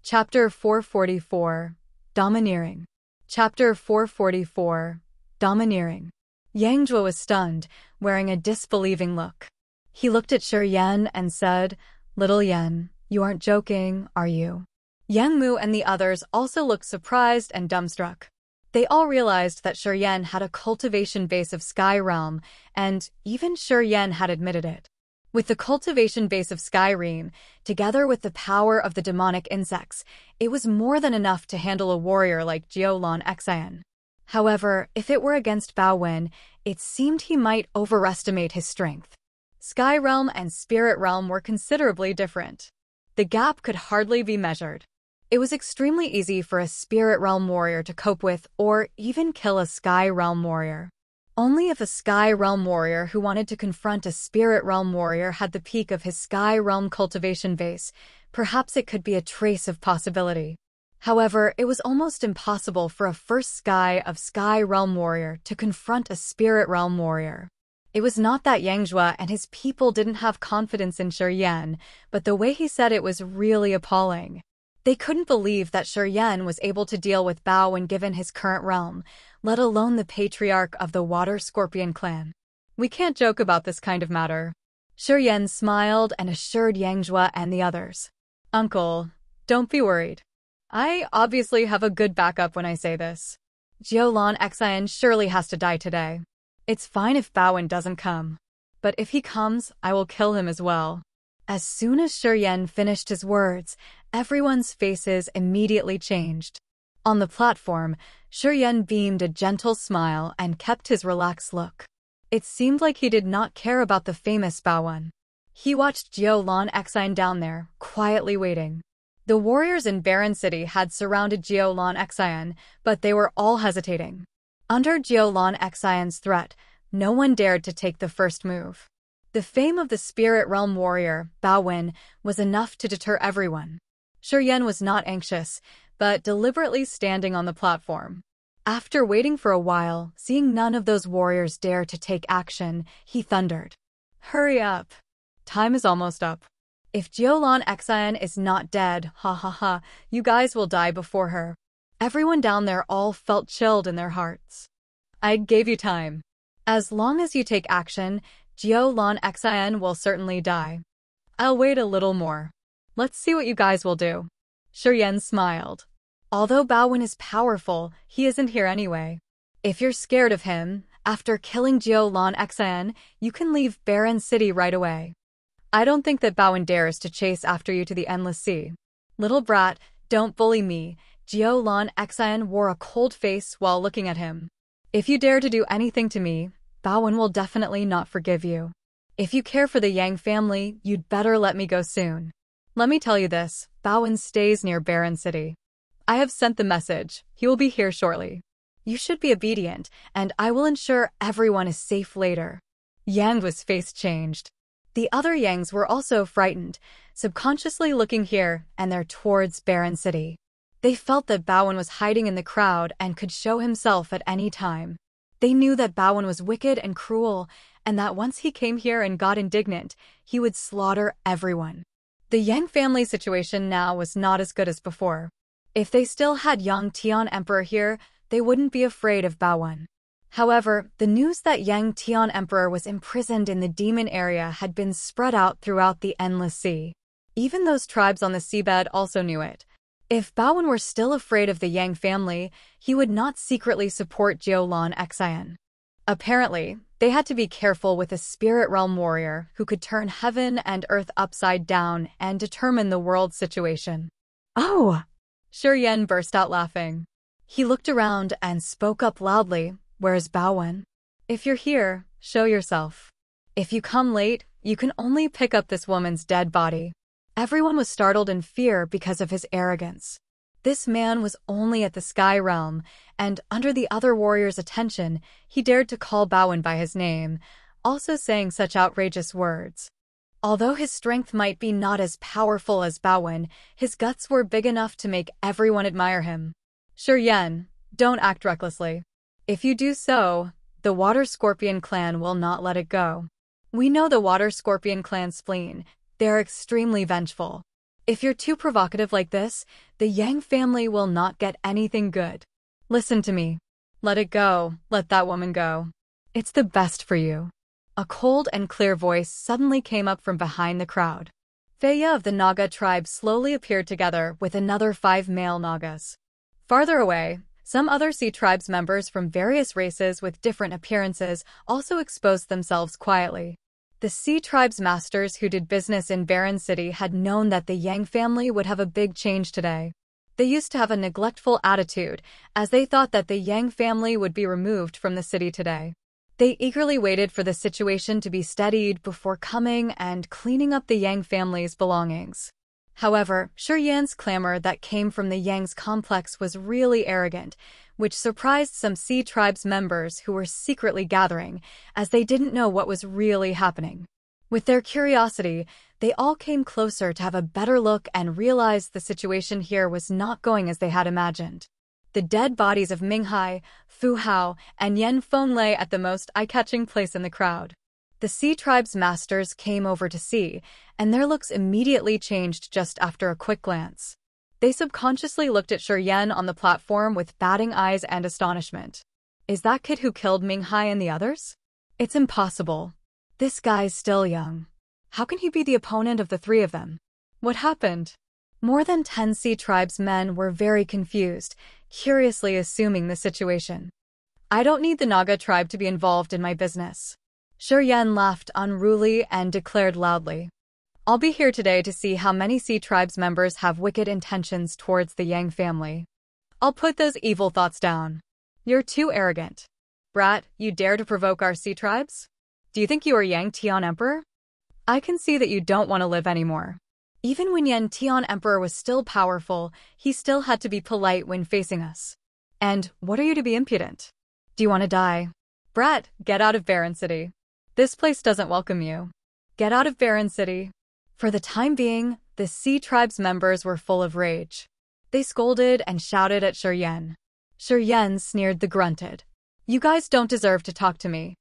Chapter 444, Domineering. Chapter 444, Domineering. Yang Jue was stunned, wearing a disbelieving look. He looked at Shi Yan and said, "Little Yan, you aren't joking, are you?" Yang Mu and the others also looked surprised and dumbstruck. They all realized that Shi Yan had a cultivation base of Sky Realm, and even Shi Yan had admitted it. With the cultivation base of Skyream, together with the power of the demonic insects, it was more than enough to handle a warrior like Jiulan Xian. However, if it were against Bao Wen, it seemed he might overestimate his strength. Sky Realm and Spirit Realm were considerably different. The gap could hardly be measured. It was extremely easy for a Spirit Realm warrior to cope with or even kill a Sky Realm warrior. Only if a Sky Realm warrior who wanted to confront a Spirit Realm warrior had the peak of his Sky Realm cultivation base, perhaps it could be a trace of possibility. However, it was almost impossible for a first Sky Realm warrior to confront a Spirit Realm warrior. It was not that Yang Jue and his people didn't have confidence in Shi Yan, but the way he said it was really appalling. They couldn't believe that Shi Yan was able to deal with Bao Wen given his current realm, let alone the Patriarch of the Water Scorpion clan. "We can't joke about this kind of matter." Shi Yan smiled and assured Yang Jue and the others. "Uncle, don't be worried. I obviously have a good backup when I say this. Jiulan Xian surely has to die today. It's fine if Bao Wen doesn't come. But if he comes, I will kill him as well." As soon as Shi Yan finished his words, everyone's faces immediately changed. On the platform, Shi Yan beamed a gentle smile and kept his relaxed look. It seemed like he did not care about the famous Bao Wen. He watched Jiulan Xian down there, quietly waiting. The warriors in Barren City had surrounded Jiulan Xian, but they were all hesitating. Under Jiulan Xian's threat, no one dared to take the first move. The fame of the Spirit Realm warrior, Bao Wen, was enough to deter everyone. Shi Yan was not anxious, but deliberately standing on the platform. After waiting for a while, seeing none of those warriors dare to take action, he thundered, "Hurry up! Time is almost up. If Jiulan Xian is not dead, ha ha ha, you guys will die before her." Everyone down there all felt chilled in their hearts. "I gave you time. As long as you take action, Jiulan Xian will certainly die. I'll wait a little more. Let's see what you guys will do." Shi Yan smiled. "Although Bao Wen is powerful, he isn't here anyway. If you're scared of him, after killing Jiulan Xian, you can leave Barren City right away. I don't think that Bao Wen dares to chase after you to the Endless Sea. Little brat, don't bully me." Jiulan Xian wore a cold face while looking at him. "If you dare to do anything to me, Bao Wen will definitely not forgive you. If you care for the Yang family, you'd better let me go soon. Let me tell you this, Bao Wen stays near Barren City. I have sent the message. He will be here shortly. You should be obedient, and I will ensure everyone is safe later." Yang Jue's face changed. The other Yangs were also frightened, subconsciously looking here and there towards Barren City. They felt that Bao Wen was hiding in the crowd and could show himself at any time. They knew that Bao Wen was wicked and cruel, and that once he came here and got indignant, he would slaughter everyone. The Yang family situation now was not as good as before. If they still had young Tian Emperor here, they wouldn't be afraid of Bao Wen. However, the news that Yang Tian Emperor was imprisoned in the demon area had been spread out throughout the Endless Sea. Even those tribes on the seabed also knew it. If Bao Wen were still afraid of the Yang family, he would not secretly support Jiulan Xian. Apparently, they had to be careful with a Spirit Realm warrior who could turn heaven and earth upside down and determine the world's situation. "Oh!" Shi Yan burst out laughing. He looked around and spoke up loudly, "Where's Bao Wen? If you're here, show yourself. If you come late, you can only pick up this woman's dead body." Everyone was startled in fear because of his arrogance. This man was only at the Sky Realm, and under the other warriors' attention, he dared to call Bao Wen by his name, also saying such outrageous words. Although his strength might be not as powerful as Bao Wen, his guts were big enough to make everyone admire him. "Shi Yan, don't act recklessly. If you do so, the Water Scorpion clan will not let it go. We know the Water Scorpion clan's spleen. They're extremely vengeful. If you're too provocative like this, the Yang family will not get anything good. Listen to me. Let it go. Let that woman go. It's the best for you. A cold and clear voice suddenly came up from behind the crowd. Feya of the Naga tribe slowly appeared together with another 5 male Nagas. Farther away, some other sea tribes members from various races with different appearances also exposed themselves quietly. The sea tribes masters who did business in Barren City had known that the Yang family would have a big change today. They used to have a neglectful attitude, as they thought that the Yang family would be removed from the city today. They eagerly waited for the situation to be steadied before coming and cleaning up the Yang family's belongings. However, Yan's clamor that came from the Yang's complex was really arrogant, which surprised some sea tribes members who were secretly gathering, as they didn't know what was really happening. With their curiosity, they all came closer to have a better look and realized the situation here was not going as they had imagined. The dead bodies of Minghai, Fu Hao, and Yen Feng lay at the most eye-catching place in the crowd. The sea tribe's masters came over to see, and their looks immediately changed just after a quick glance. They subconsciously looked at Yen on the platform with batting eyes and astonishment. Is that kid who killed Minghai and the others? It's impossible. This guy's still young. How can he be the opponent of the 3 of them? What happened? More than 10 sea tribes men were very confused, curiously assuming the situation. I don't need the Naga tribe to be involved in my business. Yen laughed unruly and declared loudly. I'll be here today to see how many sea tribes members have wicked intentions towards the Yang family. I'll put those evil thoughts down. You're too arrogant. Brat, you dare to provoke our sea tribes? Do you think you are Yang Tian Emperor? I can see that you don't want to live anymore. Even when Yang Tian Emperor was still powerful, he still had to be polite when facing us. And what are you to be impudent? Do you want to die? Brat, get out of Barren City. This place doesn't welcome you. Get out of Barren City. For the time being, the sea tribe's members were full of rage. They scolded and shouted at Yen. Yen sneered and grunted. You guys don't deserve to talk to me.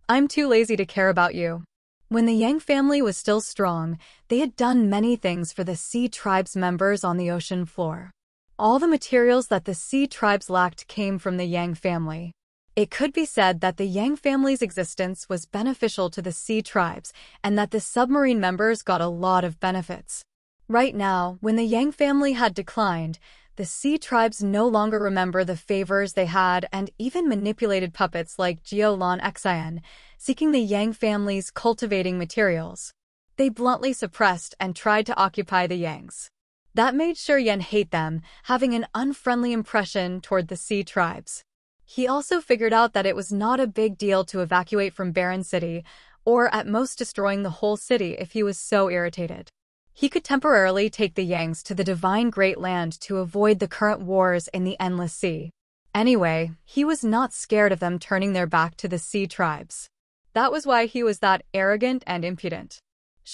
I'm too lazy to care about you. When the Yang family was still strong, they had done many things for the sea tribe's members on the ocean floor. All the materials that the sea tribes lacked came from the Yang family. It could be said that the Yang family's existence was beneficial to the sea tribes and that the submarine members got a lot of benefits. Right now, when the Yang family had declined, the sea tribes no longer remember the favors they had and even manipulated puppets like Jiulan Xian, seeking the Yang family's cultivating materials. They bluntly suppressed and tried to occupy the Yangs. That made Yen hate them, having an unfriendly impression toward the sea tribes. He also figured out that it was not a big deal to evacuate from Barren City, or at most destroying the whole city if he was so irritated. He could temporarily take the Yangs to the Divine Great Land to avoid the current wars in the Endless Sea. Anyway, he was not scared of them turning their back to the sea tribes. That was why he was that arrogant and impudent.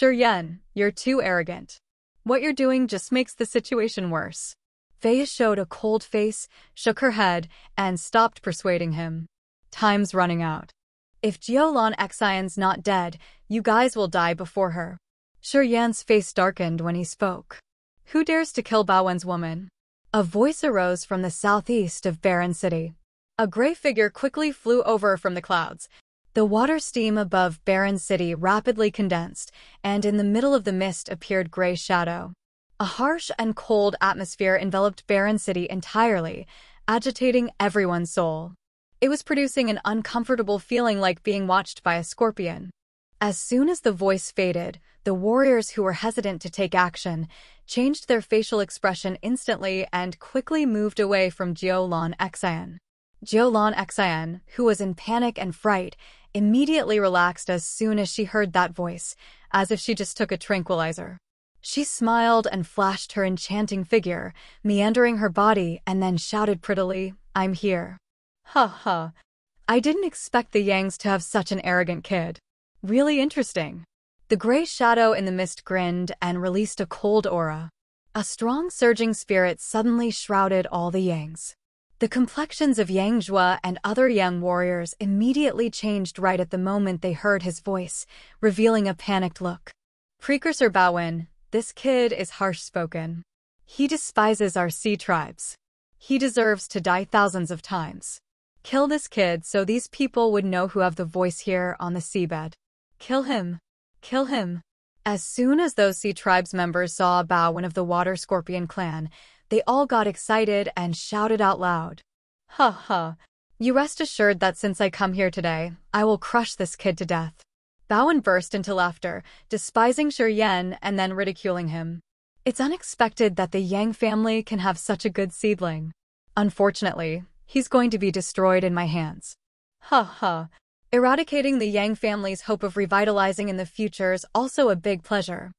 Yen, you're too arrogant. What you're doing just makes the situation worse. Feya showed a cold face, shook her head, and stopped persuading him. Time's running out. If Jiulan Xian's not dead, you guys will die before her. Yan's face darkened when he spoke. Who dares to kill Baowen's woman? A voice arose from the southeast of Barren City. A gray figure quickly flew over from the clouds. The water steam above Barren City rapidly condensed, and in the middle of the mist appeared gray shadow. A harsh and cold atmosphere enveloped Barren City entirely, agitating everyone's soul. It was producing an uncomfortable feeling like being watched by a scorpion. As soon as the voice faded, the warriors who were hesitant to take action changed their facial expression instantly and quickly moved away from Jiulan Xian. Jiulan Xian, who was in panic and fright, immediately relaxed as soon as she heard that voice, as if she just took a tranquilizer. She smiled and flashed her enchanting figure, meandering her body, and then shouted prettily, I'm here. Ha ha. I didn't expect the Yangs to have such an arrogant kid. Really interesting. The gray shadow in the mist grinned and released a cold aura. A strong surging spirit suddenly shrouded all the Yangs. The complexions of Yang Zhua and other Yang warriors immediately changed right at the moment they heard his voice, revealing a panicked look. Precursor Baowen, This kid is harsh-spoken. He despises our sea tribes. He deserves to die thousands of times. Kill this kid so these people would know who have the voice here on the seabed. Kill him. Kill him. As soon as those sea tribes members saw Baowen of the Water Scorpion clan, they all got excited and shouted out loud. Ha ha. You rest assured that since I come here today, I will crush this kid to death. Baowen burst into laughter, despising Shi Yan and then ridiculing him. It's unexpected that the Yang family can have such a good seedling. Unfortunately, he's going to be destroyed in my hands. Ha ha. Eradicating the Yang family's hope of revitalizing in the future is also a big pleasure.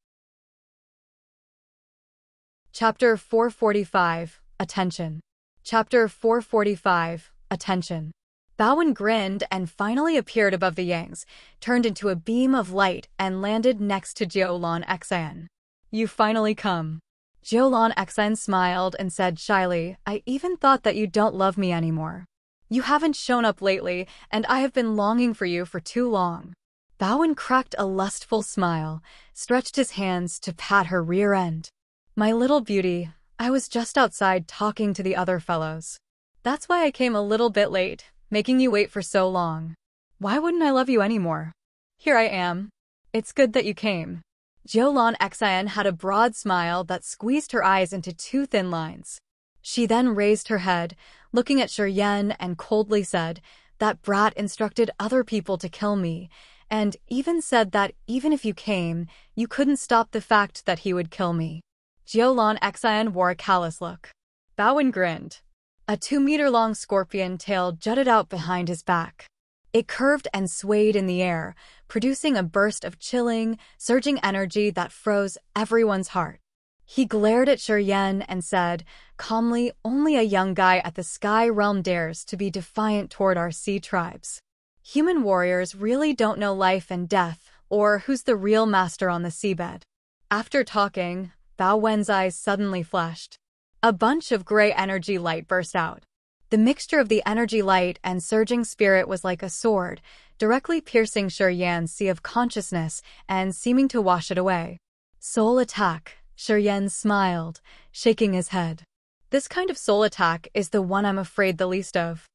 Chapter 445, Attention. Chapter 445, Attention. Baowen grinned and finally appeared above the Yangs, turned into a beam of light and landed next to Jiulan Xian. You finally come. Jiulan Xian smiled and said shyly, I even thought that you don't love me anymore. You haven't shown up lately, and I have been longing for you for too long. Baowen cracked a lustful smile, stretched his hands to pat her rear end. My little beauty, I was just outside talking to the other fellows. That's why I came a little bit late, making you wait for so long. Why wouldn't I love you anymore? Here I am. It's good that you came. Jiulan Xian had a broad smile that squeezed her eyes into two thin lines. She then raised her head, looking at Shi Yan, and coldly said, that brat instructed other people to kill me, and even said that even if you came, you couldn't stop the fact that he would kill me. Jiulan Xian wore a callous look. Baowen grinned. A 2-meter-long scorpion tail jutted out behind his back. It curved and swayed in the air, producing a burst of chilling, surging energy that froze everyone's heart. He glared at Shi Yan and said, calmly, only a young guy at the Sky Realm dares to be defiant toward our sea tribes. Human warriors really don't know life and death, or who's the real master on the seabed. After talking, Baowen's eyes suddenly flashed. A bunch of gray energy light burst out. The mixture of the energy light and surging spirit was like a sword, directly piercing Shi Yan's sea of consciousness and seeming to wash it away. Soul attack. Shi Yan smiled, shaking his head. This kind of soul attack is the one I'm afraid the least of.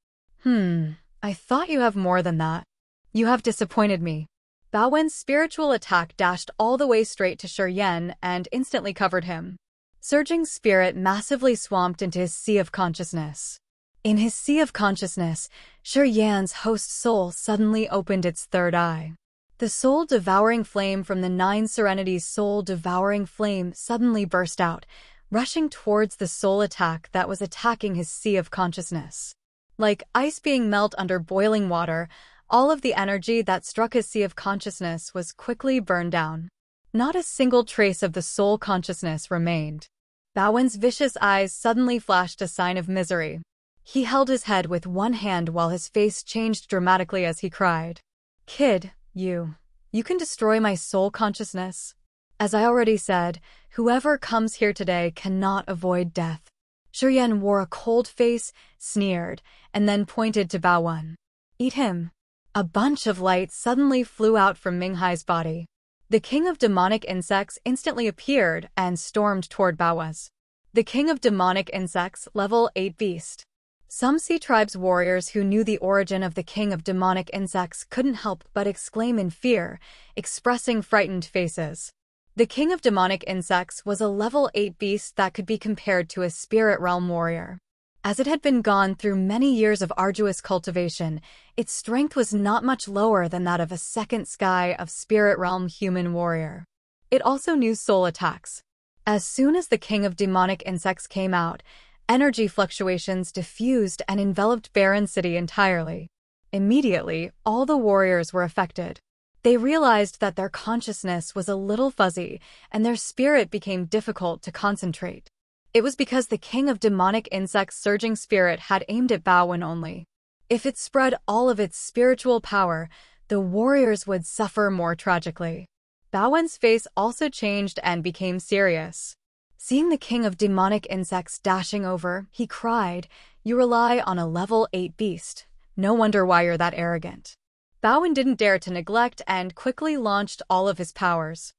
I thought you have more than that. You have disappointed me. Baowen's spiritual attack dashed all the way straight to Shi Yan and instantly covered him. Surging spirit massively swamped into his sea of consciousness. In his sea of consciousness, Shi Yan's host soul suddenly opened its third eye. The soul-devouring flame from the 9 Serenities' soul-devouring flame suddenly burst out, rushing towards the soul attack that was attacking his sea of consciousness. Like ice being melted under boiling water, all of the energy that struck his sea of consciousness was quickly burned down. Not a single trace of the soul consciousness remained. Baowen's vicious eyes suddenly flashed a sign of misery. He held his head with one hand while his face changed dramatically as he cried, Kid, you can destroy my soul consciousness. As I already said, whoever comes here today cannot avoid death. Shi Yan wore a cold face, sneered, and then pointed to Baowen. Eat him. A bunch of light suddenly flew out from Minghai's body. The king of demonic insects instantly appeared and stormed toward Baowen. The king of demonic insects, level 8 beast. Some sea tribes warriors who knew the origin of the king of demonic insects couldn't help but exclaim in fear, expressing frightened faces. The king of demonic insects was a level 8 beast that could be compared to a spirit realm warrior. As it had been gone through many years of arduous cultivation, its strength was not much lower than that of a second sky of spirit realm human warrior. It also knew soul attacks. As soon as the king of demonic insects came out, energy fluctuations diffused and enveloped Barren City entirely. Immediately, all the warriors were affected. They realized that their consciousness was a little fuzzy, and their spirit became difficult to concentrate. It was because the king of demonic insects' surging spirit had aimed at Baowen only. If it spread all of its spiritual power, the warriors would suffer more tragically. Baowen's face also changed and became serious. Seeing the king of demonic insects dashing over, he cried, You rely on a level 8 beast. No wonder why you're that arrogant. Baowen didn't dare to neglect and quickly launched all of his powers.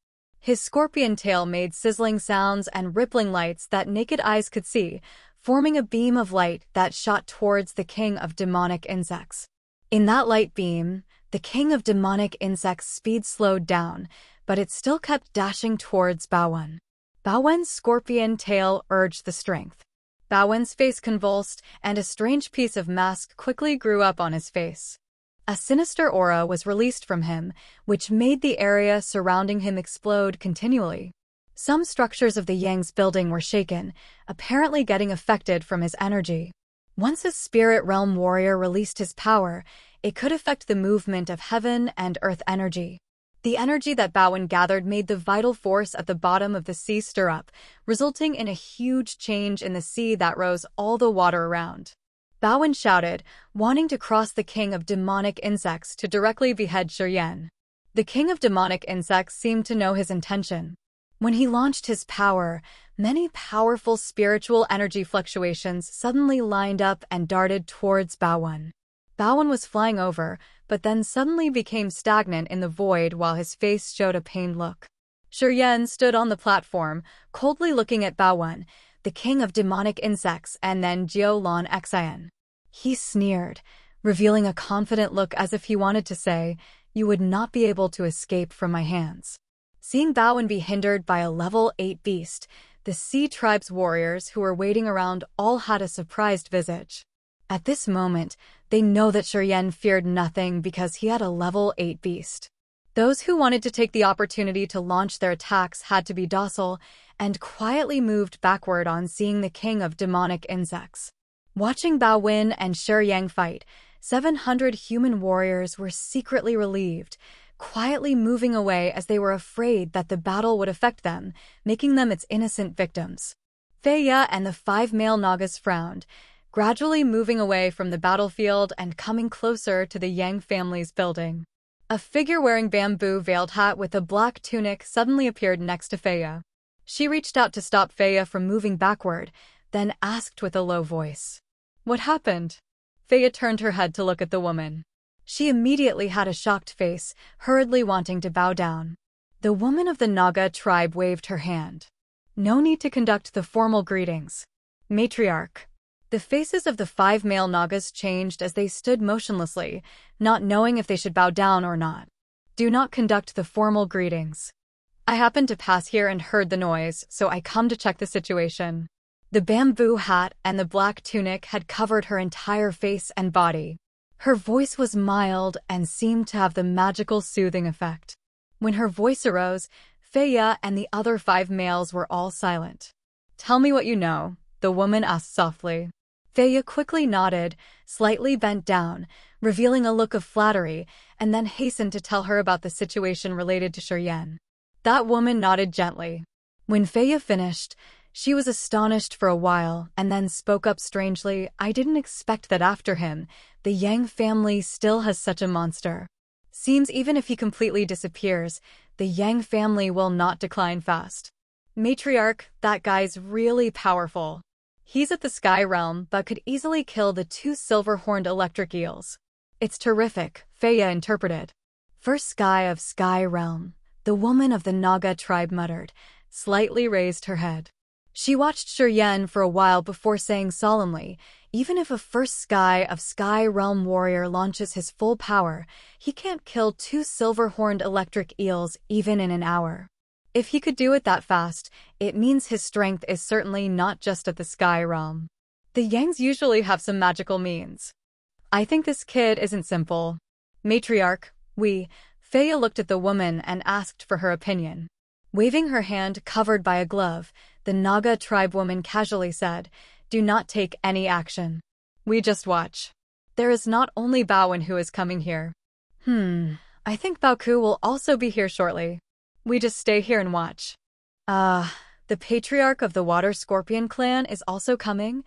His scorpion tail made sizzling sounds and rippling lights that naked eyes could see, forming a beam of light that shot towards the king of demonic insects. In that light beam, the king of demonic insects' speed slowed down, but it still kept dashing towards Baowen. Baowen's scorpion tail urged the strength. Baowen's face convulsed, and a strange piece of mask quickly grew up on his face. A sinister aura was released from him, which made the area surrounding him explode continually. Some structures of the Yang's building were shaken, apparently getting affected from his energy. Once a spirit realm warrior released his power, it could affect the movement of heaven and earth energy. The energy that Baowen gathered made the vital force at the bottom of the sea stir up, resulting in a huge change in the sea that rose all the water around. Baowen shouted, wanting to cross the king of demonic insects to directly behead Shiryen. The king of demonic insects seemed to know his intention. When he launched his power, many powerful spiritual energy fluctuations suddenly lined up and darted towards Baowen. Baowen was flying over, but then suddenly became stagnant in the void while his face showed a pained look. Shiryen stood on the platform, coldly looking at Baowen, the king of demonic insects, and then Jiao Lan Xian. He sneered, revealing a confident look as if he wanted to say, "You would not be able to escape from my hands." Seeing Baowen be hindered by a level 8 beast, the Sea Tribe's warriors who were waiting around all had a surprised visage. At this moment, they know that Shiryen feared nothing because he had a level 8 beast. Those who wanted to take the opportunity to launch their attacks had to be docile and quietly moved backward on seeing the king of demonic insects. Watching Baowen and Shiryen fight, 700 human warriors were secretly relieved, quietly moving away as they were afraid that the battle would affect them, making them its innocent victims. Feiya and the 5 male Nagas frowned, gradually moving away from the battlefield and coming closer to the Yang family's building. A figure wearing bamboo-veiled hat with a black tunic suddenly appeared next to Feiya. She reached out to stop Feiya from moving backward, then asked with a low voice, "What happened?" Feiya turned her head to look at the woman. She immediately had a shocked face, hurriedly wanting to bow down. The woman of the Naga tribe waved her hand. "No need to conduct the formal greetings. Matriarch." The faces of the 5 male Nagas changed as they stood motionlessly, not knowing if they should bow down or not. "Do not conduct the formal greetings. I happened to pass here and heard the noise, so I come to check the situation." The bamboo hat and the black tunic had covered her entire face and body. Her voice was mild and seemed to have the magical soothing effect. When her voice arose, Feiya and the other 5 males were all silent. "Tell me what you know," the woman asked softly. Feiya quickly nodded, slightly bent down, revealing a look of flattery, and then hastened to tell her about the situation related to Shiryen. That woman nodded gently. When Feiya finished, she was astonished for a while and then spoke up strangely, "I didn't expect that after him, the Yang family still has such a monster. Seems even if he completely disappears, the Yang family will not decline fast. Matriarch, that guy's really powerful. He's at the Sky Realm but could easily kill the 2 silver-horned electric eels." "It's terrific," Feiya interpreted. "First Sky of Sky Realm," the woman of the Naga tribe muttered, slightly raised her head. She watched Shiryen for a while before saying solemnly, "Even if a first Sky of Sky Realm warrior launches his full power, he can't kill 2 silver-horned electric eels even in an hour. If he could do it that fast, it means his strength is certainly not just at the Sky Realm. The Yangs usually have some magical means. I think this kid isn't simple." "Matriarch, Feiya looked at the woman and asked for her opinion. Waving her hand covered by a glove, the Naga tribe woman casually said, "Do not take any action. We just watch. There is not only Baowen who is coming here. I think Baoku will also be here shortly. We just stay here and watch." The patriarch of the Water Scorpion clan is also coming?"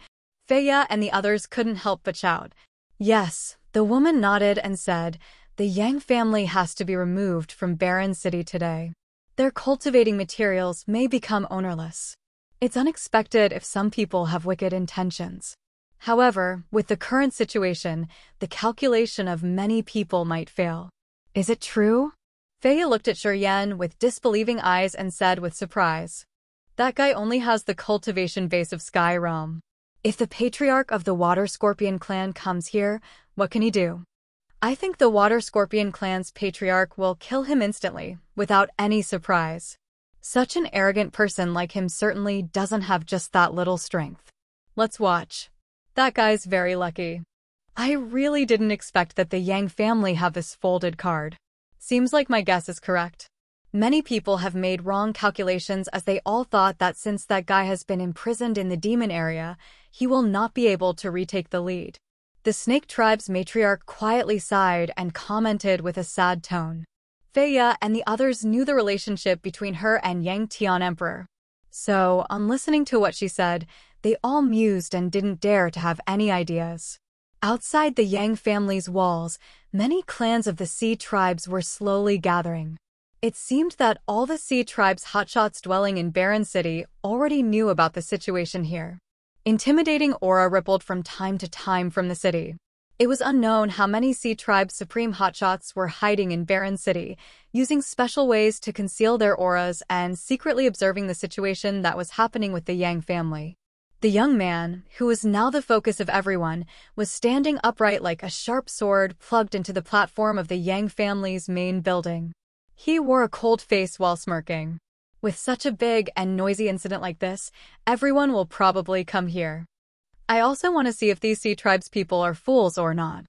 Feiya and the others couldn't help but shout. "Yes," the woman nodded and said, "the Yang family has to be removed from Barren City today. Their cultivating materials may become ownerless. It's unexpected if some people have wicked intentions. However, with the current situation, the calculation of many people might fail." "Is it true?" Feiya looked at Shiryan with disbelieving eyes and said with surprise, "That guy only has the cultivation base of Sky Realm. If the Patriarch of the Water Scorpion clan comes here, what can he do?" "I think the Water Scorpion clan's Patriarch will kill him instantly, without any surprise. Such an arrogant person like him certainly doesn't have just that little strength. Let's watch. That guy's very lucky." I really didn't expect that the Yang family have this folded card. Seems like my guess is correct. Many people have made wrong calculations as they all thought that since that guy has been imprisoned in the demon area, he will not be able to retake the lead. The Snake Tribe's matriarch quietly sighed and commented with a sad tone. Feiya and the others knew the relationship between her and Yang Tian Emperor. So, on listening to what she said, they all mused and didn't dare to have any ideas. Outside the Yang family's walls, many clans of the Sea Tribes were slowly gathering. It seemed that all the Sea Tribes hotshots dwelling in Barren City already knew about the situation here. Intimidating aura rippled from time to time from the city. It was unknown how many Sea Tribe supreme hotshots were hiding in Barren City, using special ways to conceal their auras and secretly observing the situation that was happening with the Yang family. The young man, who was now the focus of everyone, was standing upright like a sharp sword plugged into the platform of the Yang family's main building. He wore a cold face while smirking. With such a big and noisy incident like this, everyone will probably come here. I also want to see if these Sea Tribes people are fools or not.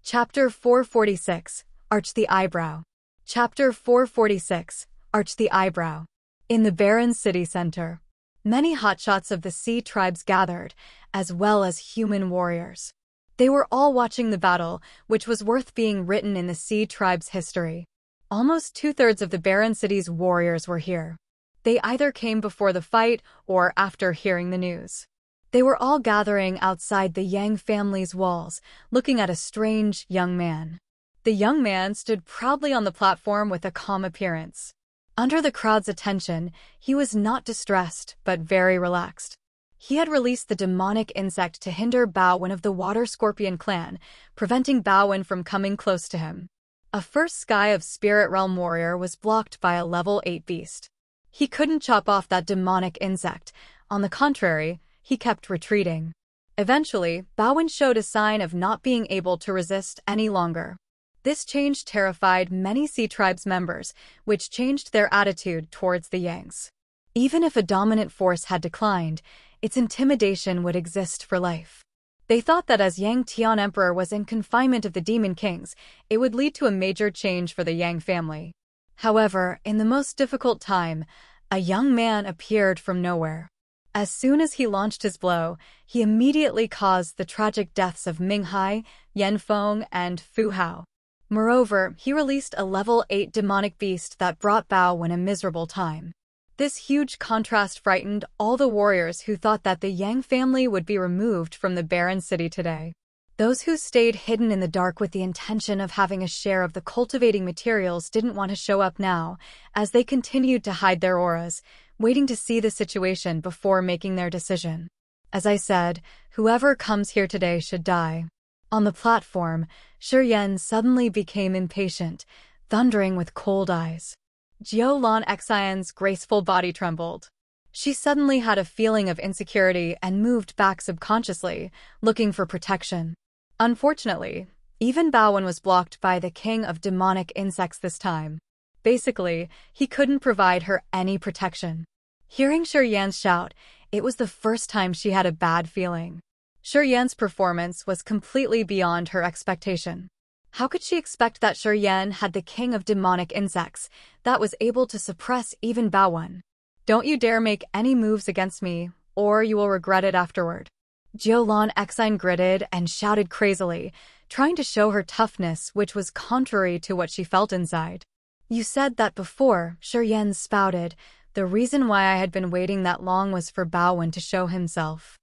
Chapter 446, Arch the Eyebrow. Chapter 446, Arch the Eyebrow. In the barren city center, many hotshots of the Sea Tribes gathered, as well as human warriors. They were all watching the battle, which was worth being written in the Sea Tribes' history. Almost two-thirds of the barren city's warriors were here. They either came before the fight or after hearing the news. They were all gathering outside the Yang family's walls, looking at a strange young man. The young man stood proudly on the platform with a calm appearance. Under the crowd's attention, he was not distressed, but very relaxed. He had released the demonic insect to hinder Bowin of the Water Scorpion clan, preventing Bowin from coming close to him. A first Sky of Spirit Realm warrior was blocked by a level 8 beast. He couldn't chop off that demonic insect. On the contrary, he kept retreating. Eventually, Bowin showed a sign of not being able to resist any longer. This change terrified many Sea Tribes members, which changed their attitude towards the Yangs. Even if a dominant force had declined, its intimidation would exist for life. They thought that as Yang Tian Emperor was in confinement of the Demon Kings, it would lead to a major change for the Yang family. However, in the most difficult time, a young man appeared from nowhere. As soon as he launched his blow, he immediately caused the tragic deaths of Ming Hai, Yan Feng, and Fu Hao. Moreover, he released a level 8 demonic beast that brought Bowin a miserable time. This huge contrast frightened all the warriors who thought that the Yang family would be removed from the barren city today. Those who stayed hidden in the dark with the intention of having a share of the cultivating materials didn't want to show up now, as they continued to hide their auras, waiting to see the situation before making their decision. As I said, whoever comes here today should die. On the platform, Shiryan suddenly became impatient, thundering with cold eyes. Jiulan Xian's graceful body trembled. She suddenly had a feeling of insecurity and moved back subconsciously, looking for protection. Unfortunately, even Bowin was blocked by the king of demonic insects this time. Basically, he couldn't provide her any protection. Hearing Shiryan's shout, it was the first time she had a bad feeling. Shiryan's performance was completely beyond her expectation. How could she expect that Shiryan had the king of demonic insects that was able to suppress even Bowin? "Don't you dare make any moves against me, or you will regret it afterward." Jiulan Xian gritted and shouted crazily, trying to show her toughness, which was contrary to what she felt inside. "You said that before," Shiryan spouted. "The reason why I had been waiting that long was for Bowin to show himself.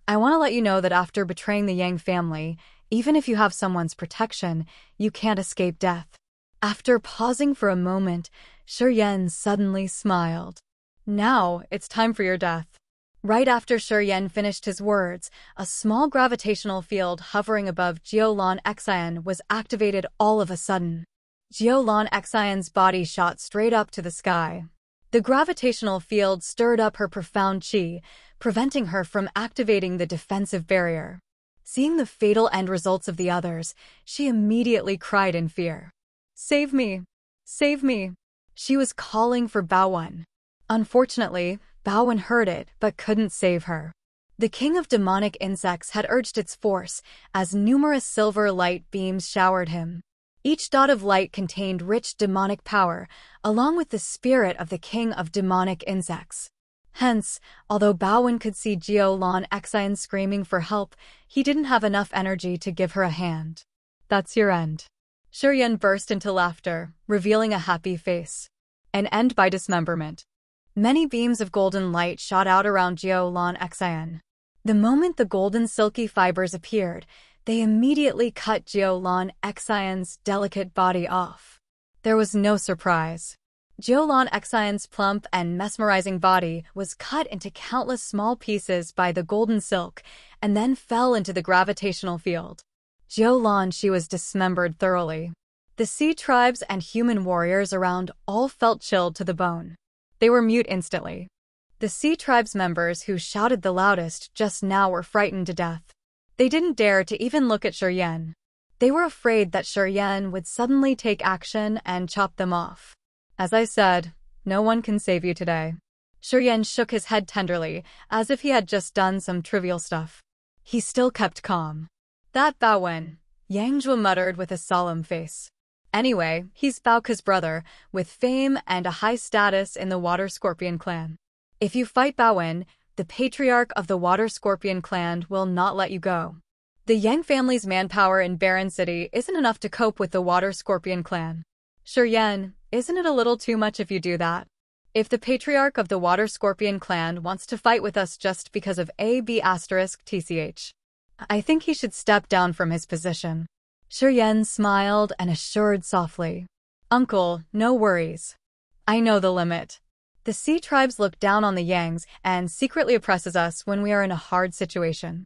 I want to let you know that after betraying the Yang family, even if you have someone's protection, you can't escape death." After pausing for a moment, Shiryan suddenly smiled. "Now, it's time for your death." Right after Shuryen finished his words, a small gravitational field hovering above Jiolon Xian was activated all of a sudden. Jiolon Xian's body shot straight up to the sky. The gravitational field stirred up her profound qi, preventing her from activating the defensive barrier. Seeing the fatal end results of the others, she immediately cried in fear. "Save me! Save me!" She was calling for Baowen. Unfortunately, Baowen heard it but couldn't save her. The king of demonic insects had urged its force as numerous silver light beams showered him. Each dot of light contained rich demonic power, along with the spirit of the king of demonic insects. Hence, although Baowen could see Jiolon Xian screaming for help, he didn't have enough energy to give her a hand. "That's your end." Shuryen burst into laughter, revealing a happy face. "An end by dismemberment." Many beams of golden light shot out around Jiolon Xian. The moment the golden silky fibers appeared, they immediately cut Jiolon Xian's delicate body off. There was no surprise. Jiolon Xian's plump and mesmerizing body was cut into countless small pieces by the golden silk and then fell into the gravitational field. Jiolon, she was dismembered thoroughly. The sea tribes and human warriors around all felt chilled to the bone. They were mute instantly. The sea tribes members who shouted the loudest just now were frightened to death. They didn't dare to even look at Shuryen. They were afraid that Shuryen would suddenly take action and chop them off. "As I said, no one can save you today." Shuryen shook his head tenderly, as if he had just done some trivial stuff. He still kept calm. "That Baowen," Yangjue muttered with a solemn face. "Anyway, he's Baoke's brother, with fame and a high status in the Water Scorpion clan. If you fight Baowen, the Patriarch of the Water Scorpion clan will not let you go. The Yang family's manpower in Barren City isn't enough to cope with the Water Scorpion clan. Shuryen, isn't it a little too much if you do that? If the Patriarch of the Water Scorpion clan wants to fight with us just because of AB*TCH, I think he should step down from his position." Shuryen smiled and assured softly, "Uncle, no worries. I know the limit. The sea tribes look down on the Yangs and secretly oppresses us when we are in a hard situation.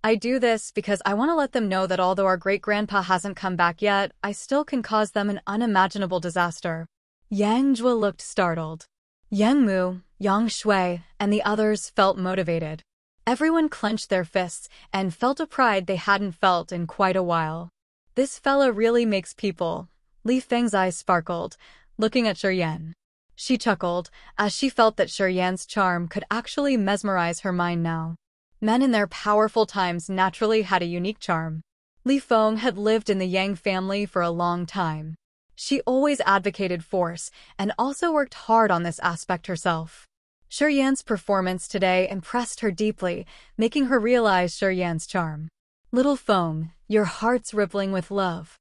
I do this because I want to let them know that although our great-grandpa hasn't come back yet, I still can cause them an unimaginable disaster." Yangjue looked startled. Yang Mu, Yang Shui, and the others felt motivated. Everyone clenched their fists and felt a pride they hadn't felt in quite a while. "This fella really makes people." Li Feng's eyes sparkled, looking at Shuryen. She chuckled, as she felt that Shuryen's charm could actually mesmerize her mind now. Men in their powerful times naturally had a unique charm. Li Feng had lived in the Yang family for a long time. She always advocated force and also worked hard on this aspect herself. Shuryen's performance today impressed her deeply, making her realize Shuryen's charm. "Little Feng, your heart's rippling with love."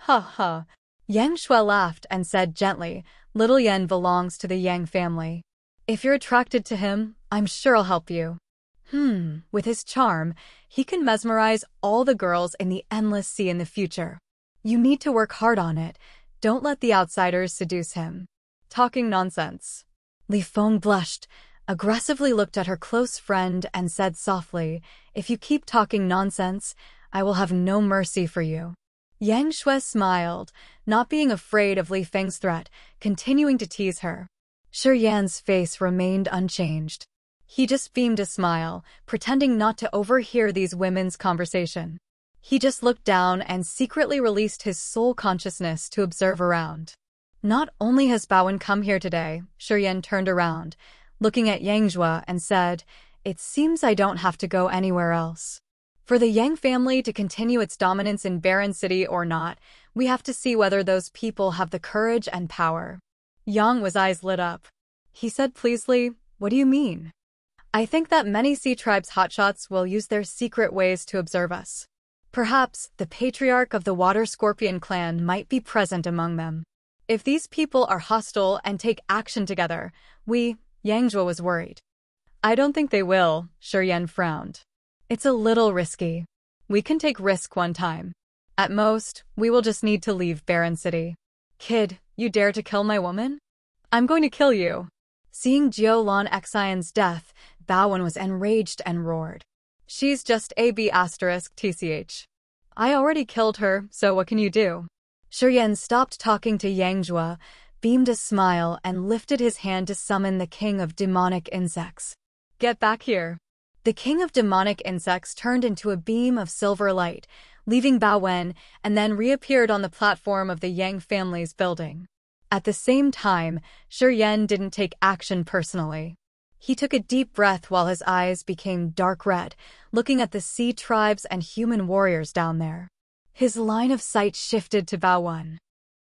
"Ha ha." Yang Shui laughed and said gently, "Little Yen belongs to the Yang family. If you're attracted to him, I'm sure I'll help you." With his charm, he can mesmerize all the girls in the endless sea in the future. You need to work hard on it. Don't let the outsiders seduce him. Talking nonsense. Li Feng blushed, aggressively looked at her close friend and said softly, "If you keep talking nonsense, I will have no mercy for you." Yang Shui smiled, not being afraid of Li Feng's threat, continuing to tease her. Shuryen's face remained unchanged. He just beamed a smile, pretending not to overhear these women's conversation. He just looked down and secretly released his soul consciousness to observe around. Not only has Baowen come here today, Shuryen turned around, looking at Yangjue and said, "It seems I don't have to go anywhere else. For the Yang family to continue its dominance in Barren City or not, we have to see whether those people have the courage and power." Yang's eyes lit up. He said pleasantly, "What do you mean?" "I think that many sea tribes hotshots will use their secret ways to observe us. Perhaps the Patriarch of the Water Scorpion clan might be present among them. If these people are hostile and take action together, Yangjue was worried. "I don't think they will," Shuryen frowned. "It's a little risky. We can take risk one time. At most, we will just need to leave Barren City." "Kid, you dare to kill my woman? I'm going to kill you." Seeing Jiolon Xian's death, Bowen was enraged and roared. She's just AB asterisk TCH. I already killed her, so what can you do? Shiyan stopped talking to Yangjua, beamed a smile, and lifted his hand to summon the king of demonic insects. Get back here. The king of demonic insects turned into a beam of silver light, leaving Bowen, and then reappeared on the platform of the Yang family's building. At the same time, Shiyan didn't take action personally. He took a deep breath while his eyes became dark red, looking at the sea tribes and human warriors down there. His line of sight shifted to Bowen.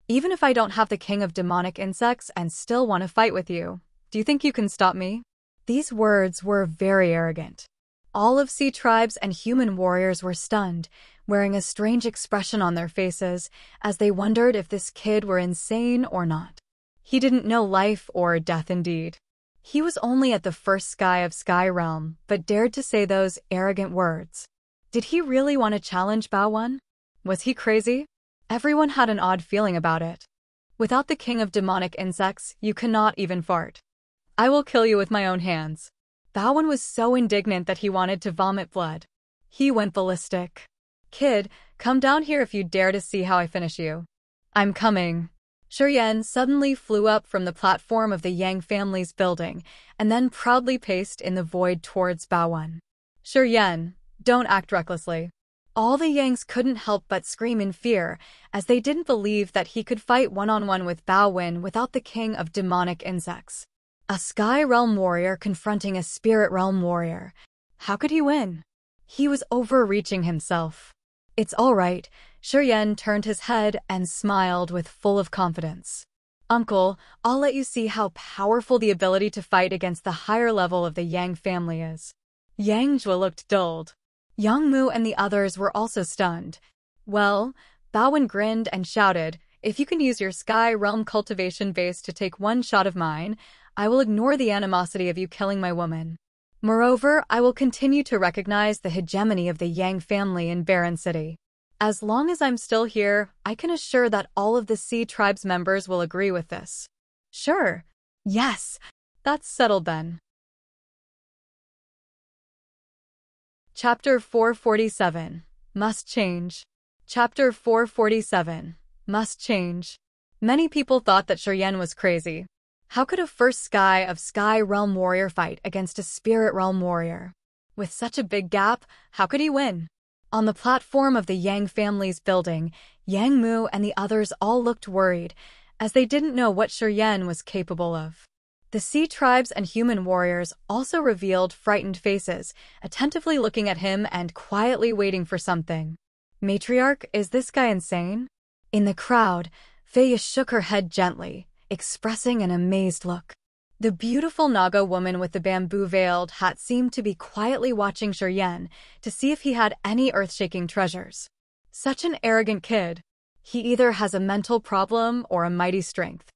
Even if I don't have the king of demonic insects and still want to fight with you, do you think you can stop me? These words were very arrogant. All of sea tribes and human warriors were stunned, wearing a strange expression on their faces as they wondered if this kid were insane or not. He didn't know life or death indeed. He was only at the first sky of Sky Realm, but dared to say those arrogant words. Did he really want to challenge Bowen? Was he crazy? Everyone had an odd feeling about it. Without the king of demonic insects, you cannot even fart. I will kill you with my own hands. Bowen was so indignant that he wanted to vomit blood. He went ballistic. Kid, come down here if you dare to see how I finish you. I'm coming. Shiyan suddenly flew up from the platform of the Yang family's building and then proudly paced in the void towards Bowen. Shiyan, don't act recklessly. All the Yangs couldn't help but scream in fear, as they didn't believe that he could fight one-on-one with Bowen without the king of demonic insects. A Sky Realm warrior confronting a Spirit Realm warrior. How could he win? He was overreaching himself. It's all right. Shiyan turned his head and smiled with full of confidence. Uncle, I'll let you see how powerful the ability to fight against the higher level of the Yang family is. Yangjua looked dulled. Yangmu and the others were also stunned. Well, Bowen grinned and shouted, if you can use your Sky Realm cultivation base to take one shot of mine, I will ignore the animosity of you killing my woman. Moreover, I will continue to recognize the hegemony of the Yang family in Barren City. As long as I'm still here, I can assure that all of the Sea Tribe's members will agree with this. Sure. Yes. That's settled then. Chapter 447. Must change. Chapter 447. Must change. Many people thought that Shiyan was crazy. How could a first sky of Sky Realm warrior fight against a Spirit Realm warrior? With such a big gap, how could he win? On the platform of the Yang family's building, Yangmu and the others all looked worried, as they didn't know what Shiyan was capable of. The sea tribes and human warriors also revealed frightened faces, attentively looking at him and quietly waiting for something. Matriarch, is this guy insane? In the crowd, Feiya shook her head gently, expressing an amazed look. The beautiful Naga woman with the bamboo-veiled hat seemed to be quietly watching Shiyan to see if he had any earth-shaking treasures. Such an arrogant kid. He either has a mental problem or a mighty strength.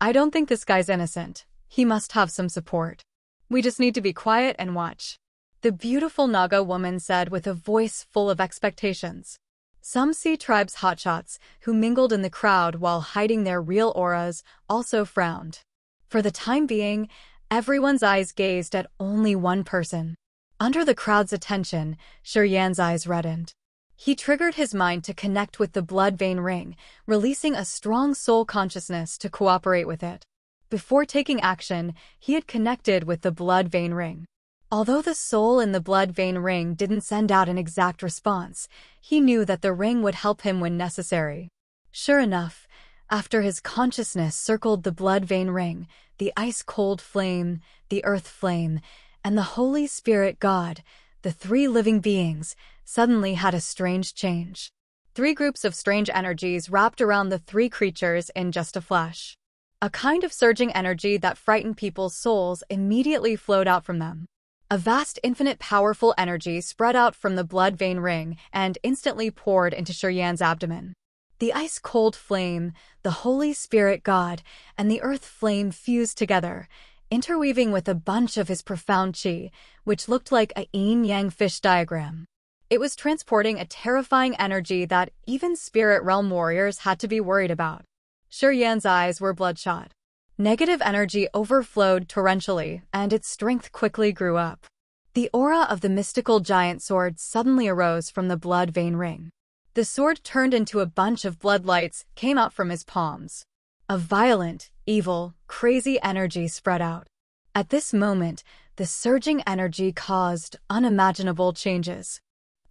I don't think this guy's innocent. He must have some support. We just need to be quiet and watch. The beautiful Naga woman said with a voice full of expectations. Some Sea Tribe's hotshots, who mingled in the crowd while hiding their real auras, also frowned. For the time being, everyone's eyes gazed at only one person. Under the crowd's attention, Shiyan's eyes reddened. He triggered his mind to connect with the blood vein ring, releasing a strong soul consciousness to cooperate with it. Before taking action, he had connected with the blood vein ring. Although the soul in the blood vein ring didn't send out an exact response, he knew that the ring would help him when necessary. Sure enough, after his consciousness circled the blood vein ring, the ice-cold flame, the earth flame, and the Holy Spirit God, the three living beings, suddenly had a strange change. 3 groups of strange energies wrapped around the 3 creatures in just a flash. A kind of surging energy that frightened people's souls immediately flowed out from them. A vast, infinite, powerful energy spread out from the blood vein ring and instantly poured into Shiyan's abdomen. The ice-cold flame, the Holy Spirit God, and the earth flame fused together, interweaving with a bunch of his profound chi, which looked like a yin-yang fish diagram. It was transporting a terrifying energy that even Spirit Realm warriors had to be worried about. Shiyan's eyes were bloodshot. Negative energy overflowed torrentially, and its strength quickly grew up. The aura of the mystical giant sword suddenly arose from the blood vein ring. The sword turned into a bunch of blood lights came out from his palms. A violent, evil, crazy energy spread out. At this moment, the surging energy caused unimaginable changes.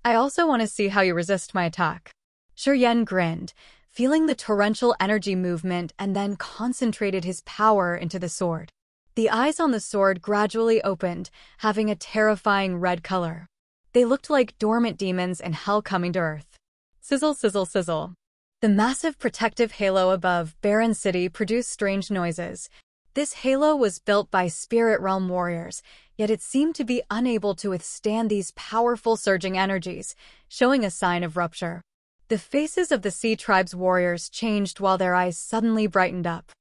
I also want to see how you resist my attack. Serene grinned, feeling the torrential energy movement, and then concentrated his power into the sword. The eyes on the sword gradually opened, having a terrifying red color. They looked like dormant demons in hell coming to earth. Sizzle, sizzle, sizzle. The massive protective halo above Barren City produced strange noises. This halo was built by Spirit Realm warriors, yet it seemed to be unable to withstand these powerful surging energies, showing a sign of rupture. The faces of the Sea Tribe's warriors changed while their eyes suddenly brightened up.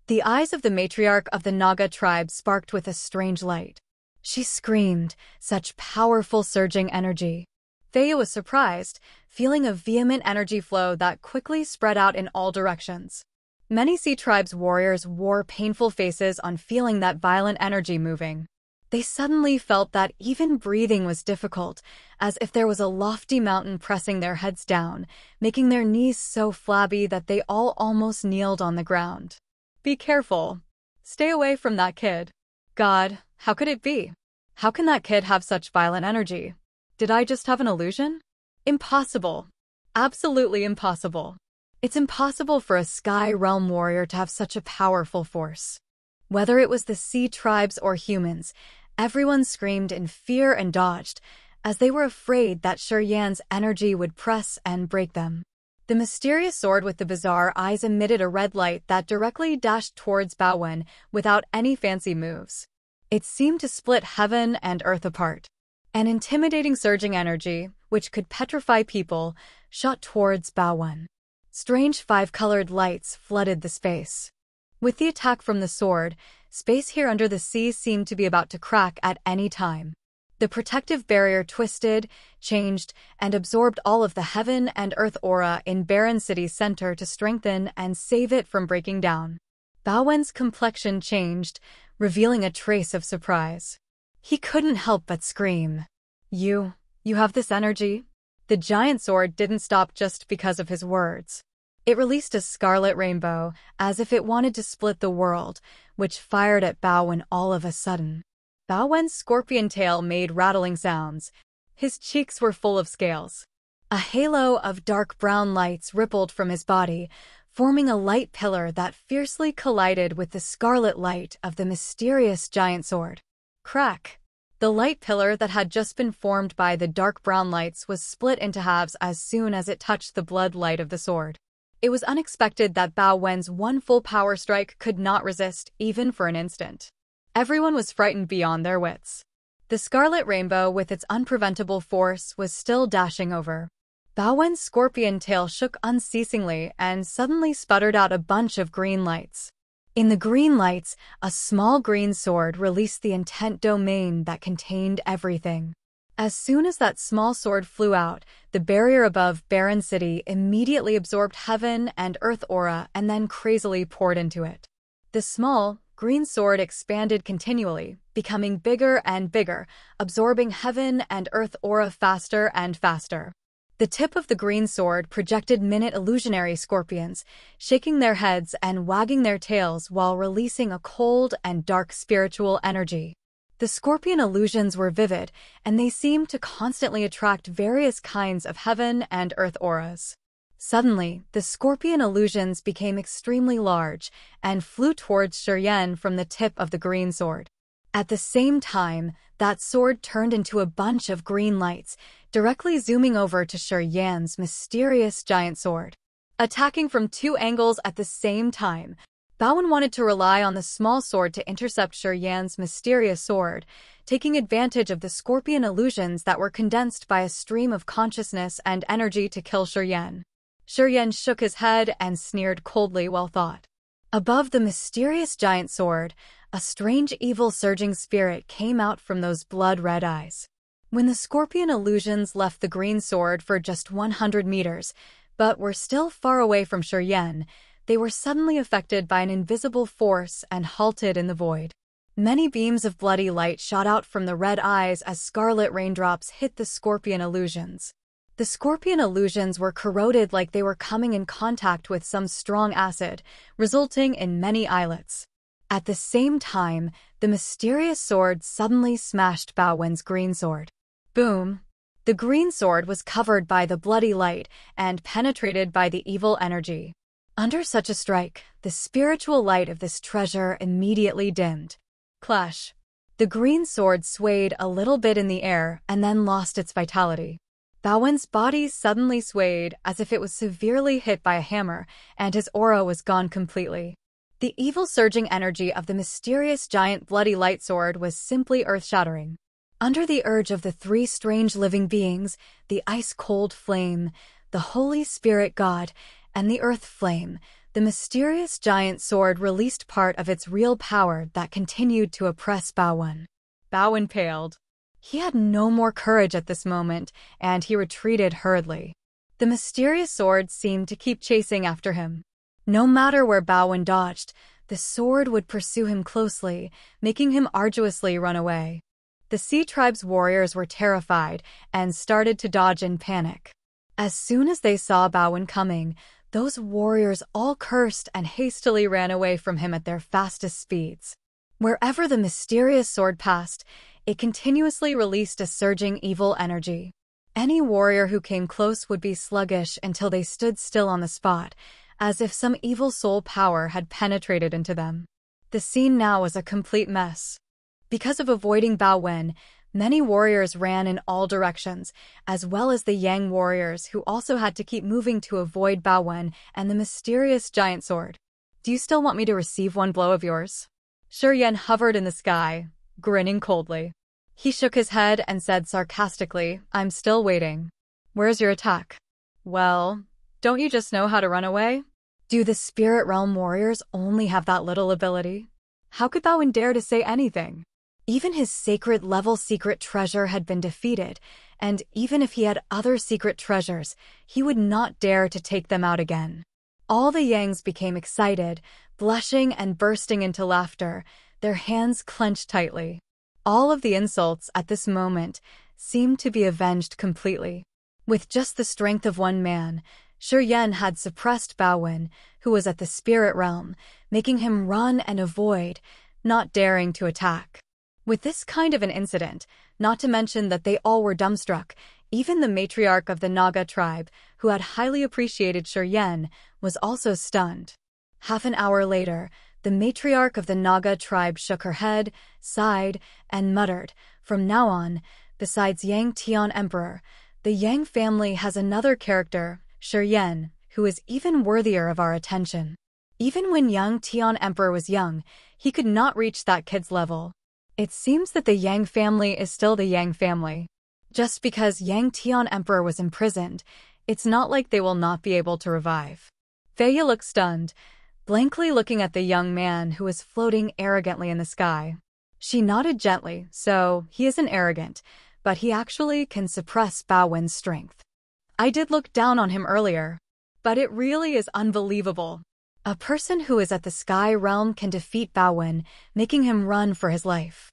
The eyes of the Matriarch of the Naga tribe sparked with a strange light. She screamed, such powerful surging energy. Thea was surprised, feeling a vehement energy flow that quickly spread out in all directions. Many Sea Tribe's warriors wore painful faces on feeling that violent energy moving. They suddenly felt that even breathing was difficult, as if there was a lofty mountain pressing their heads down, making their knees so flabby that they all almost kneeled on the ground. Be careful. Stay away from that kid. God, how could it be? How can that kid have such violent energy? Did I just have an illusion? Impossible. Absolutely impossible. It's impossible for a Sky Realm warrior to have such a powerful force. Whether it was the Sea Tribes or humans, everyone screamed in fear and dodged, as they were afraid that Serene's energy would press and break them. The mysterious sword with the bizarre eyes emitted a red light that directly dashed towards Baowen without any fancy moves. It seemed to split heaven and earth apart. An intimidating surging energy, which could petrify people, shot towards Baowen. Strange five-colored lights flooded the space. With the attack from the sword, space here under the sea seemed to be about to crack at any time. The protective barrier twisted, changed, and absorbed all of the heaven and earth aura in Barren City's center to strengthen and save it from breaking down. Baowen's complexion changed, revealing a trace of surprise. He couldn't help but scream. You have this energy? The giant sword didn't stop just because of his words. It released a scarlet rainbow, as if it wanted to split the world, which fired at Baowen all of a sudden. Baowen's scorpion tail made rattling sounds. His cheeks were full of scales. A halo of dark brown lights rippled from his body, forming a light pillar that fiercely collided with the scarlet light of the mysterious giant sword. Crack! The light pillar that had just been formed by the dark brown lights was split into halves as soon as it touched the blood light of the sword. It was unexpected that Baowen's one full power strike could not resist, even for an instant. Everyone was frightened beyond their wits. The scarlet rainbow, with its unpreventable force, was still dashing over. Baowen's scorpion tail shook unceasingly and suddenly sputtered out a bunch of green lights. In the green lights, a small green sword released the intent domain that contained everything. As soon as that small sword flew out, the barrier above Barren City immediately absorbed heaven and earth aura and then crazily poured into it. The small, green sword expanded continually, becoming bigger and bigger, absorbing heaven and earth aura faster and faster. The tip of the green sword projected minute illusionary scorpions, shaking their heads and wagging their tails while releasing a cold and dark spiritual energy. The scorpion illusions were vivid, and they seemed to constantly attract various kinds of heaven and earth auras. Suddenly, the scorpion illusions became extremely large and flew towards Serene from the tip of the green sword. At the same time, that sword turned into a bunch of green lights, directly zooming over to Serene's mysterious giant sword. Attacking from two angles at the same time, Baowen wanted to rely on the small sword to intercept Serene's mysterious sword, taking advantage of the scorpion illusions that were condensed by a stream of consciousness and energy to kill Serene. Serene shook his head and sneered coldly while thought. Above the mysterious giant sword, a strange evil surging spirit came out from those blood-red eyes. When the scorpion illusions left the green sword for just 100 meters, but were still far away from Serene, they were suddenly affected by an invisible force and halted in the void. Many beams of bloody light shot out from the red eyes as scarlet raindrops hit the scorpion illusions. The scorpion illusions were corroded like they were coming in contact with some strong acid, resulting in many eyelets. At the same time, the mysterious sword suddenly smashed Bao Wen's green sword. Boom! The green sword was covered by the bloody light and penetrated by the evil energy. Under such a strike, the spiritual light of this treasure immediately dimmed. Clash! The green sword swayed a little bit in the air and then lost its vitality. Bao Wen's body suddenly swayed as if it was severely hit by a hammer, and his aura was gone completely. The evil surging energy of the mysterious giant bloody light sword was simply earth-shattering. Under the urge of the three strange living beings, the ice-cold flame, the Holy Spirit God, and the earth flame, the mysterious giant sword released part of its real power that continued to oppress Bao Wen. Bao Wen paled. He had no more courage at this moment, and he retreated hurriedly. The mysterious sword seemed to keep chasing after him. No matter where Bao Wen dodged, the sword would pursue him closely, making him arduously run away. The Sea Tribe's warriors were terrified and started to dodge in panic. As soon as they saw Bao Wen coming, those warriors all cursed and hastily ran away from him at their fastest speeds. Wherever the mysterious sword passed, it continuously released a surging evil energy. Any warrior who came close would be sluggish until they stood still on the spot, as if some evil soul power had penetrated into them. The scene now was a complete mess. Because of avoiding Bao Wen, many warriors ran in all directions, as well as the Yang warriors who also had to keep moving to avoid Bao Wen and the mysterious giant sword. Do you still want me to receive one blow of yours? Serene hovered in the sky, grinning coldly. He shook his head and said sarcastically, I'm still waiting. Where's your attack? Well, don't you just know how to run away? Do the Spirit Realm warriors only have that little ability? How could Bao Wen dare to say anything? Even his sacred-level secret treasure had been defeated, and even if he had other secret treasures, he would not dare to take them out again. All the Yangs became excited, blushing and bursting into laughter, their hands clenched tightly. All of the insults at this moment seemed to be avenged completely. With just the strength of one man, Serene had suppressed Bao Wen, who was at the Spirit Realm, making him run and avoid, not daring to attack. With this kind of an incident, not to mention that they all were dumbstruck, even the Matriarch of the Naga tribe, who had highly appreciated Serene, was also stunned. Half an hour later, the Matriarch of the Naga tribe shook her head, sighed, and muttered, from now on, besides Yang Tian Emperor, the Yang family has another character, Serene, who is even worthier of our attention. Even when Yang Tian Emperor was young, he could not reach that kid's level. It seems that the Yang family is still the Yang family. Just because Yang Tian Emperor was imprisoned, it's not like they will not be able to revive. Feya looked stunned, blankly looking at the young man who was floating arrogantly in the sky. She nodded gently, so he isn't arrogant, but he actually can suppress Bao Wen's strength. I did look down on him earlier, but it really is unbelievable. A person who is at the Sky Realm can defeat Bao Wen, making him run for his life.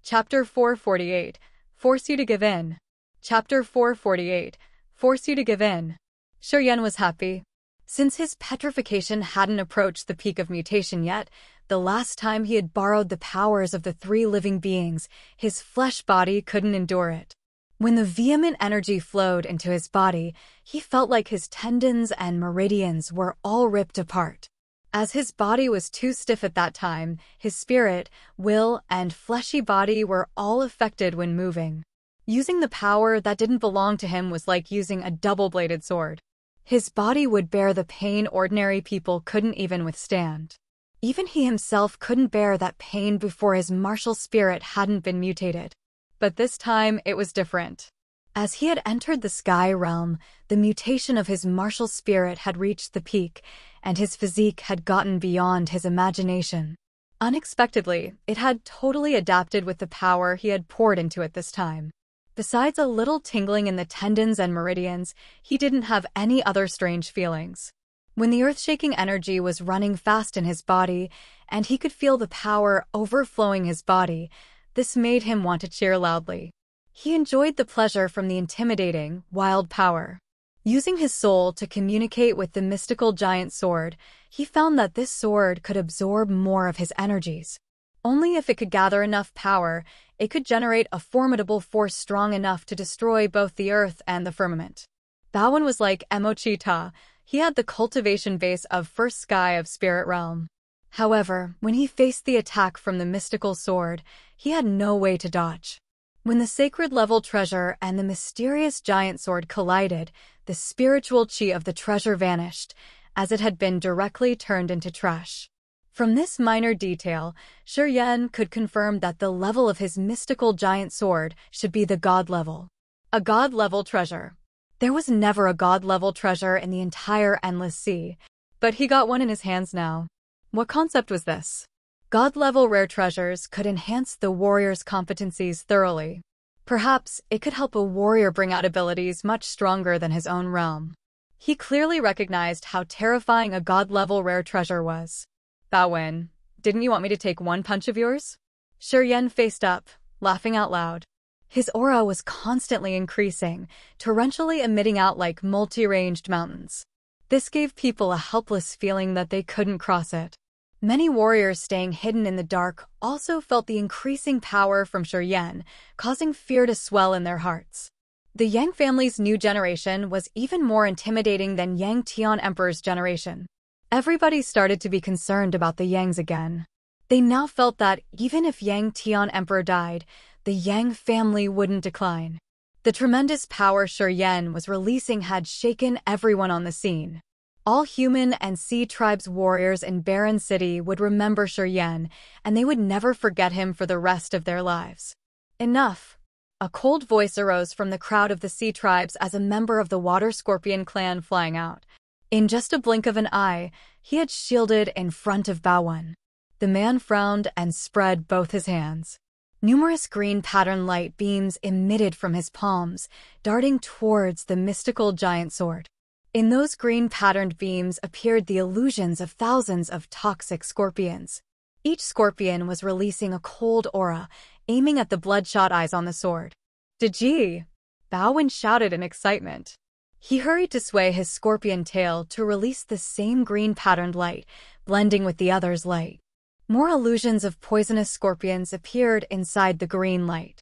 Chapter 448. Force you to give in. Chapter 448. Force you to give in. Serene was happy. Since his petrification hadn't approached the peak of mutation yet, the last time he had borrowed the powers of the three living beings, his flesh body couldn't endure it. When the vehement energy flowed into his body, he felt like his tendons and meridians were all ripped apart. As his body was too stiff at that time, his spirit, will, and fleshy body were all affected when moving. Using the power that didn't belong to him was like using a double-bladed sword. His body would bear the pain ordinary people couldn't even withstand. Even he himself couldn't bear that pain before his martial spirit hadn't been mutated. But this time it was different. As he had entered the Sky Realm, the mutation of his martial spirit had reached the peak, and his physique had gotten beyond his imagination. Unexpectedly, it had totally adapted with the power he had poured into it this time. Besides a little tingling in the tendons and meridians, he didn't have any other strange feelings. When the earth-shaking energy was running fast in his body, and he could feel the power overflowing his body, this made him want to cheer loudly. He enjoyed the pleasure from the intimidating, wild power. Using his soul to communicate with the mystical giant sword, he found that this sword could absorb more of his energies. Only if it could gather enough power, it could generate a formidable force strong enough to destroy both the earth and the firmament. Baowen was like Emochita. He had the cultivation base of first sky of spirit realm. However, when he faced the attack from the mystical sword, he had no way to dodge. When the sacred level treasure and the mysterious giant sword collided, the spiritual chi of the treasure vanished, as it had been directly turned into trash. From this minor detail, Shi Yan could confirm that the level of his mystical giant sword should be the god level. A god-level treasure. There was never a god-level treasure in the entire Endless Sea, but he got one in his hands now. What concept was this? God-level rare treasures could enhance the warrior's competencies thoroughly. Perhaps it could help a warrior bring out abilities much stronger than his own realm. He clearly recognized how terrifying a god-level rare treasure was. Baowen, didn't you want me to take one punch of yours? Shi Yan faced up, laughing out loud. His aura was constantly increasing, torrentially emitting out like multi-ranged mountains. This gave people a helpless feeling that they couldn't cross it. Many warriors staying hidden in the dark also felt the increasing power from Shi Yan, causing fear to swell in their hearts. The Yang family's new generation was even more intimidating than Yang Tian Emperor's generation. Everybody started to be concerned about the Yangs again. They now felt that even if Yang Tian Emperor died, the Yang family wouldn't decline. The tremendous power Shi Yan was releasing had shaken everyone on the scene. All human and sea tribes warriors in Barren City would remember Shi Yan, and they would never forget him for the rest of their lives. Enough! A cold voice arose from the crowd of the sea tribes as a member of the Water Scorpion clan flying out. In just a blink of an eye, he had shielded in front of Baowen. The man frowned and spread both his hands. Numerous green pattern light beams emitted from his palms, darting towards the mystical giant sword. In those green patterned beams appeared the illusions of thousands of toxic scorpions. Each scorpion was releasing a cold aura, aiming at the bloodshot eyes on the sword. "Diji!" Baowen shouted in excitement. He hurried to sway his scorpion tail to release the same green-patterned light, blending with the other's light. More illusions of poisonous scorpions appeared inside the green light.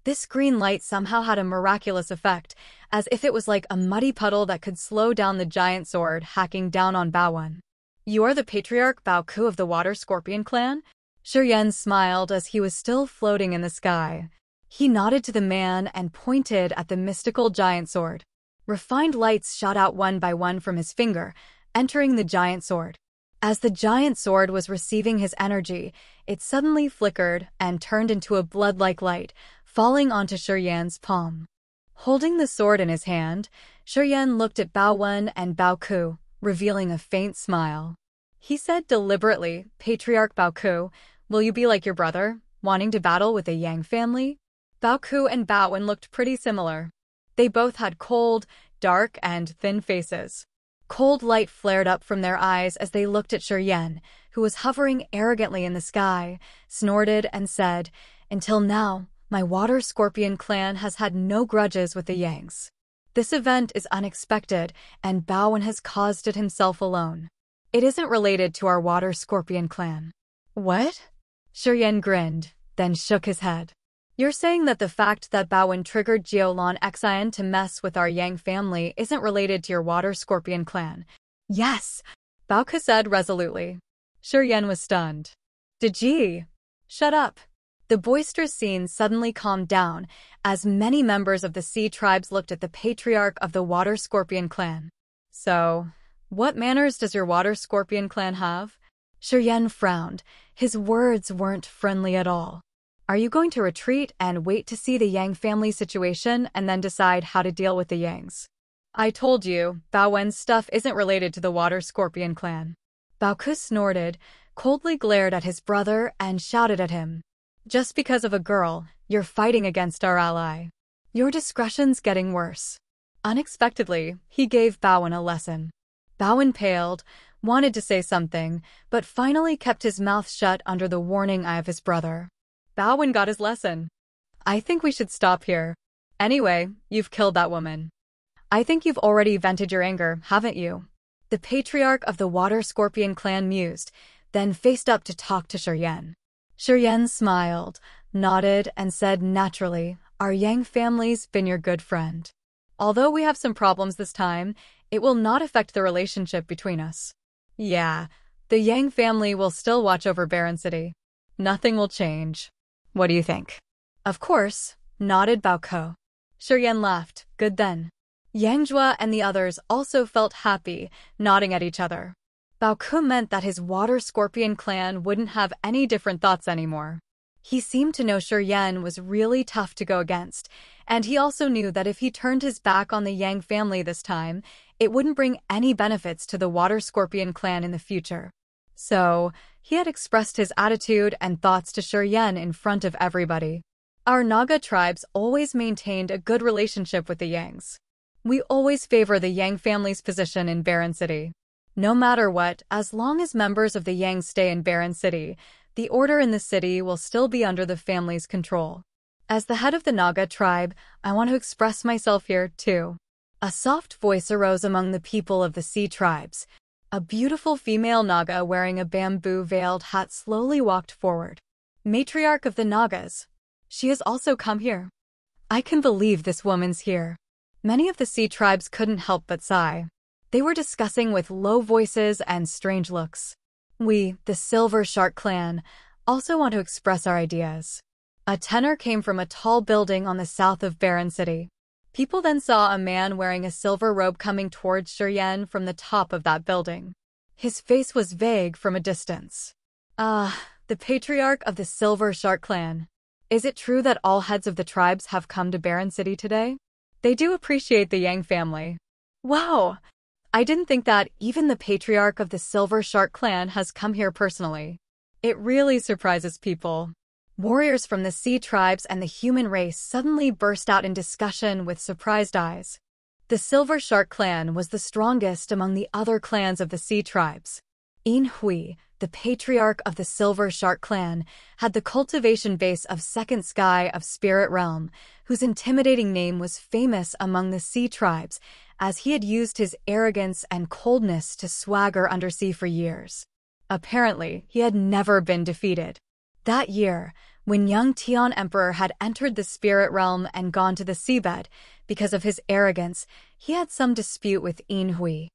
This green light somehow had a miraculous effect, as if it was like a muddy puddle that could slow down the giant sword hacking down on Baowen. "You are the Patriarch Baoku of the Water Scorpion clan?" Shi Yan smiled as he was still floating in the sky. He nodded to the man and pointed at the mystical giant sword. Refined lights shot out one by one from his finger, entering the giant sword. As the giant sword was receiving his energy, it suddenly flickered and turned into a blood-like light, falling onto Shi Yan's palm. Holding the sword in his hand, Shi Yan looked at Baowen and Baoku, revealing a faint smile. He said deliberately, "Patriarch Baoku, will you be like your brother, wanting to battle with the Yang family?" Baoku and Baowen looked pretty similar. They both had cold, dark, and thin faces. Cold light flared up from their eyes as they looked at Shi Yan, who was hovering arrogantly in the sky, snorted, and said, "Until now, my Water Scorpion clan has had no grudges with the Yangs. This event is unexpected, and Baowen has caused it himself alone. It isn't related to our Water Scorpion clan." "What?" Shi Yan grinned, then shook his head. "You're saying that the fact that Baowen triggered Jiolon Xian to mess with our Yang family isn't related to your Water Scorpion clan?" "Yes," Baoku said resolutely. Shi Yan was stunned. "Diji! Shut up." The boisterous scene suddenly calmed down as many members of the sea tribes looked at the Patriarch of the Water Scorpion clan. "So, what manners does your Water Scorpion clan have?" Shi Yan frowned. His words weren't friendly at all. "Are you going to retreat and wait to see the Yang family situation and then decide how to deal with the Yangs?" "I told you, Baowen's stuff isn't related to the Water Scorpion clan." Baoku snorted, coldly glared at his brother, and shouted at him. "Just because of a girl, you're fighting against our ally." Your discretion's getting worse. Unexpectedly, he gave Bowen a lesson. Bowen paled, wanted to say something, but finally kept his mouth shut under the warning eye of his brother. Bowen got his lesson. I think we should stop here. Anyway, you've killed that woman. I think you've already vented your anger, haven't you? The patriarch of the Water Scorpion clan mused, then faced up to talk to Serene. Serene smiled, nodded, and said naturally, our Yang family's been your good friend. Although we have some problems this time, it will not affect the relationship between us. Yeah, the Yang family will still watch over Baron City. Nothing will change. What do you think? Of course, nodded Baoko. Serene laughed, good then. Yangjua and the others also felt happy, nodding at each other. Baoko meant that his Water Scorpion clan wouldn't have any different thoughts anymore. He seemed to know Serene was really tough to go against, and he also knew that if he turned his back on the Yang family this time, it wouldn't bring any benefits to the Water Scorpion clan in the future. So, he had expressed his attitude and thoughts to Serene in front of everybody. Our Naga tribes always maintained a good relationship with the Yangs. We always favor the Yang family's position in Baron City. No matter what, as long as members of the Yang stay in Baron City, the order in the city will still be under the family's control. As the head of the Naga tribe, I want to express myself here, too. A soft voice arose among the people of the sea tribes. A beautiful female Naga wearing a bamboo-veiled hat slowly walked forward. Matriarch of the Nagas. She has also come here. I can believe this woman's here. Many of the sea tribes couldn't help but sigh. They were discussing with low voices and strange looks. We, the Silver Shark clan, also want to express our ideas. A tenor came from a tall building on the south of Baron City. People then saw a man wearing a silver robe coming towards Serene from the top of that building. His face was vague from a distance. The patriarch of the Silver Shark clan. Is it true that all heads of the tribes have come to Baron City today? They do appreciate the Yang family. Wow! I didn't think that even the patriarch of the Silver Shark clan has come here personally. It really surprises people. Warriors from the sea tribes and the human race suddenly burst out in discussion with surprised eyes. The Silver Shark clan was the strongest among the other clans of the sea tribes. In Hui, the patriarch of the Silver Shark clan, had the cultivation base of Second Sky of Spirit Realm, whose intimidating name was famous among the sea tribes, as he had used his arrogance and coldness to swagger undersea for years. Apparently, he had never been defeated. That year, when young Tian Emperor had entered the spirit realm and gone to the seabed, because of his arrogance, he had some dispute with In Hui.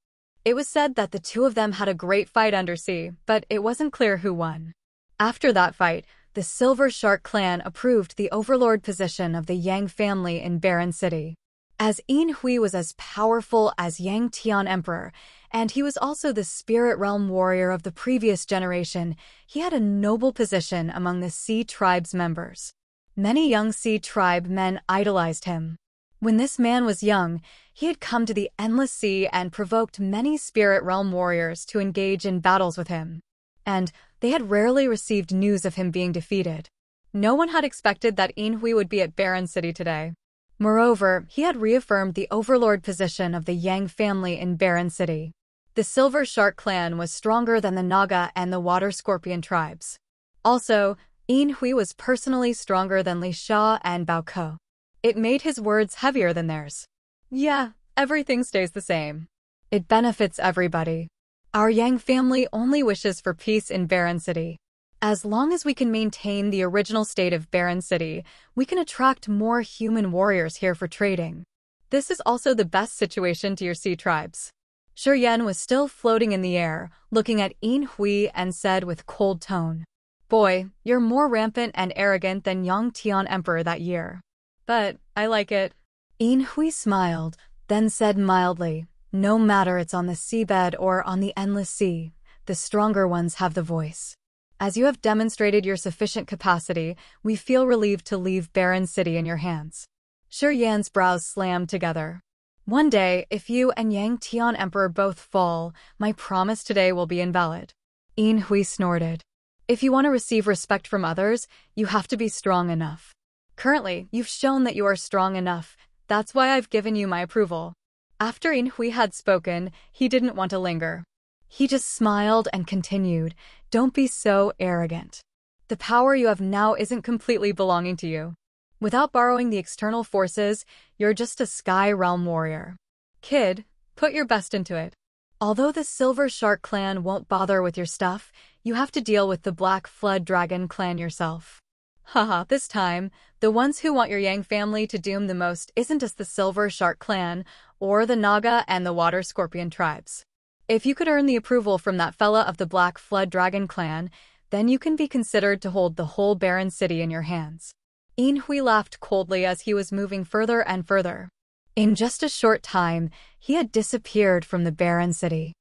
It was said that the two of them had a great fight undersea, but it wasn't clear who won. After that fight, the Silver Shark clan approved the overlord position of the Yang family in Baron City. As In Hui was as powerful as Yang Tian Emperor, and he was also the spirit realm warrior of the previous generation, he had a noble position among the Sea Tribe's members. Many young Sea Tribe men idolized him. When this man was young, he had come to the Endless Sea and provoked many spirit realm warriors to engage in battles with him. And they had rarely received news of him being defeated. No one had expected that In Hui would be at Baron City today. Moreover, he had reaffirmed the overlord position of the Yang family in Baron City. The Silver Shark clan was stronger than the Naga and the Water Scorpion tribes. Also, In Hui was personally stronger than Li Sha and Baoko. It made his words heavier than theirs. Yeah, everything stays the same. It benefits everybody. Our Yang family only wishes for peace in Baron City. As long as we can maintain the original state of Baron City, we can attract more human warriors here for trading. This is also the best situation to your sea tribes. Serene was still floating in the air, looking at In Hui and said with cold tone, Boy, you're more rampant and arrogant than Yang Tian Emperor that year. But I like it. In Hui smiled, then said mildly, No matter it's on the seabed or on the endless sea, the stronger ones have the voice. As you have demonstrated your sufficient capacity, we feel relieved to leave Baron City in your hands. Serene's brows slammed together. One day, if you and Yang Tian Emperor both fall, my promise today will be invalid. In Hui snorted. If you want to receive respect from others, you have to be strong enough. Currently, you've shown that you are strong enough. That's why I've given you my approval. After Inhui had spoken, he didn't want to linger. He just smiled and continued, "Don't be so arrogant. The power you have now isn't completely belonging to you. Without borrowing the external forces, you're just a Sky Realm warrior. Kid, put your best into it. Although the Silver Shark clan won't bother with your stuff, you have to deal with the Black Flood Dragon clan yourself." Haha, this time, the ones who want your Yang family to doom the most isn't just the Silver Shark clan, or the Naga and the Water Scorpion tribes. If you could earn the approval from that fella of the Black Flood Dragon clan, then you can be considered to hold the whole barren city in your hands. Inhui laughed coldly as he was moving further and further. In just a short time, he had disappeared from the barren city.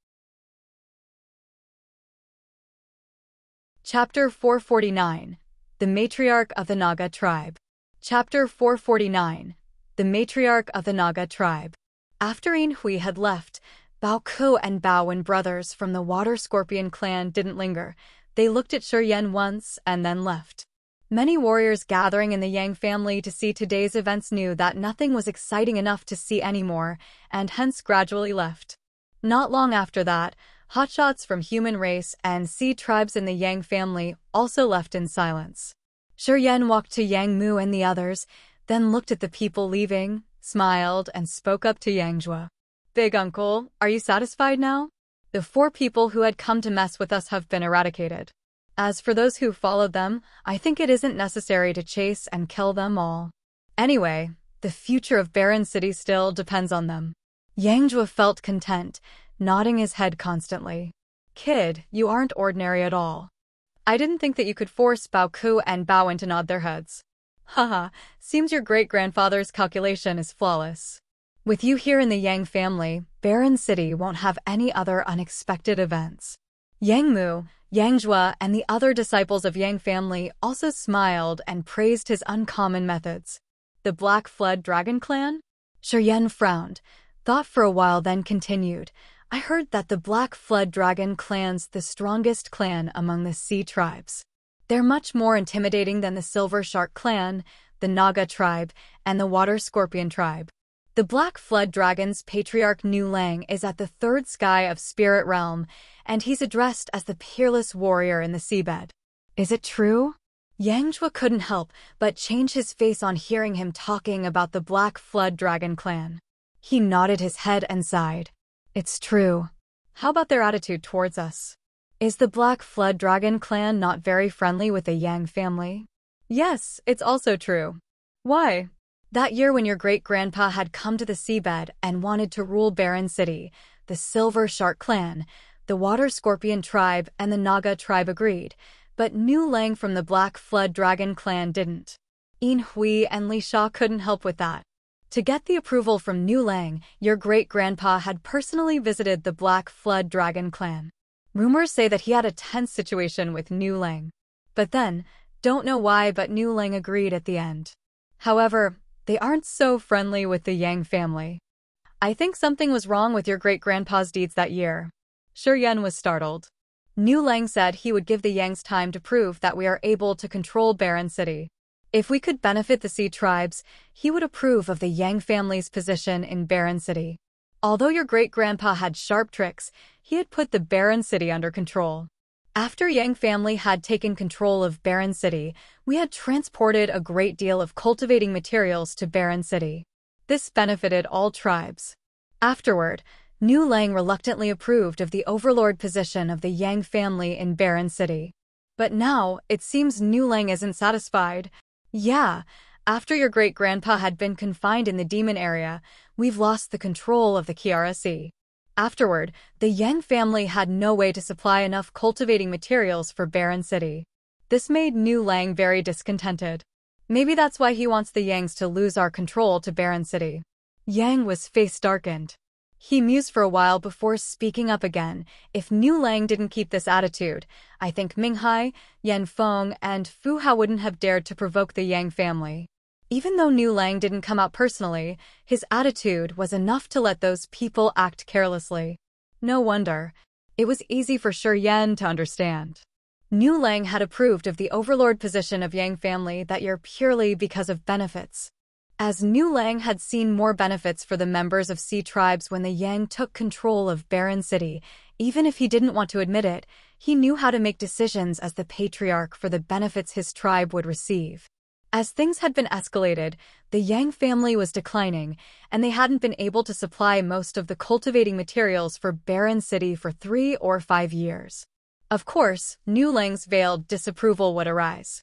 Chapter 449. The Matriarch of the Naga Tribe. Chapter 449. The Matriarch of the Naga Tribe. After Inhui had left, Bao Ku and Bao Wen brothers from the Water Scorpion clan didn't linger. They looked at Shi Yan once and then left. Many warriors gathering in the Yang family to see today's events knew that nothing was exciting enough to see anymore, and hence gradually left. Not long after that, hotshots from human race and sea tribes in the Yang family also left in silence. Shi Yan walked to Yang Mu and the others, then looked at the people leaving, smiled, and spoke up to Yang Zhuo. "Big uncle, are you satisfied now? The 4 people who had come to mess with us have been eradicated. As for those who followed them, I think it isn't necessary to chase and kill them all. Anyway, the future of Barren City still depends on them." Yang Zhuo felt content, nodding his head constantly. "Kid, you aren't ordinary at all. I didn't think that you could force Bao Ku and Bao Wen to nod their heads. Haha, seems your great-grandfather's calculation is flawless. With you here in the Yang family, Barren City won't have any other unexpected events." Yang Mu, Yang Zhuo, and the other disciples of Yang family also smiled and praised his uncommon methods. "The Black Flood Dragon clan?" Shi Yan frowned, thought for a while, then continued, "I heard that the Black Flood Dragon clan's the strongest clan among the sea tribes. They're much more intimidating than the Silver Shark clan, the Naga tribe, and the Water Scorpion tribe. The Black Flood Dragon's patriarch Nu Lang is at the 3rd sky of Spirit Realm, and he's addressed as the peerless warrior in the seabed. Is it true?" Yang Zhuo couldn't help but change his face on hearing him talking about the Black Flood Dragon clan. He nodded his head and sighed. "It's true. How about their attitude towards us? Is the Black Flood Dragon clan not very friendly with the Yang family?" "Yes, it's also true. Why?" "That year when your great-grandpa had come to the seabed and wanted to rule Barren City, the Silver Shark clan, the Water Scorpion tribe, and the Naga tribe agreed, but Nu Lang from the Black Flood Dragon clan didn't. Inhui and Li Sha couldn't help with that. To get the approval from Nu Lang, your great-grandpa had personally visited the Black Flood Dragon clan. Rumors say that he had a tense situation with Nu Lang. But then, don't know why, but Nu Lang agreed at the end. However, they aren't so friendly with the Yang family. I think something was wrong with your great-grandpa's deeds that year." Shi Yan was startled. Nu Lang said he would give the Yangs time to prove that we are able to control Barren City. If we could benefit the sea tribes, he would approve of the Yang family's position in Barren City. Although your great-grandpa had sharp tricks, he had put the Barren City under control. After Yang family had taken control of Barren City, we had transported a great deal of cultivating materials to Barren City. This benefited all tribes. Afterward, Nu Lang reluctantly approved of the overlord position of the Yang family in Barren City. But now, it seems Nu Lang isn't satisfied. "Yeah, after your great-grandpa had been confined in the demon area, we've lost the control of the Kiara Sea. Afterward, the Yang family had no way to supply enough cultivating materials for Barren City. This made Nu Lang very discontented. Maybe that's why he wants the Yangs to lose our control to Barren City." Yang was face darkened. He mused for a while before speaking up again. If Nu Lang didn't keep this attitude, I think Minghai, Yan Feng, and Fu Hao wouldn't have dared to provoke the Yang family. Even though Nu Lang didn't come out personally, his attitude was enough to let those people act carelessly. No wonder. It was easy for Shi Yan to understand. Niu Lang had approved of the overlord position of Yang family that year purely because of benefits. As Niu Lang had seen more benefits for the members of Sea tribes when the Yang took control of Barren City, even if he didn't want to admit it, he knew how to make decisions as the Patriarch for the benefits his tribe would receive. As things had been escalated, the Yang family was declining, and they hadn't been able to supply most of the cultivating materials for Barren City for 3 or 5 years. Of course, Niu Lang's veiled disapproval would arise.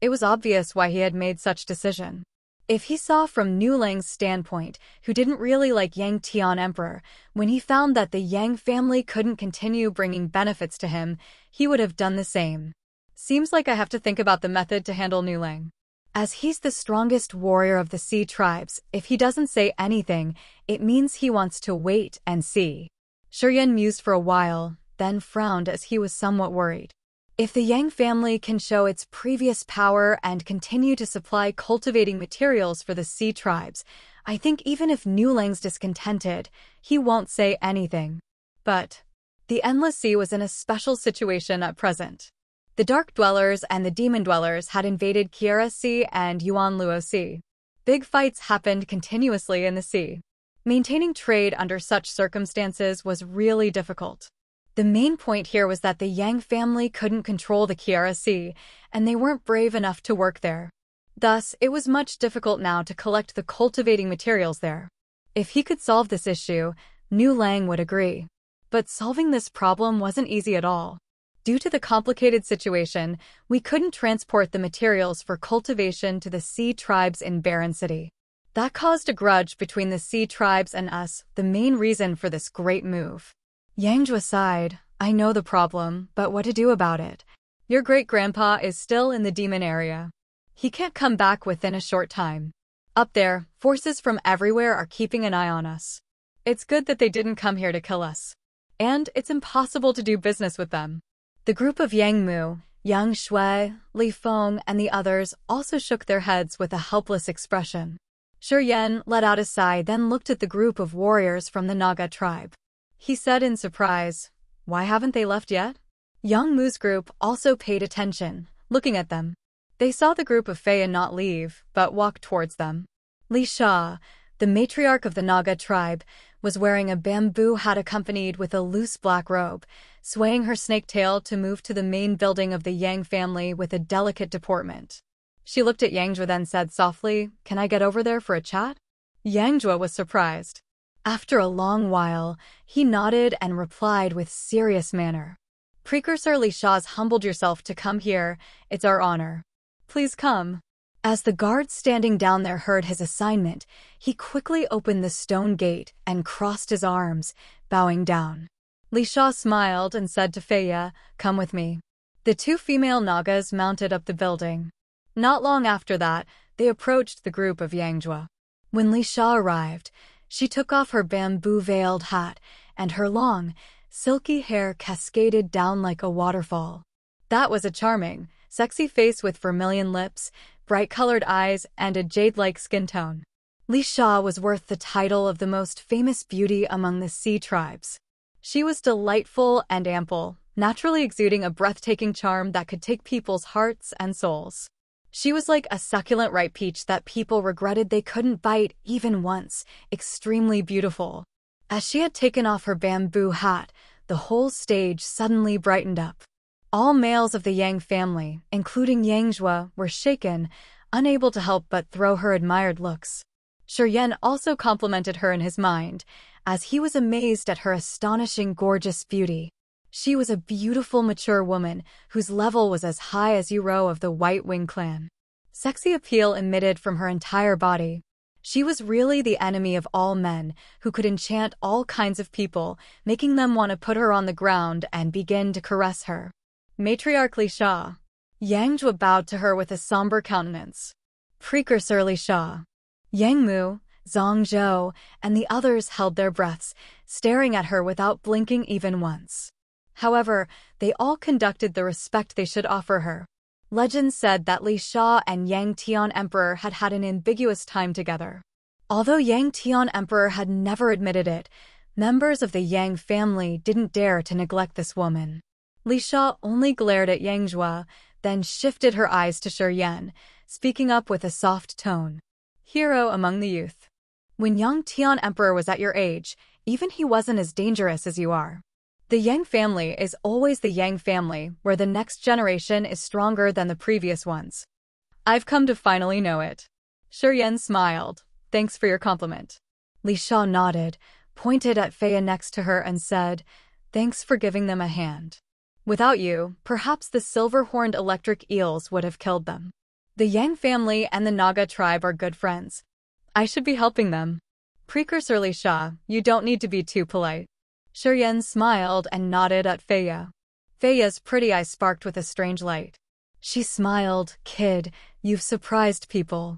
It was obvious why he had made such decision. If he saw from Niu Lang's standpoint, who didn't really like Yang Tian Emperor, when he found that the Yang family couldn't continue bringing benefits to him, he would have done the same. Seems like I have to think about the method to handle Niu Lang. As he's the strongest warrior of the Sea tribes, if he doesn't say anything, it means he wants to wait and see. Shuryen mused for a while, then frowned as he was somewhat worried. If the Yang family can show its previous power and continue to supply cultivating materials for the Sea tribes, I think even if Niu Lang's discontented, he won't say anything. But the Endless Sea was in a special situation at present. The Dark Dwellers and the Demon Dwellers had invaded Kiara Sea and Yuanluo Sea. Big fights happened continuously in the sea. Maintaining trade under such circumstances was really difficult. The main point here was that the Yang family couldn't control the Kiara Sea, and they weren't brave enough to work there. Thus, it was much difficult now to collect the cultivating materials there. If he could solve this issue, Niu Lang would agree. But solving this problem wasn't easy at all. Due to the complicated situation, we couldn't transport the materials for cultivation to the Sea tribes in Barren City. That caused a grudge between the Sea tribes and us, the main reason for this great move. Yangjua sighed. I know the problem, but what to do about it? Your great-grandpa is still in the demon area. He can't come back within a short time. Up there, forces from everywhere are keeping an eye on us. It's good that they didn't come here to kill us. And it's impossible to do business with them. The group of Yang Mu, Yang Shui, Li Feng, and the others also shook their heads with a helpless expression. Shuryen let out a sigh, then looked at the group of warriors from the Naga tribe. He said in surprise, "Why haven't they left yet?" Yang Mu's group also paid attention, looking at them. They saw the group of Feiya not leave, but walk towards them. Li Sha, the matriarch of the Naga tribe, was wearing a bamboo hat accompanied with a loose black robe, swaying her snake tail to move to the main building of the Yang family with a delicate deportment. She looked at Yangjua, then said softly, "Can I get over there for a chat?" Yangjua was surprised. After a long while, he nodded and replied with serious manner. "Precursor Li Sha's humbled yourself to come here. It's our honor. Please come." As the guards standing down there heard his assignment, he quickly opened the stone gate and crossed his arms, bowing down. Li Sha smiled and said to Feiya, "Come with me." The two female Nagas mounted up the building. Not long after that, they approached the group of Yangjua. When Li Sha arrived, she took off her bamboo-veiled hat, and her long, silky hair cascaded down like a waterfall. That was a charming, sexy face with vermilion lips, bright-colored eyes, and a jade-like skin tone. Li Sha was worth the title of the most famous beauty among the Sea tribes. She was delightful and ample, naturally exuding a breathtaking charm that could take people's hearts and souls. She was like a succulent ripe peach that people regretted they couldn't bite even once, extremely beautiful. As she had taken off her bamboo hat, the whole stage suddenly brightened up. All males of the Yang family, including Yangjua, were shaken, unable to help but throw her admired looks. Shuryen also complimented her in his mind, as he was amazed at her astonishing gorgeous beauty. She was a beautiful mature woman, whose level was as high as Yuro of the White Wing clan. Sexy appeal emitted from her entire body. She was really the enemy of all men, who could enchant all kinds of people, making them want to put her on the ground and begin to caress her. Matriarch Li Sha. Yangjua bowed to her with a somber countenance. Precursor Li Sha. Yang Mu, Zhang Zhou, and the others held their breaths, staring at her without blinking even once. However, they all conducted the respect they should offer her. Legend said that Li Sha and Yang Tian Emperor had had an ambiguous time together. Although Yang Tian Emperor had never admitted it, members of the Yang family didn't dare to neglect this woman. Li Sha only glared at Yang Zhuo, then shifted her eyes to Shi Yan, speaking up with a soft tone. Hero among the youth. When young Tian Emperor was at your age, even he wasn't as dangerous as you are. The Yang family is always the Yang family, where the next generation is stronger than the previous ones. I've come to finally know it. Shi Yan smiled. Thanks for your compliment. Li Sha nodded, pointed at Feiya next to her and said, thanks for giving them a hand. Without you, perhaps the silver-horned electric eels would have killed them. The Yang family and the Naga tribe are good friends. I should be helping them. Precursor Li Sha, you don't need to be too polite. Shi Yan smiled and nodded at Feiya. Feiya's pretty eyes sparked with a strange light. She smiled, kid, you've surprised people.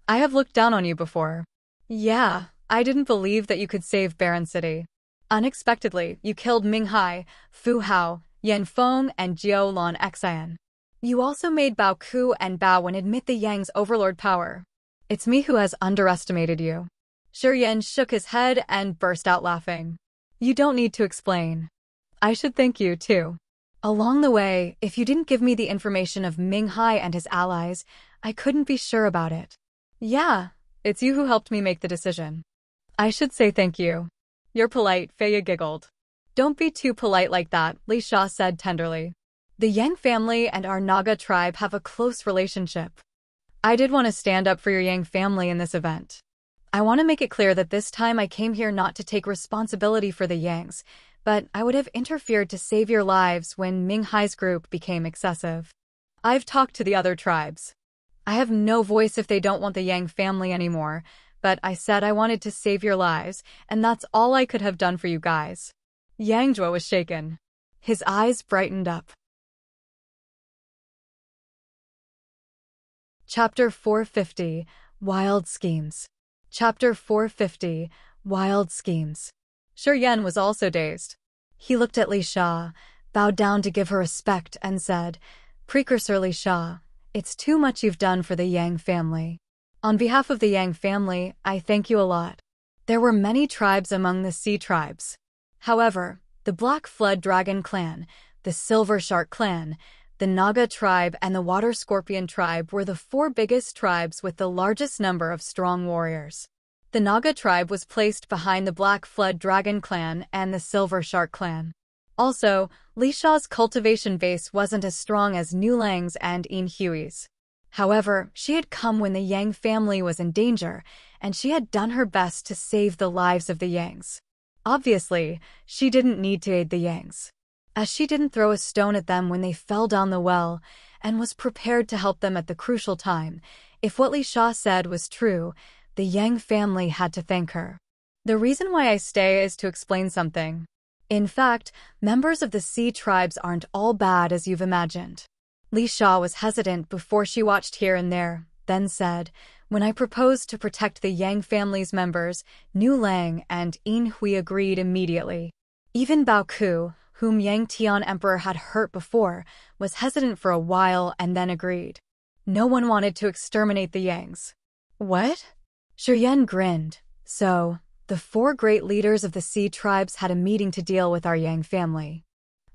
I have looked down on you before. Yeah, I didn't believe that you could save Baron City. Unexpectedly, you killed Ming Hai, Fu Hao, Yan Feng, and Jiao Lan Xian. You also made Bao Ku and Bao Wen admit the Yang's overlord power. It's me who has underestimated you. Shi Yan shook his head and burst out laughing. You don't need to explain. I should thank you, too. Along the way, if you didn't give me the information of Ming Hai and his allies, I couldn't be sure about it. Yeah, it's you who helped me make the decision. I should say thank you. You're polite, Feiya giggled. Don't be too polite like that, Li Sha said tenderly. The Yang family and our Naga tribe have a close relationship. I did want to stand up for your Yang family in this event. I want to make it clear that this time I came here not to take responsibility for the Yangs, but I would have interfered to save your lives when Ming Hai's group became excessive. I've talked to the other tribes. I have no voice if they don't want the Yang family anymore, but I said I wanted to save your lives, and that's all I could have done for you guys. Yang Zhuo was shaken. His eyes brightened up. Chapter 450, Wild Schemes. Chapter 450, Wild Schemes. Shi Yan was also dazed. He looked at Li Sha, bowed down to give her respect, and said, Precursor Li Sha, it's too much you've done for the Yang family. On behalf of the Yang family, I thank you a lot. There were many tribes among the sea tribes. However, the Black Flood Dragon clan, the Silver Shark clan, the Naga tribe, and the Water Scorpion tribe were the four biggest tribes with the largest number of strong warriors. The Naga tribe was placed behind the Black Flood Dragon clan and the Silver Shark clan. Also, Li Sha's cultivation base wasn't as strong as Nu Lang's and Yin Hui's. However, she had come when the Yang family was in danger, and she had done her best to save the lives of the Yangs. Obviously, she didn't need to aid the Yangs, as she didn't throw a stone at them when they fell down the well, and was prepared to help them at the crucial time. If what Li Sha said was true, the Yang family had to thank her. The reason why I stay is to explain something. In fact, members of the sea tribes aren't all bad as you've imagined. Li Sha was hesitant before she watched here and there, then said, when I proposed to protect the Yang family's members, Nu Lang and Yin Hui agreed immediately. Even Bao Ku, whom Yang Tian Emperor had hurt before, was hesitant for a while and then agreed. No one wanted to exterminate the Yangs. What? Shi Yan grinned. So, the four great leaders of the sea tribes had a meeting to deal with our Yang family.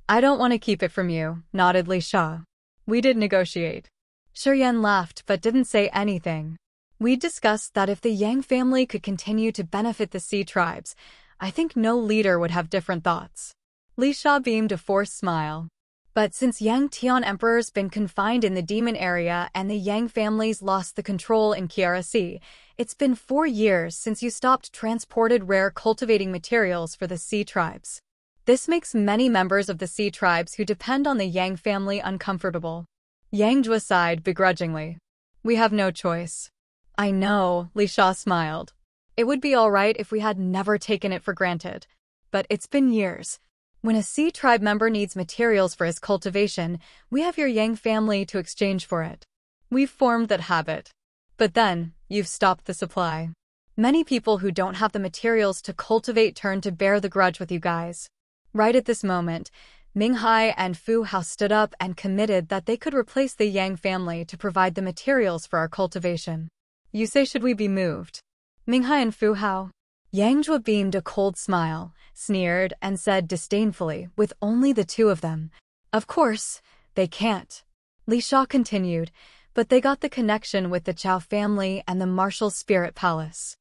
I don't want to keep it from you, nodded Li Sha. We did negotiate. Shi Yan laughed but didn't say anything. We discussed that if the Yang family could continue to benefit the sea tribes, I think no leader would have different thoughts. Li Sha beamed a forced smile. But since Yang Tian Emperor's been confined in the demon area and the Yang families lost the control in Kiara Sea, it's been 4 years since you stopped transported rare cultivating materials for the sea tribes. This makes many members of the sea tribes who depend on the Yang family uncomfortable. Yang Zhuo sighed begrudgingly. We have no choice. I know, Li Sha smiled. It would be all right if we had never taken it for granted. But it's been years. When a sea tribe member needs materials for his cultivation, we have your Yang family to exchange for it. We've formed that habit. But then, you've stopped the supply. Many people who don't have the materials to cultivate turn to bear the grudge with you guys. Right at this moment, Ming Hai and Fu Hao stood up and committed that they could replace the Yang family to provide the materials for our cultivation. You say should we be moved? Ming Hai and Fu Hao? Yang Zhuo beamed a cold smile, sneered, and said disdainfully, with only the two of them, Of course, they can't. Li Sha continued, but they got the connection with the Chao family and the martial spirit palace.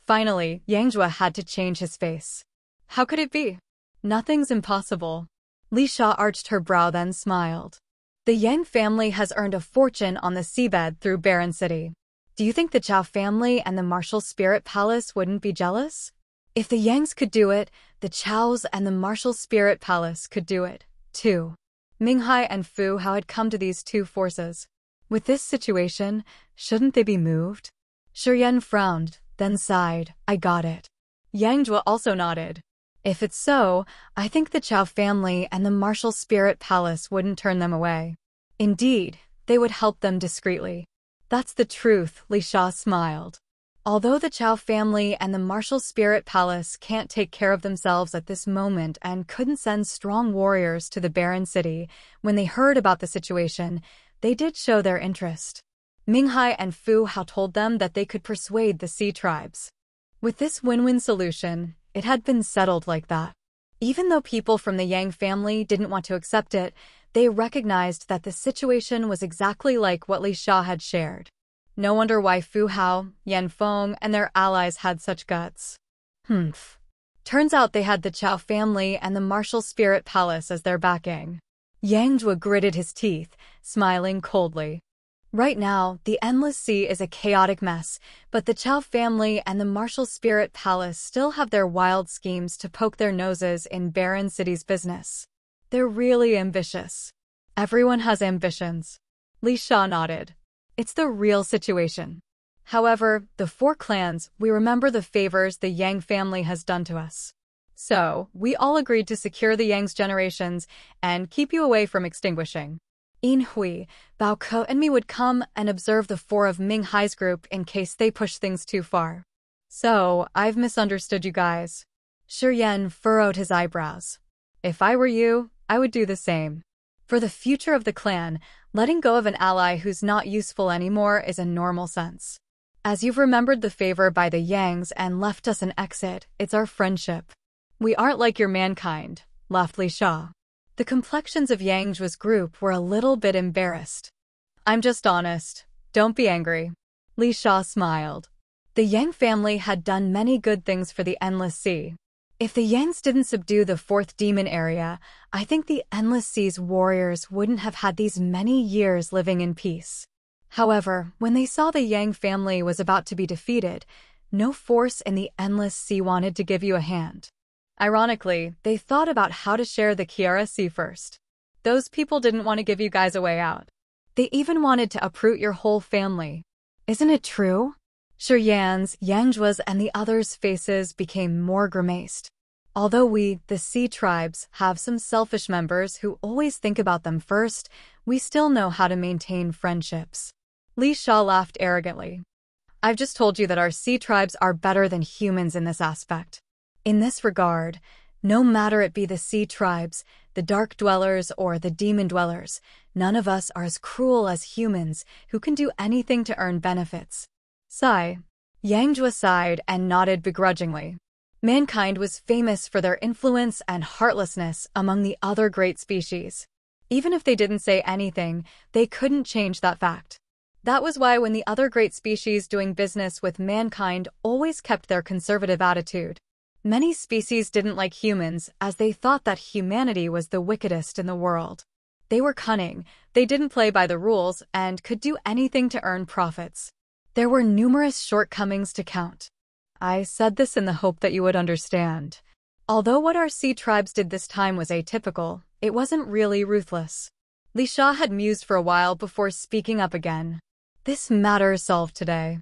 Finally, Yangjua had to change his face. How could it be? Nothing's impossible. Li Sha arched her brow then smiled. The Yang family has earned a fortune on the seabed through Barren City. Do you think the Chao family and the martial spirit palace wouldn't be jealous? If the Yangs could do it, the Chaos and the martial spirit palace could do it, too. Minghai and Fu Hao had come to these two forces. With this situation, shouldn't they be moved? Shiyan frowned, then sighed. I got it. Yangjua also nodded. If it's so, I think the Chao family and the martial spirit palace wouldn't turn them away. Indeed, they would help them discreetly. That's the truth, Li Sha smiled. Although the Chao family and the martial spirit palace can't take care of themselves at this moment and couldn't send strong warriors to the Barren City, when they heard about the situation, they did show their interest. Minghai and Fu Hao told them that they could persuade the Sea tribes. With this win-win solution, it had been settled like that. Even though people from the Yang family didn't want to accept it, they recognized that the situation was exactly like what Li Sha had shared. No wonder why Fu Hao, Yan Feng, and their allies had such guts. Turns out they had the Chao family and the martial spirit palace as their backing. Yangjua gritted his teeth, smiling coldly. Right now, the Endless Sea is a chaotic mess, but the Chao family and the martial spirit palace still have their wild schemes to poke their noses in Barren City's business. They're really ambitious. Everyone has ambitions. Li Sha nodded. It's the real situation. However, the four clans, we remember the favors the Yang family has done to us. So, we all agreed to secure the Yang's generations and keep you away from extinguishing. Yin Hui, Bao Ke and me would come and observe the four of Ming Hai's group in case they push things too far. So, I've misunderstood you guys. Shi Yan furrowed his eyebrows. If I were you, I would do the same. For the future of the clan, letting go of an ally who's not useful anymore is a normal sense. As you've remembered the favor by the Yangs and left us an exit, it's our friendship. We aren't like your mankind, laughed Li Sha. The complexions of Yangjua's group were a little bit embarrassed. I'm just honest. Don't be angry. Li Sha smiled. The Yang family had done many good things for the Endless Sea. If the Yangs didn't subdue the fourth demon area, I think the Endless Sea's warriors wouldn't have had these many years living in peace. However, when they saw the Yang family was about to be defeated, no force in the Endless Sea wanted to give you a hand. Ironically, they thought about how to share the Kiara Sea first. Those people didn't want to give you guys a way out. They even wanted to uproot your whole family. Isn't it true? Shi Yan's, Yangjua's, and the others' faces became more grimaced. Although we, the Sea tribes, have some selfish members who always think about them first, we still know how to maintain friendships. Li Sha laughed arrogantly. I've just told you that our Sea tribes are better than humans in this aspect. In this regard, no matter it be the Sea tribes, the Dark Dwellers, or the Demon Dwellers, none of us are as cruel as humans who can do anything to earn benefits. Sigh. Yangjua sighed and nodded begrudgingly. Mankind was famous for their influence and heartlessness among the other great species. Even if they didn't say anything, they couldn't change that fact. That was why when the other great species doing business with mankind always kept their conservative attitude. Many species didn't like humans as they thought that humanity was the wickedest in the world. They were cunning, they didn't play by the rules, and could do anything to earn profits. There were numerous shortcomings to count. I said this in the hope that you would understand. Although what our Sea tribes did this time was atypical, it wasn't really ruthless. Li Sha had mused for a while before speaking up again. This matter is solved today.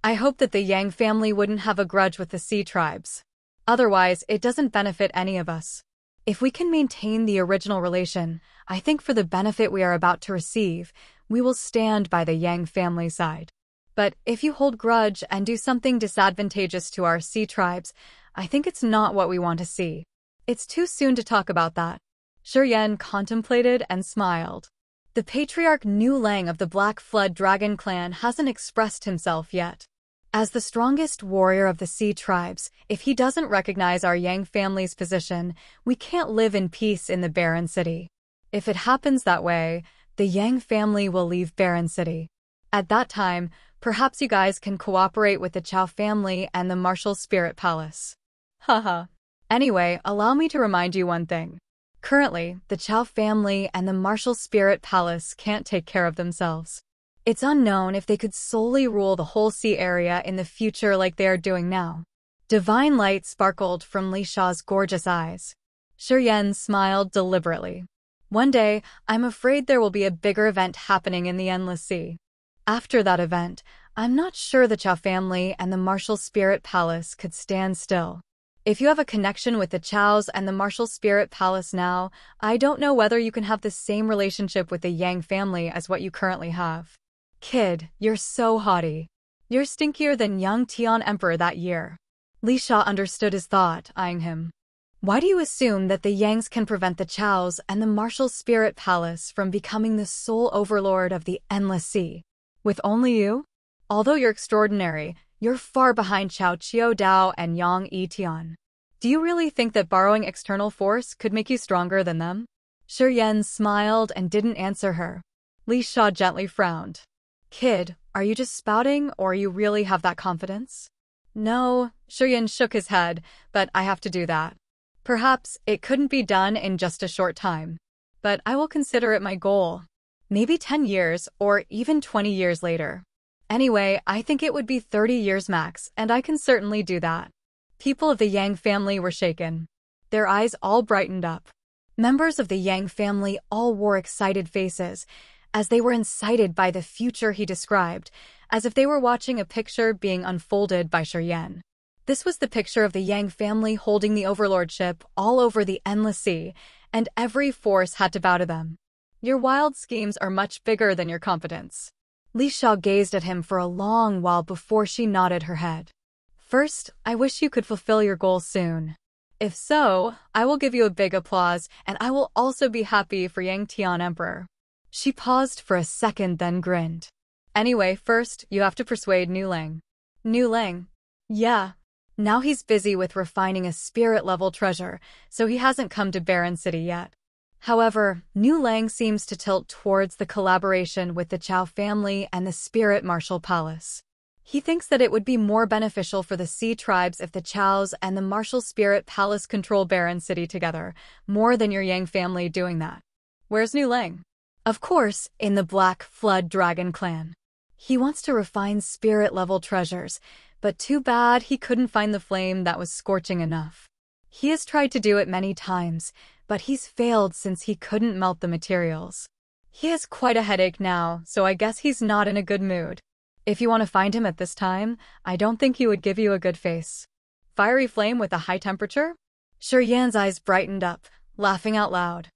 I hope that the Yang family wouldn't have a grudge with the Sea tribes. Otherwise, it doesn't benefit any of us. If we can maintain the original relation, I think for the benefit we are about to receive, we will stand by the Yang family side. But if you hold grudge and do something disadvantageous to our Sea tribes, I think it's not what we want to see. It's too soon to talk about that. Shi Yan contemplated and smiled. The Patriarch Nu Lang of the Black Flood Dragon clan hasn't expressed himself yet. As the strongest warrior of the Sea tribes, if he doesn't recognize our Yang family's position, we can't live in peace in the Barren City. If it happens that way, the Yang family will leave Barren City. At that time, perhaps you guys can cooperate with the Chow family and the Martial Spirit Palace. Haha. Anyway, allow me to remind you one thing. Currently, the Chow family and the Martial Spirit Palace can't take care of themselves. It's unknown if they could solely rule the whole sea area in the future like they are doing now. Divine light sparkled from Li Sha's gorgeous eyes. Shi Yan smiled deliberately. One day, I'm afraid there will be a bigger event happening in the Endless Sea. After that event, I'm not sure the Chow family and the Martial Spirit Palace could stand still. If you have a connection with the Chows and the Martial Spirit Palace now, I don't know whether you can have the same relationship with the Yang family as what you currently have. Kid, you're so haughty. You're stinkier than young Tian Emperor that year. Li Sha understood his thought, eyeing him. Why do you assume that the Yangs can prevent the Chows and the Martial Spirit Palace from becoming the sole overlord of the Endless Sea? With only you? Although you're extraordinary, you're far behind Chao Qiu Dao and Yang Yi Tian. Do you really think that borrowing external force could make you stronger than them? Shi Yan smiled and didn't answer her. Li Sha gently frowned. Kid, are you just spouting or you really have that confidence? No, Shi Yan shook his head, but I have to do that. Perhaps it couldn't be done in just a short time. But I will consider it my goal. Maybe 10 years or even 20 years later. Anyway, I think it would be 30 years max, and I can certainly do that. People of the Yang family were shaken. Their eyes all brightened up. Members of the Yang family all wore excited faces, as they were incited by the future he described, as if they were watching a picture being unfolded by Shi Yan. This was the picture of the Yang family holding the overlordship all over the Endless Sea, and every force had to bow to them. Your wild schemes are much bigger than your competence. Li Sha gazed at him for a long while before she nodded her head. First, I wish you could fulfill your goal soon. If so, I will give you a big applause, and I will also be happy for Yang Tian Emperor. She paused for a second, then grinned. Anyway, first, you have to persuade Nu Lang. Nu Lang? Yeah. Now he's busy with refining a spirit-level treasure, so he hasn't come to Barren City yet. However, Nu Lang seems to tilt towards the collaboration with the Chow family and the Spirit Martial Palace. He thinks that it would be more beneficial for the Sea tribes if the Chows and the Martial Spirit Palace control Barren City together, more than your Yang family doing that. Where's Nu Lang? Of course, in the Black Flood Dragon clan. He wants to refine spirit-level treasures, but too bad he couldn't find the flame that was scorching enough. He has tried to do it many times, but he's failed since he couldn't melt the materials. He has quite a headache now, so I guess he's not in a good mood. If you want to find him at this time, I don't think he would give you a good face. Fiery flame with a high temperature? Shi Yan's eyes brightened up, laughing out loud.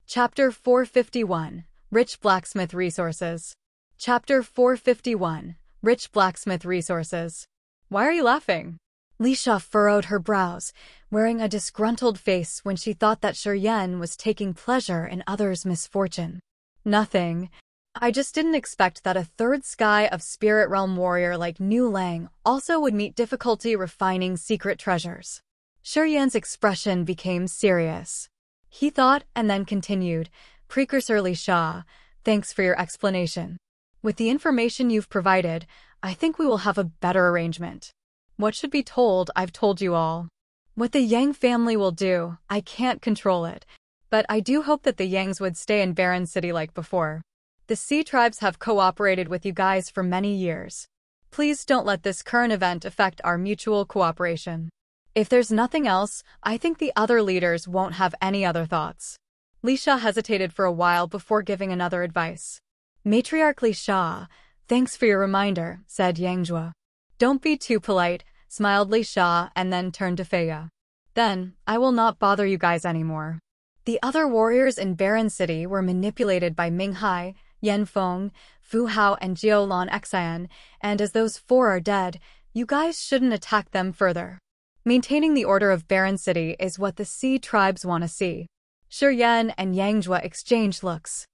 Chapter 451, Rich Blacksmith Resources. Chapter 451, Rich Blacksmith Resources. Why are you laughing? Li Sha furrowed her brows, wearing a disgruntled face when she thought that Shi Yan was taking pleasure in others' misfortune. Nothing. I just didn't expect that a third sky of spirit realm warrior like Nu Lang also would meet difficulty refining secret treasures. Shi Yan's expression became serious. He thought and then continued, Precursor Li Sha, thanks for your explanation. With the information you've provided, I think we will have a better arrangement. What should be told, I've told you all. What the Yang family will do, I can't control it, but I do hope that the Yangs would stay in Barren City like before. The Sea tribes have cooperated with you guys for many years. Please don't let this current event affect our mutual cooperation. If there's nothing else, I think the other leaders won't have any other thoughts. Li Sha hesitated for a while before giving another advice. Matriarch Li Sha, thanks for your reminder, said Yang Zhuo. Don't be too polite, smiled Li Sha and then turned to Feya. Then, I will not bother you guys anymore. The other warriors in Barren City were manipulated by Ming Hai, Yan Feng, Fu Hao and Jiao Lan Xian, and as those four are dead, you guys shouldn't attack them further. Maintaining the order of Barren City is what the Sea tribes want to see. Shi Yan and Yang Zhuo exchanged looks.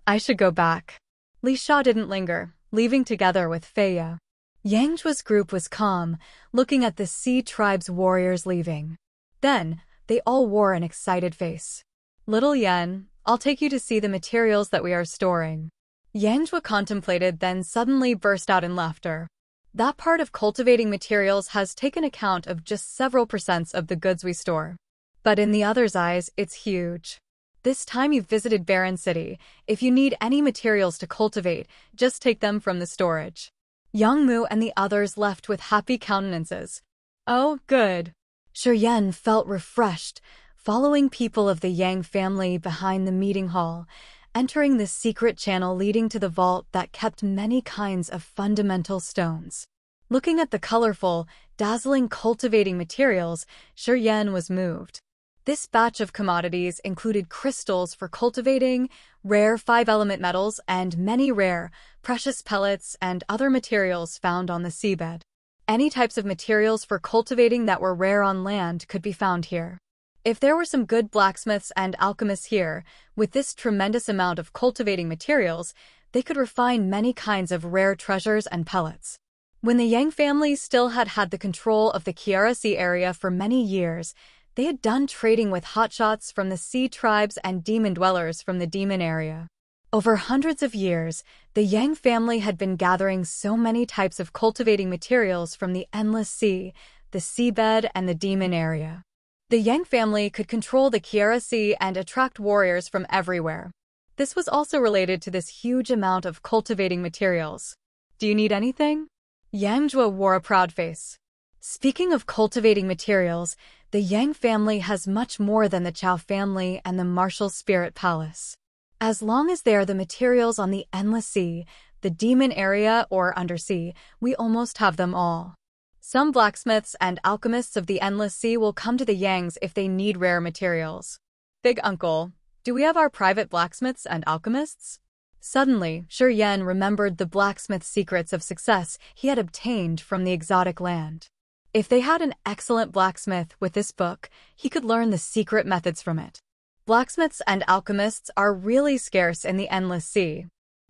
I should go back. Li Sha didn't linger, leaving together with Feya. Yang Zhuo's group was calm, looking at the Sea tribe's warriors leaving. Then, they all wore an excited face. "Little Yen, I'll take you to see the materials that we are storing." Yangjua contemplated, then suddenly burst out in laughter. That part of cultivating materials has taken account of just several percents of the goods we store. But in the other's eyes, it's huge. This time you've visited Barren City, if you need any materials to cultivate, just take them from the storage. Yangmu and the others left with happy countenances. Oh, good. Shiyan felt refreshed, following people of the Yang family behind the meeting hall, entering the secret channel leading to the vault that kept many kinds of fundamental stones. Looking at the colorful, dazzling cultivating materials, Shiyan was moved. This batch of commodities included crystals for cultivating, rare 5-element metals, and many rare, precious pellets and other materials found on the seabed. Any types of materials for cultivating that were rare on land could be found here. If there were some good blacksmiths and alchemists here, with this tremendous amount of cultivating materials, they could refine many kinds of rare treasures and pellets. When the Yang family still had the control of the Kiara Sea area for many years, they had done trading with hotshots from the sea tribes and demon dwellers from the demon area. Over hundreds of years, the Yang family had been gathering so many types of cultivating materials from the endless sea, the seabed, and the demon area. The Yang family could control the Kiara Sea and attract warriors from everywhere. This was also related to this huge amount of cultivating materials. "Do you need anything?" Yangjua wore a proud face. Speaking of cultivating materials, the Yang family has much more than the Chao family and the Martial Spirit Palace. As long as they are the materials on the Endless Sea, the Demon Area, or Undersea, we almost have them all. Some blacksmiths and alchemists of the Endless Sea will come to the Yangs if they need rare materials. "Big Uncle, do we have our private blacksmiths and alchemists?" Suddenly, Shiyan remembered the blacksmith secrets of success he had obtained from the exotic land. If they had an excellent blacksmith with this book, he could learn the secret methods from it. Blacksmiths and alchemists are really scarce in the Endless Sea.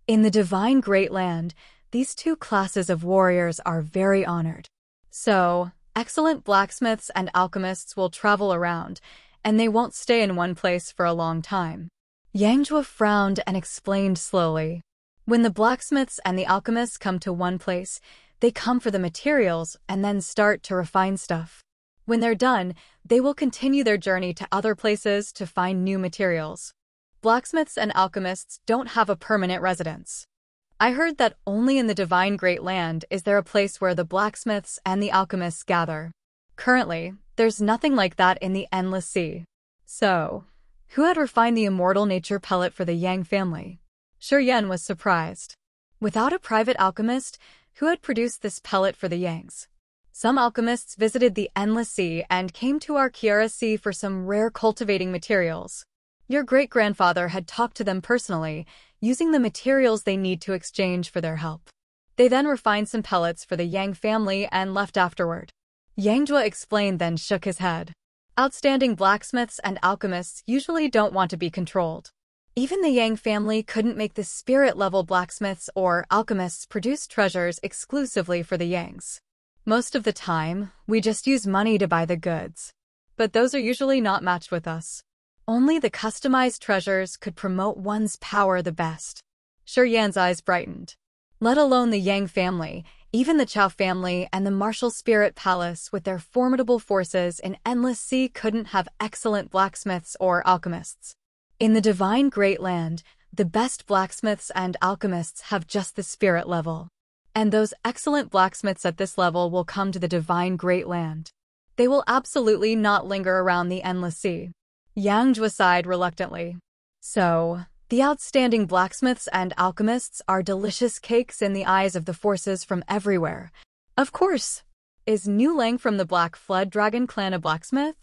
In the Divine Great Land, these two classes of warriors are very honored. So, excellent blacksmiths and alchemists will travel around, and they won't stay in one place for a long time. Yangjua frowned and explained slowly. When the blacksmiths and the alchemists come to one place, they come for the materials and then start to refine stuff. When they're done, they will continue their journey to other places to find new materials. Blacksmiths and alchemists don't have a permanent residence. I heard that only in the Divine Great Land is there a place where the blacksmiths and the alchemists gather. Currently, there's nothing like that in the Endless Sea. So, who had refined the immortal nature pellet for the Yang family? Shiyan was surprised. Without a private alchemist, who had produced this pellet for the Yangs? Some alchemists visited the Endless Sea and came to our Kiara Sea for some rare cultivating materials. Your great-grandfather had talked to them personally, using the materials they need to exchange for their help. They then refined some pellets for the Yang family and left afterward. Yangjua explained, then shook his head. Outstanding blacksmiths and alchemists usually don't want to be controlled. Even the Yang family couldn't make the spirit-level blacksmiths or alchemists produce treasures exclusively for the Yangs. Most of the time, we just use money to buy the goods. But those are usually not matched with us. Only the customized treasures could promote one's power the best. Shiyan's eyes brightened. Let alone the Yang family, even the Chao family and the Martial Spirit Palace with their formidable forces in Endless Sea couldn't have excellent blacksmiths or alchemists. In the Divine Great Land, the best blacksmiths and alchemists have just the spirit level. And those excellent blacksmiths at this level will come to the Divine Great Land. They will absolutely not linger around the Endless Sea. Yangjua sighed reluctantly. So, the outstanding blacksmiths and alchemists are delicious cakes in the eyes of the forces from everywhere. Of course. Is New Lang from the Black Flood Dragon clan a blacksmith?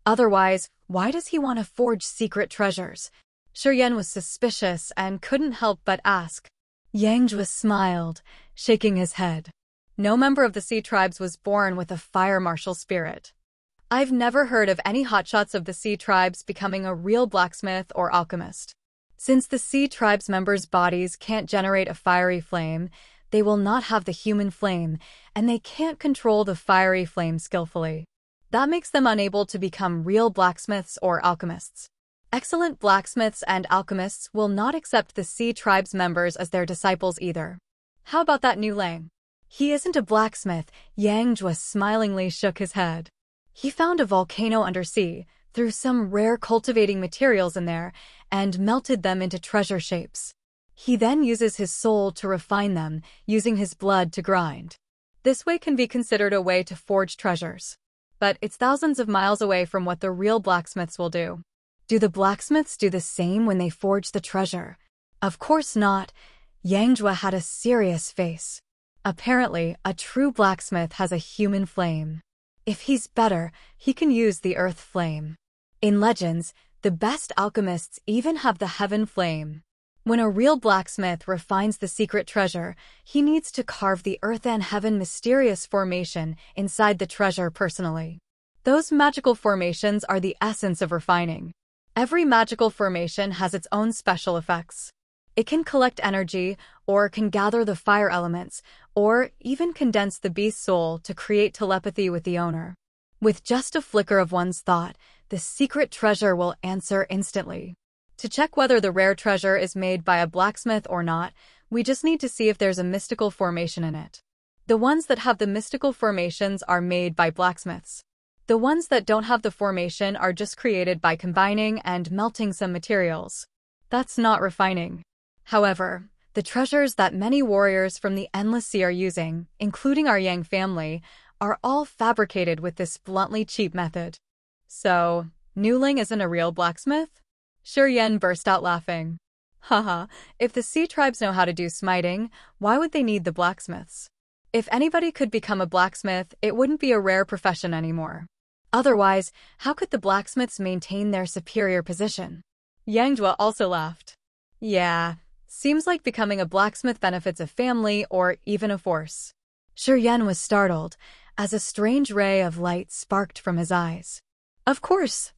Otherwise, why does he want to forge secret treasures? Shiyan was suspicious and couldn't help but ask. Yangjua smiled, shaking his head. No member of the Sea Tribes was born with a fire martial spirit. I've never heard of any hotshots of the Sea Tribes becoming a real blacksmith or alchemist. Since the Sea Tribes members' bodies can't generate a fiery flame, they will not have the human flame, and they can't control the fiery flame skillfully. That makes them unable to become real blacksmiths or alchemists. Excellent blacksmiths and alchemists will not accept the Sea Tribe's members as their disciples either. How about that new Lang? He isn't a blacksmith. Yang Jue smilingly shook his head. He found a volcano undersea, threw some rare cultivating materials in there, and melted them into treasure shapes. He then uses his soul to refine them, using his blood to grind. This way can be considered a way to forge treasures. But it's thousands of miles away from what the real blacksmiths will do. Do the blacksmiths do the same when they forge the treasure? Of course not. Yang Jue had a serious face. Apparently, a true blacksmith has a human flame. If he's better, he can use the earth flame. In legends, the best alchemists even have the heaven flame. When a real blacksmith refines the secret treasure, he needs to carve the earth and heaven mysterious formation inside the treasure personally. Those magical formations are the essence of refining. Every magical formation has its own special effects. It can collect energy, or can gather the fire elements, or even condense the beast's soul to create telepathy with the owner. With just a flicker of one's thought, the secret treasure will answer instantly. To check whether the rare treasure is made by a blacksmith or not, we just need to see if there's a mystical formation in it. The ones that have the mystical formations are made by blacksmiths. The ones that don't have the formation are just created by combining and melting some materials. That's not refining. However, the treasures that many warriors from the Endless Sea are using, including our Yang family, are all fabricated with this bluntly cheap method. So, Nuling isn't a real blacksmith? Yen burst out laughing. Haha, if the Sea Tribes know how to do smiting, why would they need the blacksmiths? If anybody could become a blacksmith, it wouldn't be a rare profession anymore. Otherwise, how could the blacksmiths maintain their superior position? Yang Jue also laughed. Yeah, seems like becoming a blacksmith benefits a family or even a force. Yen was startled, as a strange ray of light sparked from his eyes. Of course.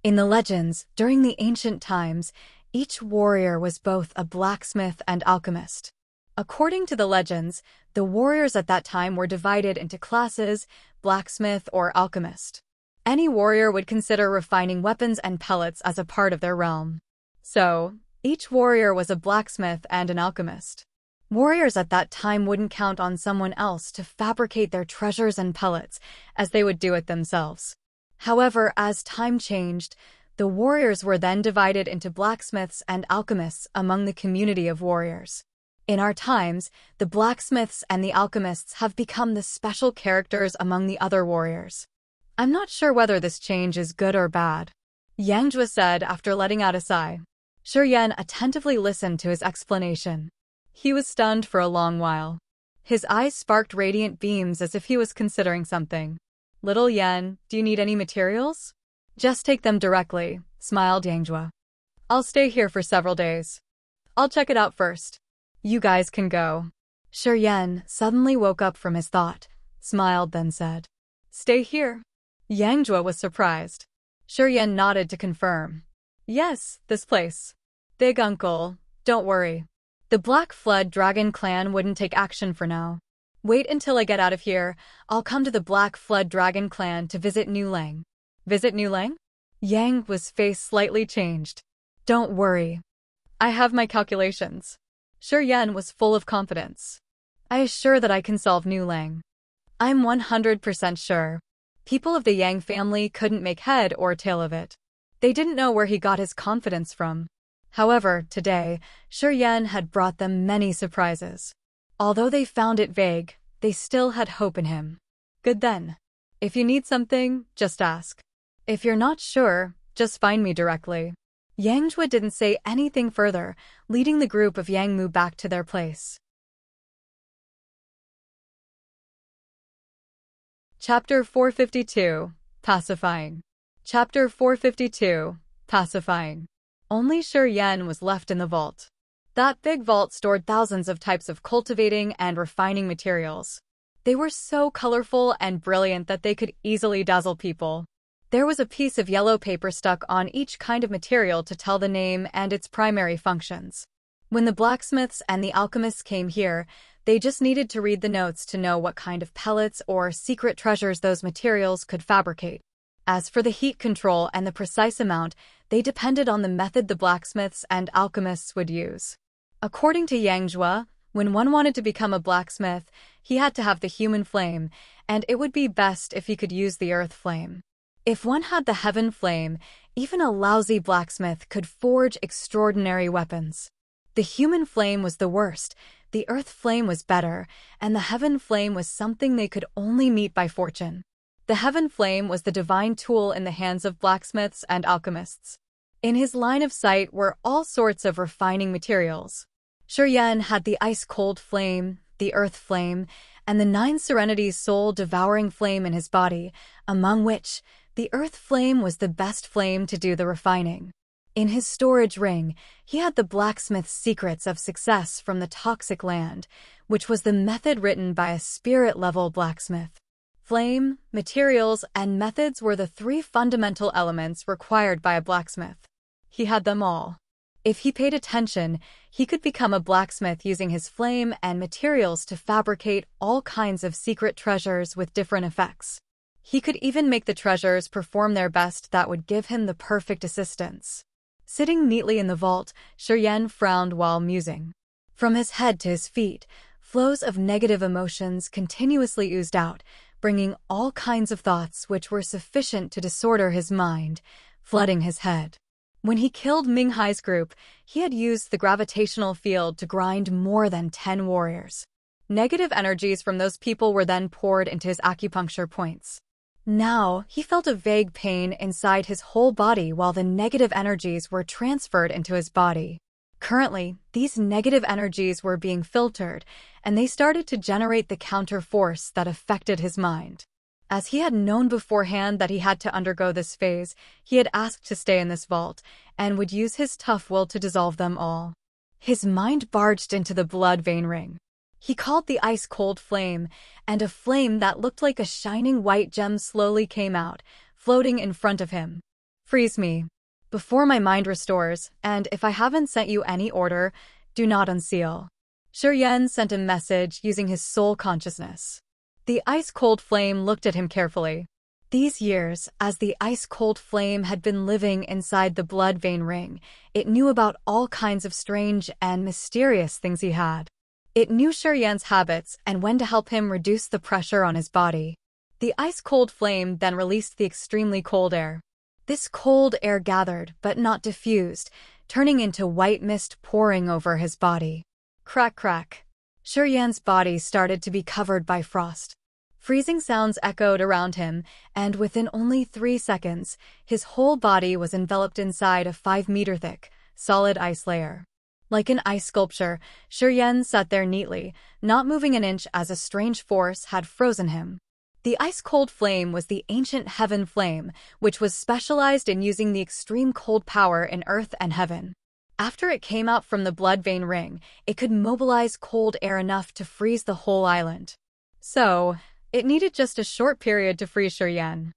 In the legends, during the ancient times, each warrior was both a blacksmith and alchemist. According to the legends, the warriors at that time were divided into classes, blacksmith or alchemist. Any warrior would consider refining weapons and pellets as a part of their realm. So, each warrior was a blacksmith and an alchemist. Warriors at that time wouldn't count on someone else to fabricate their treasures and pellets, as they would do it themselves. However, as time changed, the warriors were then divided into blacksmiths and alchemists among the community of warriors. In our times, the blacksmiths and the alchemists have become the special characters among the other warriors. I'm not sure whether this change is good or bad, Yang Jue said after letting out a sigh. Yen attentively listened to his explanation. He was stunned for a long while. His eyes sparked radiant beams as if he was considering something. Little Yen, do you need any materials? Just take them directly, smiled Yang Jue. I'll stay here for several days. I'll check it out first. You guys can go. Yen suddenly woke up from his thought, smiled then said, Stay here. Yang Jue was surprised. Yen nodded to confirm. Yes, this place. Big uncle, don't worry. The Black Flood Dragon clan wouldn't take action for now. Wait until I get out of here, I'll come to the Black Flood Dragon clan to visit Nulang. Visit Nulang? Yang Jue's face slightly changed. Don't worry. I have my calculations. Yen was full of confidence. I assure that I can solve Nulang. I'm 100% sure. People of the Yang family couldn't make head or tail of it. They didn't know where he got his confidence from. However, today, Yen had brought them many surprises. Although they found it vague, they still had hope in him. Good then. If you need something, just ask. If you're not sure, just find me directly. Yang Jue didn't say anything further, leading the group of Yang Mu back to their place. Chapter 452, Pacifying. Chapter 452, Pacifying. Only Yen was left in the vault. That big vault stored thousands of types of cultivating and refining materials. They were so colorful and brilliant that they could easily dazzle people. There was a piece of yellow paper stuck on each kind of material to tell the name and its primary functions. When the blacksmiths and the alchemists came here, They just needed to read the notes to know what kind of pellets or secret treasures those materials could fabricate. As for the heat control and the precise amount, they depended on the method the blacksmiths and alchemists would use. According to Yangjua, when one wanted to become a blacksmith, he had to have the human flame, and it would be best if he could use the earth flame. If one had the heaven flame, even a lousy blacksmith could forge extraordinary weapons. The human flame was the worst, the earth flame was better, and the heaven flame was something they could only meet by fortune. The heaven flame was the divine tool in the hands of blacksmiths and alchemists. In his line of sight were all sorts of refining materials. Shuryen had the ice-cold flame, the earth flame, and the 9 serenities soul-devouring flame in his body, among which the earth flame was the best flame to do the refining. In his storage ring, he had the blacksmith's secrets of success from the toxic land, which was the method written by a spirit-level blacksmith. Flame, materials, and methods were the 3 fundamental elements required by a blacksmith. He had them all. If he paid attention, he could become a blacksmith using his flame and materials to fabricate all kinds of secret treasures with different effects. He could even make the treasures perform their best that would give him the perfect assistance. Sitting neatly in the vault, Shuryen frowned while musing. From his head to his feet, flows of negative emotions continuously oozed out, bringing all kinds of thoughts which were sufficient to disorder his mind, flooding his head. When he killed Ming Hai's group, he had used the gravitational field to grind more than 10 warriors. Negative energies from those people were then poured into his acupuncture points. Now, he felt a vague pain inside his whole body while the negative energies were transferred into his body. Currently, these negative energies were being filtered, and they started to generate the counter force that affected his mind. As he had known beforehand that he had to undergo this phase, he had asked to stay in this vault, and would use his tough will to dissolve them all. His mind barged into the blood vein ring. He called the ice-cold flame, and a flame that looked like a shining white gem slowly came out, floating in front of him. Freeze me, before my mind restores, and if I haven't sent you any order, do not unseal. Shuryen sent a message using his soul consciousness. The ice-cold flame looked at him carefully. These years, as the ice-cold flame had been living inside the blood vein ring, it knew about all kinds of strange and mysterious things he had. It knew Shuryen's habits and when to help him reduce the pressure on his body. The ice-cold flame then released the extremely cold air. This cold air gathered, but not diffused, turning into white mist pouring over his body. Crack, crack. Shuryen's body started to be covered by frost. Freezing sounds echoed around him, and within only 3 seconds, his whole body was enveloped inside a 5-meter-thick, solid ice layer. Like an ice sculpture, Shuryen sat there neatly, not moving an inch as a strange force had frozen him. The ice-cold flame was the ancient heaven flame, which was specialized in using the extreme cold power in earth and heaven. After it came out from the blood vein ring, it could mobilize cold air enough to freeze the whole island. So, it needed just a short period to freeze Shuryen.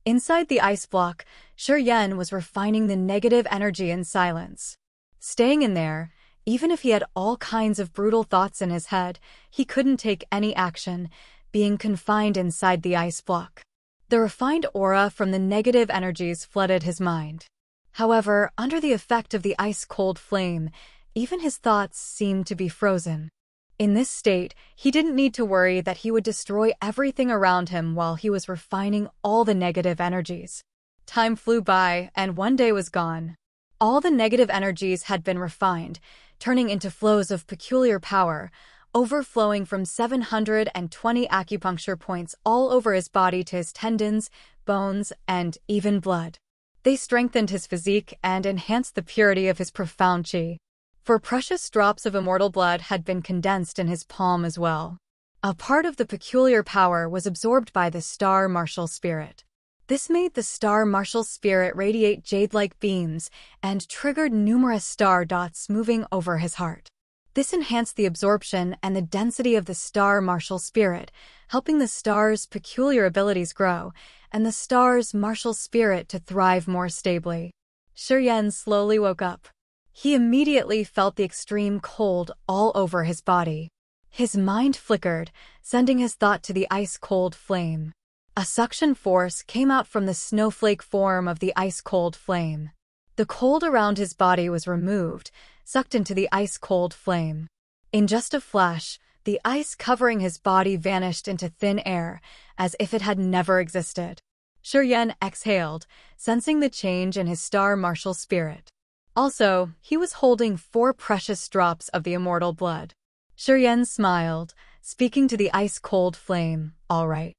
Inside the ice block, Shuryen was refining the negative energy in silence. Staying in there, even if he had all kinds of brutal thoughts in his head, he couldn't take any action, being confined inside the ice block. The refined aura from the negative energies flooded his mind. However, under the effect of the ice-cold flame, even his thoughts seemed to be frozen. In this state, he didn't need to worry that he would destroy everything around him while he was refining all the negative energies. Time flew by, and one day was gone. All the negative energies had been refined, turning into flows of peculiar power, overflowing from 720 acupuncture points all over his body to his tendons, bones, and even blood. They strengthened his physique and enhanced the purity of his profound qi. For precious drops of immortal blood had been condensed in his palm as well. A part of the peculiar power was absorbed by the star martial spirit. This made the star martial spirit radiate jade-like beams and triggered numerous star dots moving over his heart. This enhanced the absorption and the density of the star martial spirit, helping the star's peculiar abilities grow, and the star's martial spirit to thrive more stably. Shuryen slowly woke up. He immediately felt the extreme cold all over his body. His mind flickered, sending his thought to the ice-cold flame. A suction force came out from the snowflake form of the ice-cold flame. The cold around his body was removed, sucked into the ice-cold flame. In just a flash, the ice covering his body vanished into thin air, as if it had never existed. Serene exhaled, sensing the change in his star martial spirit. Also, he was holding 4 precious drops of the immortal blood. Serene smiled, speaking to the ice-cold flame. "All right.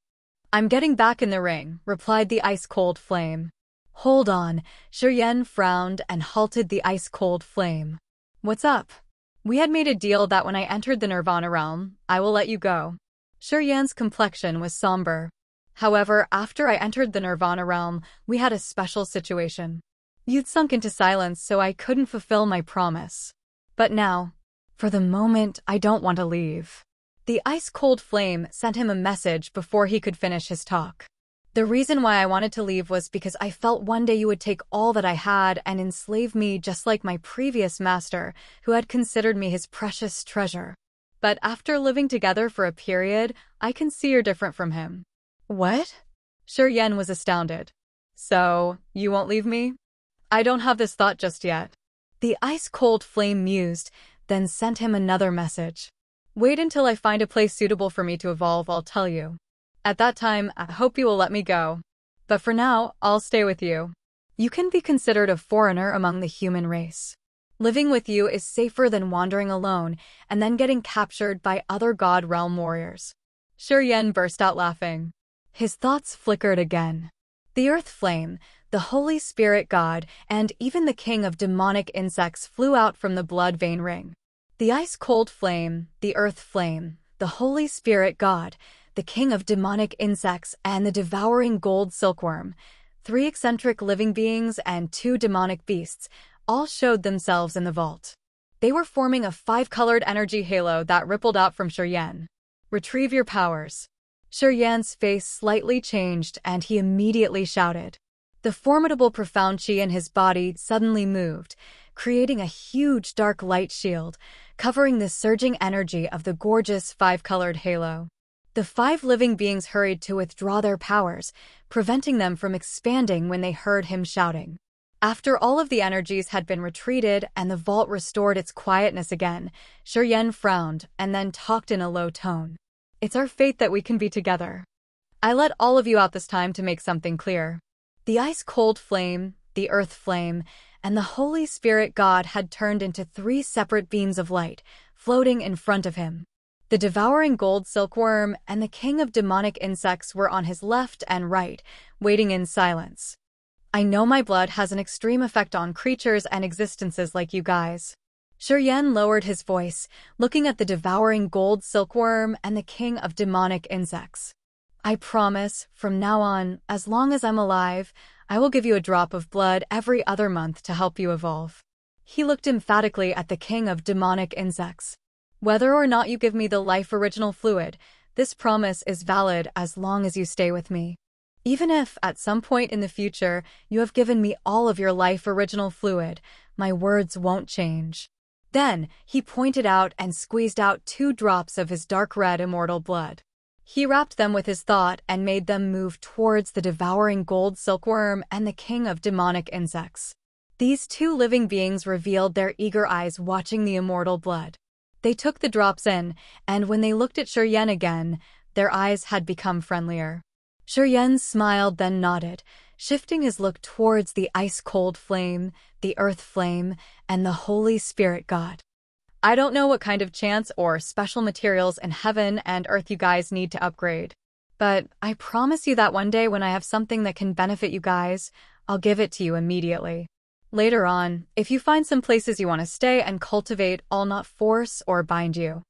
I'm getting back in the ring," replied the ice-cold flame. "Hold on," Serene frowned and halted the ice-cold flame. "What's up?" "We had made a deal that when I entered the Nirvana realm, I will let you go." Serene's complexion was somber. "However, after I entered the Nirvana realm, we had a special situation. You'd sunk into silence, so I couldn't fulfill my promise. But now, for the moment, I don't want to leave." The ice-cold flame sent him a message before he could finish his talk. "The reason why I wanted to leave was because I felt one day you would take all that I had and enslave me just like my previous master, who had considered me his precious treasure. But after living together for a period, I can see you're different from him." "What?" Serene was astounded. "So, you won't leave me?" "I don't have this thought just yet." The ice-cold flame mused, then sent him another message. "Wait until I find a place suitable for me to evolve, I'll tell you. At that time, I hope you will let me go. But for now, I'll stay with you. You can be considered a foreigner among the human race. Living with you is safer than wandering alone and then getting captured by other God Realm warriors." Serene burst out laughing. His thoughts flickered again. The Earth Flame, the Holy Spirit God, and even the King of Demonic Insects flew out from the blood vein ring. The Ice-Cold Flame, the Earth Flame, the Holy Spirit God, the King of Demonic Insects, and the Devouring Gold Silkworm, 3 eccentric living beings and 2 demonic beasts, all showed themselves in the vault. They were forming a 5-colored energy halo that rippled out from Serene. "Retrieve your powers." Serene's face slightly changed and he immediately shouted. The formidable profound chi in his body suddenly moved, creating a huge dark light shield, covering the surging energy of the gorgeous 5-colored halo. The 5 living beings hurried to withdraw their powers, preventing them from expanding when they heard him shouting. After all of the energies had been retreated and the vault restored its quietness again, Serene frowned and then talked in a low tone. "It's our fate that we can be together. I let all of you out this time to make something clear." The ice-cold flame, the earth flame, and the Holy Spirit God had turned into 3 separate beams of light, floating in front of him. The devouring gold silkworm and the King of Demonic Insects were on his left and right, waiting in silence. "I know my blood has an extreme effect on creatures and existences like you guys." Serene lowered his voice, looking at the devouring gold silkworm and the King of Demonic Insects. "I promise, from now on, as long as I'm alive, I will give you a drop of blood every other month to help you evolve." He looked emphatically at the King of Demonic Insects. "Whether or not you give me the life original fluid, this promise is valid as long as you stay with me. Even if, at some point in the future, you have given me all of your life original fluid, my words won't change." Then, he pointed out and squeezed out 2 drops of his dark red immortal blood. He wrapped them with his thought and made them move towards the devouring gold silkworm and the King of Demonic Insects. These 2 living beings revealed their eager eyes watching the immortal blood. They took the drops in, and when they looked at Serene again, their eyes had become friendlier. Serene smiled then nodded, shifting his look towards the ice-cold flame, the earth flame, and the Holy Spirit God. "I don't know what kind of chance or special materials in heaven and earth you guys need to upgrade. But I promise you that one day when I have something that can benefit you guys, I'll give it to you immediately. Later on, if you find some places you want to stay and cultivate, I'll not force or bind you.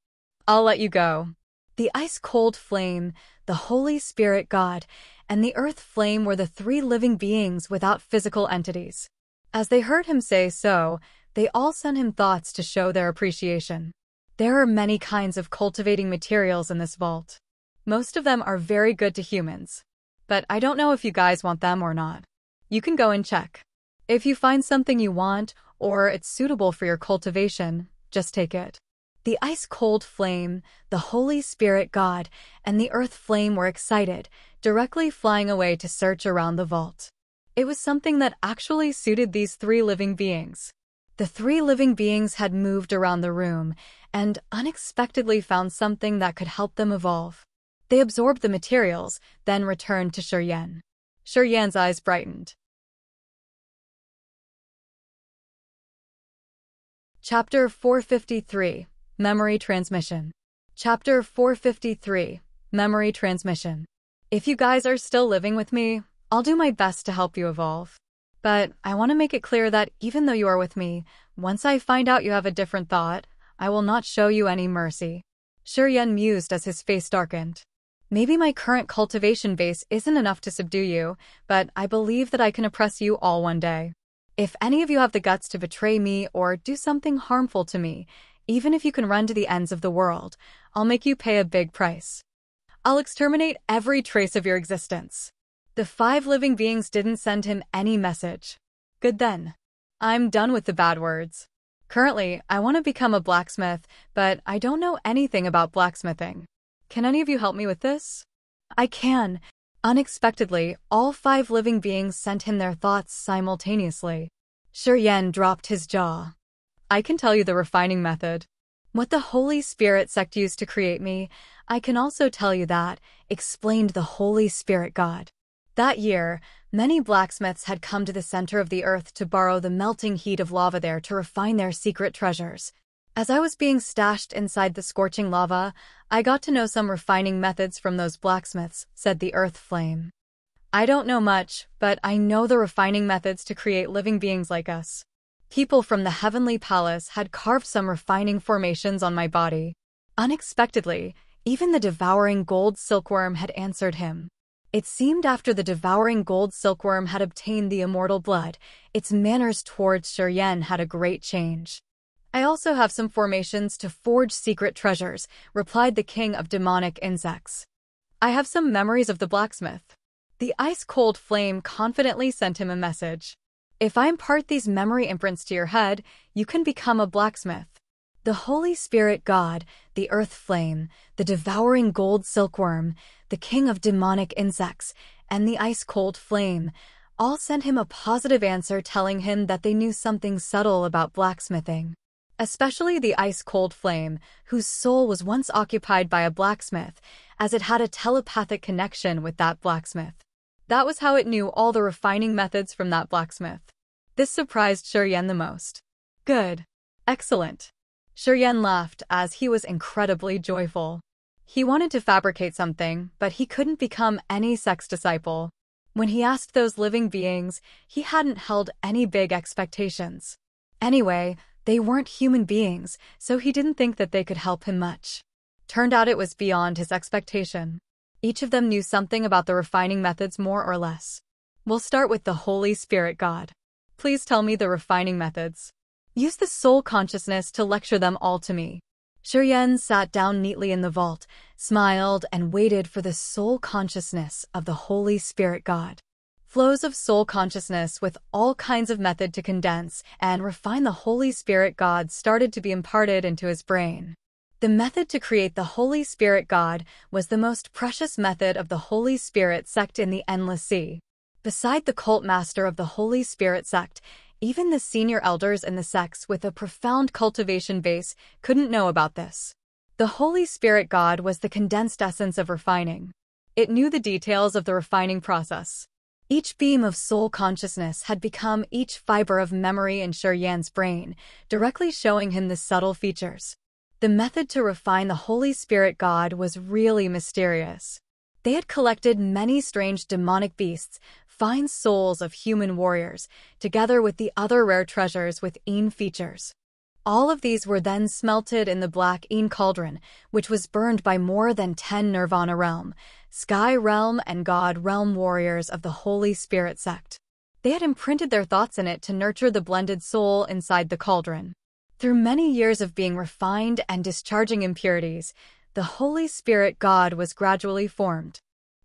I'll let you go." The ice-cold flame, the Holy Spirit God, and the earth flame were the 3 living beings without physical entities. As they heard him say so, they all sent him thoughts to show their appreciation. There are many kinds of cultivating materials in this vault. Most of them are very good to humans. But I don't know if you guys want them or not. You can go and check. If you find something you want, or it's suitable for your cultivation, just take it. The ice-cold flame, the Holy Spirit God, and the earth flame were excited, directly flying away to search around the vault. It was something that actually suited these three living beings. The three living beings had moved around the room and unexpectedly found something that could help them evolve. They absorbed the materials, then returned to Serene. Serene's eyes brightened. Chapter 453, Memory Transmission. Chapter 453, Memory Transmission. If you guys are still living with me, I'll do my best to help you evolve. But I want to make it clear that even though you are with me, once I find out you have a different thought, I will not show you any mercy. Serene mused as his face darkened. Maybe my current cultivation base isn't enough to subdue you, but I believe that I can oppress you all one day. If any of you have the guts to betray me or do something harmful to me, even if you can run to the ends of the world, I'll make you pay a big price. I'll exterminate every trace of your existence. The 5 living beings didn't send him any message. Good then. I'm done with the bad words. Currently, I want to become a blacksmith, but I don't know anything about blacksmithing. Can any of you help me with this? I can. Unexpectedly, all 5 living beings sent him their thoughts simultaneously. Serene dropped his jaw. I can tell you the refining method. What the Holy Spirit sect used to create me, I can also tell you that, explained the Holy Spirit God. That year, many blacksmiths had come to the center of the earth to borrow the melting heat of lava there to refine their secret treasures. As I was being stashed inside the scorching lava, I got to know some refining methods from those blacksmiths, said the earth flame. I don't know much, but I know the refining methods to create living beings like us. People from the heavenly palace had carved some refining formations on my body. Unexpectedly, even the devouring gold silkworm had answered him. It seemed after the devouring gold silkworm had obtained the immortal blood, its manners towards Serene had a great change. I also have some formations to forge secret treasures, replied the king of demonic insects. I have some memories of the blacksmith. The ice-cold flame confidently sent him a message. If I impart these memory imprints to your head, you can become a blacksmith. The Holy Spirit God, the earth flame, the devouring gold silkworm, the king of demonic insects, and the ice-cold flame, all sent him a positive answer telling him that they knew something subtle about blacksmithing. Especially the ice-cold flame, whose soul was once occupied by a blacksmith, as it had a telepathic connection with that blacksmith. That was how it knew all the refining methods from that blacksmith. This surprised Serene the most. Good. Excellent. Serene laughed as he was incredibly joyful. He wanted to fabricate something, but he couldn't become any sex disciple. When he asked those living beings, he hadn't held any big expectations. Anyway, they weren't human beings, so he didn't think that they could help him much. Turned out it was beyond his expectation. Each of them knew something about the refining methods more or less. We'll start with the Holy Spirit God. Please tell me the refining methods. Use the soul consciousness to lecture them all to me. Serene sat down neatly in the vault, smiled, and waited for the soul consciousness of the Holy Spirit God. Flows of soul consciousness with all kinds of method to condense and refine the Holy Spirit God started to be imparted into his brain. The method to create the Holy Spirit God was the most precious method of the Holy Spirit sect in the Endless Sea. Beside the cult master of the Holy Spirit sect, even the senior elders in the sects with a profound cultivation base couldn't know about this. The Holy Spirit God was the condensed essence of refining. It knew the details of the refining process. Each beam of soul consciousness had become each fiber of memory in Serene's brain, directly showing him the subtle features. The method to refine the Holy Spirit God was really mysterious. They had collected many strange demonic beasts, fine souls of human warriors, together with the other rare treasures with Een features. All of these were then smelted in the black Een cauldron, which was burned by more than 10 Nirvana Realm, Sky Realm, and God Realm warriors of the Holy Spirit sect. They had imprinted their thoughts in it to nurture the blended soul inside the cauldron. Through many years of being refined and discharging impurities, the Holy Spirit God was gradually formed.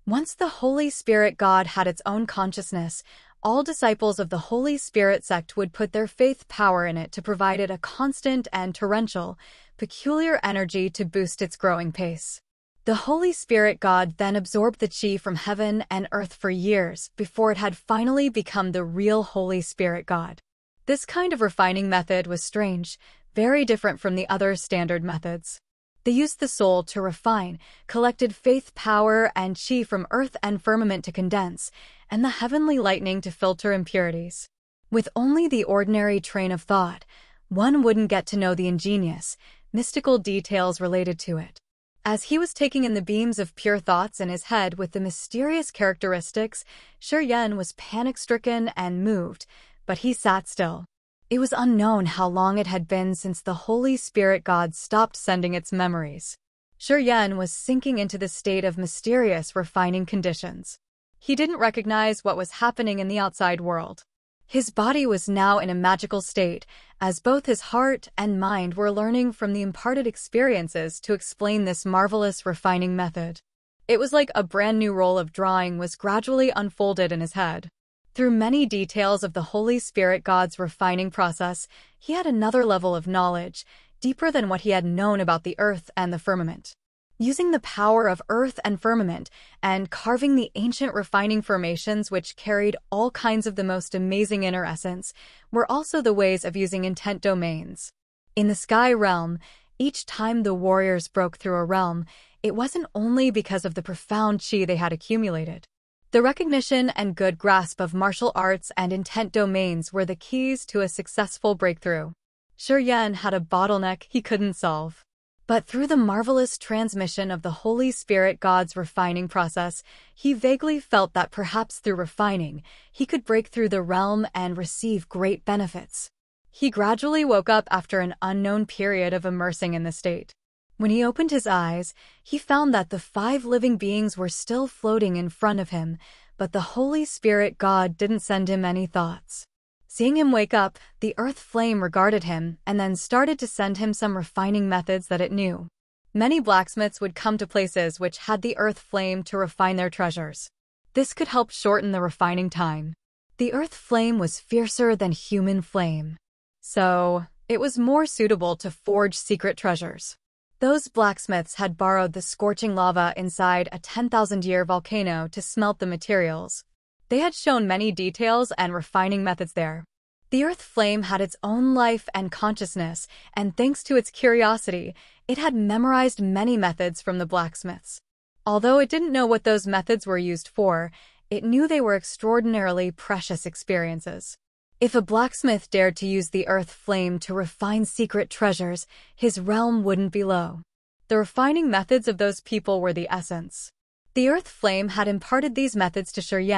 Once the Holy Spirit God had its own consciousness, All disciples of the Holy Spirit sect would put their faith power in it to provide it a constant and torrential, peculiar energy to boost its growing pace. The Holy Spirit God then absorbed the chi from heaven and earth for years before it had finally become the real Holy Spirit God. This kind of refining method was strange, very different from the other standard methods. They used the soul to refine, collected faith power and chi from earth and firmament to condense, and the heavenly lightning to filter impurities. With only the ordinary train of thought, one wouldn't get to know the ingenious, mystical details related to it. As he was taking in the beams of pure thoughts in his head with the mysterious characteristics, Shi was panic-stricken and moved, but he sat still. It was unknown how long it had been since the Holy Spirit God stopped sending its memories. Shi was sinking into the state of mysterious, refining conditions. He didn't recognize what was happening in the outside world. His body was now in a magical state, as both his heart and mind were learning from the imparted experiences to explain this marvelous refining method. It was like a brand new roll of drawing was gradually unfolded in his head. Through many details of the Holy Spirit God's refining process, he had another level of knowledge, deeper than what he had known about the earth and the firmament. Using the power of earth and firmament, and carving the ancient refining formations which carried all kinds of the most amazing inner essence, were also the ways of using intent domains. In the sky realm, each time the warriors broke through a realm, it wasn't only because of the profound chi they had accumulated. The recognition and good grasp of martial arts and intent domains were the keys to a successful breakthrough. Shi had a bottleneck he couldn't solve. But through the marvelous transmission of the Holy Spirit God's refining process, he vaguely felt that perhaps through refining, he could break through the realm and receive great benefits. He gradually woke up after an unknown period of immersing in the state. When he opened his eyes, he found that the 5 living beings were still floating in front of him, but the Holy Spirit God didn't send him any thoughts. Seeing him wake up, the earth flame regarded him and then started to send him some refining methods that it knew. Many blacksmiths would come to places which had the earth flame to refine their treasures. This could help shorten the refining time. The earth flame was fiercer than human flame, so it was more suitable to forge secret treasures. Those blacksmiths had borrowed the scorching lava inside a 10,000-year volcano to smelt the materials. They had shown many details and refining methods there. The earth flame had its own life and consciousness, and thanks to its curiosity, it had memorized many methods from the blacksmiths. Although it didn't know what those methods were used for, it knew they were extraordinarily precious experiences. If a blacksmith dared to use the earth flame to refine secret treasures, his realm wouldn't be low. The refining methods of those people were the essence. The earth flame had imparted these methods to Shi,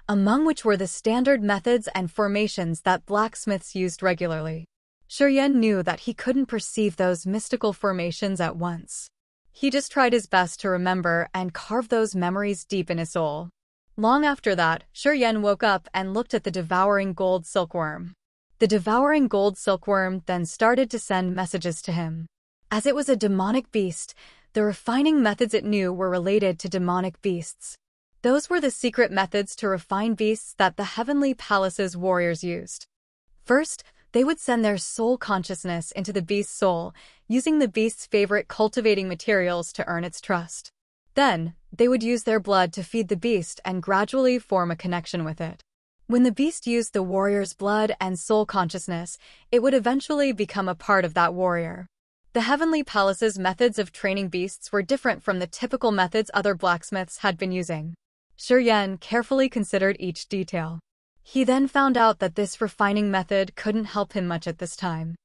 among which were the standard methods and formations that blacksmiths used regularly. Shi knew that he couldn't perceive those mystical formations at once. He just tried his best to remember and carve those memories deep in his soul. Long after that, Shi woke up and looked at the devouring gold silkworm. The devouring gold silkworm then started to send messages to him. As it was a demonic beast, the refining methods it knew were related to demonic beasts. Those were the secret methods to refine beasts that the heavenly palace's warriors used. First, they would send their soul consciousness into the beast's soul, using the beast's favorite cultivating materials to earn its trust. Then, they would use their blood to feed the beast and gradually form a connection with it. When the beast used the warrior's blood and soul consciousness, it would eventually become a part of that warrior. The Heavenly Palace's methods of training beasts were different from the typical methods other blacksmiths had been using. Shi carefully considered each detail. He then found out that this refining method couldn't help him much at this time.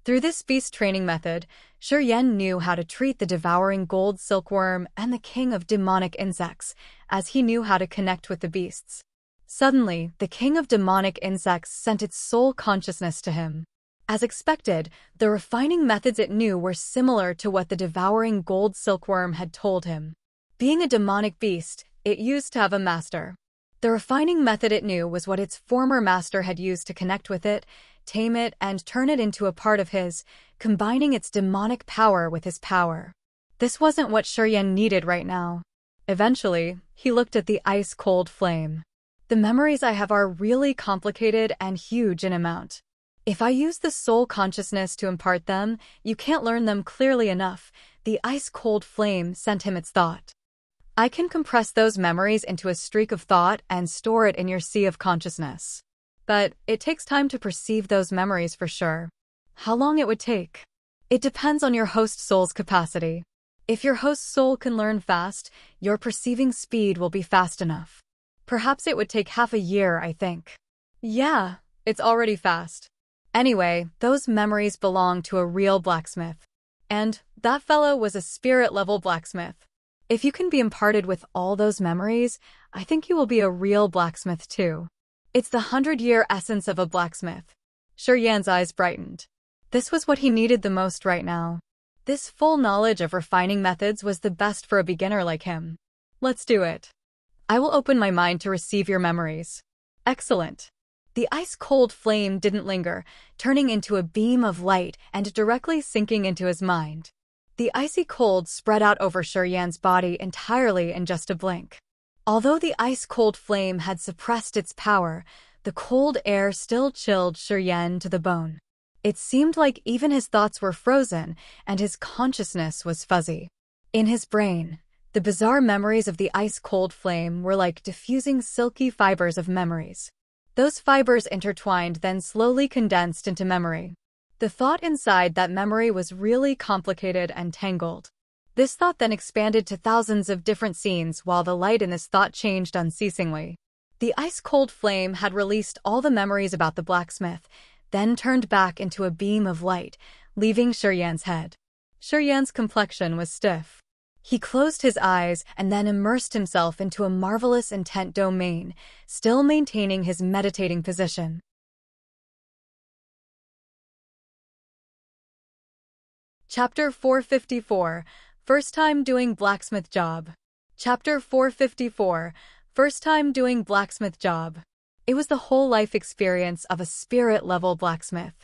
Through this beast training method, Shi knew how to treat the devouring gold silkworm and the king of demonic insects, as he knew how to connect with the beasts. Suddenly, the king of demonic insects sent its soul consciousness to him. As expected, the refining methods it knew were similar to what the devouring gold silkworm had told him. Being a demonic beast, it used to have a master. The refining method it knew was what its former master had used to connect with it, tame it, and turn it into a part of his, combining its demonic power with his power. This wasn't what Shi needed right now. Eventually, he looked at the ice-cold flame. The memories I have are really complicated and huge in amount. If I use the soul consciousness to impart them, you can't learn them clearly enough. The ice-cold flame sent him its thought. I can compress those memories into a streak of thought and store it in your sea of consciousness. But it takes time to perceive those memories for sure. How long it would take? It depends on your host soul's capacity. If your host soul can learn fast, your perceiving speed will be fast enough. Perhaps it would take half a year, I think. Yeah, it's already fast. Anyway, those memories belong to a real blacksmith. And that fellow was a spirit-level blacksmith. If you can be imparted with all those memories, I think you will be a real blacksmith too. It's the 100-year essence of a blacksmith. Yan's eyes brightened. This was what he needed the most right now. This full knowledge of refining methods was the best for a beginner like him. Let's do it. I will open my mind to receive your memories. Excellent. The ice-cold flame didn't linger, turning into a beam of light and directly sinking into his mind. The icy cold spread out over Yan's body entirely in just a blink. Although the ice-cold flame had suppressed its power, the cold air still chilled Yan to the bone. It seemed like even his thoughts were frozen and his consciousness was fuzzy. In his brain, the bizarre memories of the ice-cold flame were like diffusing silky fibers of memories. Those fibers intertwined, then slowly condensed into memory. The thought inside that memory was really complicated and tangled. This thought then expanded to thousands of different scenes while the light in this thought changed unceasingly. The ice-cold flame had released all the memories about the blacksmith, then turned back into a beam of light, leaving Yan's head. Yan's complexion was stiff. He closed his eyes and then immersed himself into a marvelous intent domain, still maintaining his meditating position. Chapter 454, First Time Doing Blacksmith Job. Chapter 454, First Time Doing Blacksmith Job. It was the whole life experience of a spirit-level blacksmith.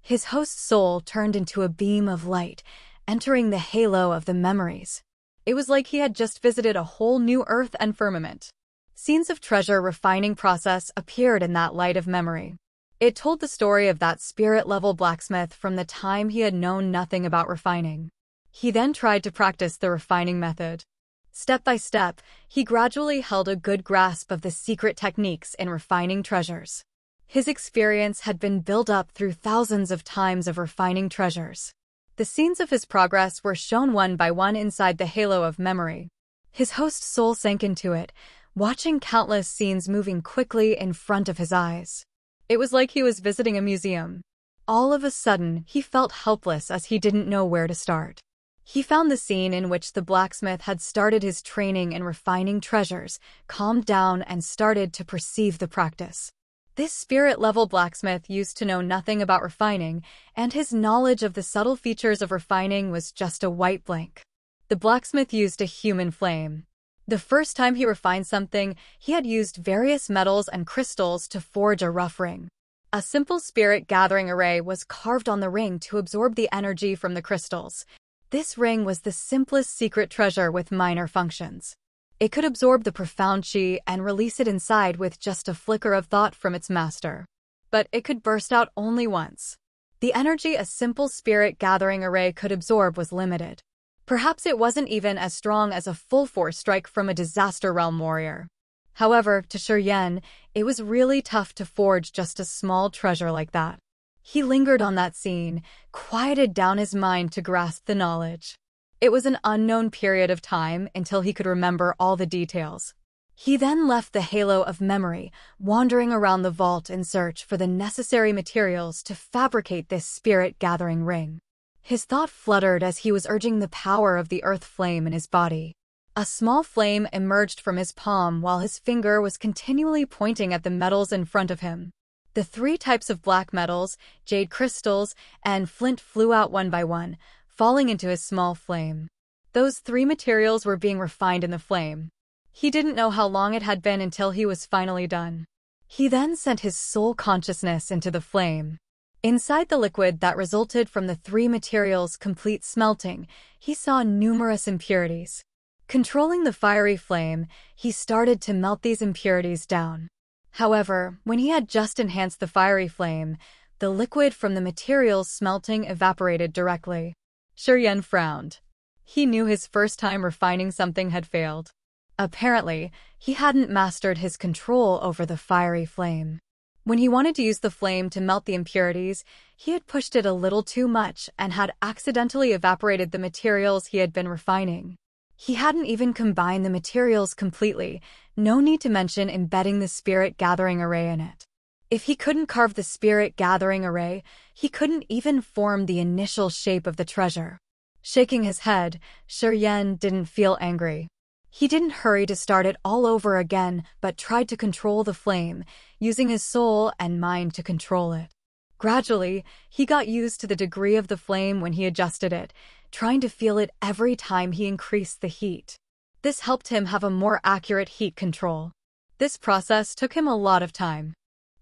His host's soul turned into a beam of light, entering the halo of the memories. It was like he had just visited a whole new earth and firmament. Scenes of treasure refining process appeared in that light of memory. It told the story of that spirit-level blacksmith from the time he had known nothing about refining. He then tried to practice the refining method. Step by step, he gradually held a good grasp of the secret techniques in refining treasures. His experience had been built up through thousands of times of refining treasures. The scenes of his progress were shown one by one inside the halo of memory. His host's soul sank into it, watching countless scenes moving quickly in front of his eyes. It was like he was visiting a museum. All of a sudden, he felt helpless as he didn't know where to start. He found the scene in which the blacksmith had started his training in refining treasures, calmed down and started to perceive the practice. This spirit-level blacksmith used to know nothing about refining, and his knowledge of the subtle features of refining was just a white blank. The blacksmith used a human flame. The first time he refined something, he had used various metals and crystals to forge a rough ring. A simple spirit-gathering array was carved on the ring to absorb the energy from the crystals. This ring was the simplest secret treasure with minor functions. It could absorb the profound chi and release it inside with just a flicker of thought from its master. But it could burst out only once. The energy a simple spirit-gathering array could absorb was limited. Perhaps it wasn't even as strong as a full-force strike from a disaster realm warrior. However, to Yan, it was really tough to forge just a small treasure like that. He lingered on that scene, quieted down his mind to grasp the knowledge. It was an unknown period of time until he could remember all the details. He then left the halo of memory, wandering around the vault in search for the necessary materials to fabricate this spirit-gathering ring. His thought fluttered as he was urging the power of the earth flame in his body. A small flame emerged from his palm while his finger was continually pointing at the metals in front of him. The 3 types of black metals, jade crystals, and flint flew out one by one, falling into his small flame. Those 3 materials were being refined in the flame. He didn't know how long it had been until he was finally done. He then sent his soul consciousness into the flame. Inside the liquid that resulted from the 3 materials' complete smelting, he saw numerous impurities. Controlling the fiery flame, he started to melt these impurities down. However, when he had just enhanced the fiery flame, the liquid from the materials smelting evaporated directly. Serene frowned. He knew his first time refining something had failed. Apparently, he hadn't mastered his control over the fiery flame. When he wanted to use the flame to melt the impurities, he had pushed it a little too much and had accidentally evaporated the materials he had been refining. He hadn't even combined the materials completely, no need to mention embedding the spirit gathering array in it. If he couldn't carve the spirit gathering array, he couldn't even form the initial shape of the treasure. Shaking his head, Serene didn't feel angry. He didn't hurry to start it all over again, but tried to control the flame, using his soul and mind to control it. Gradually, he got used to the degree of the flame when he adjusted it, trying to feel it every time he increased the heat. This helped him have a more accurate heat control. This process took him a lot of time.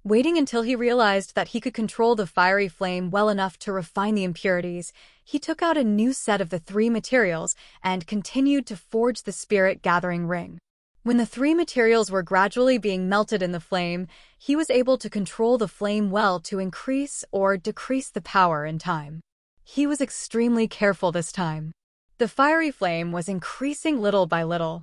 Waiting until he realized that he could control the fiery flame well enough to refine the impurities, he took out a new set of the 3 materials and continued to forge the spirit gathering ring. When the 3 materials were gradually being melted in the flame, he was able to control the flame well to increase or decrease the power in time. He was extremely careful this time. The fiery flame was increasing little by little.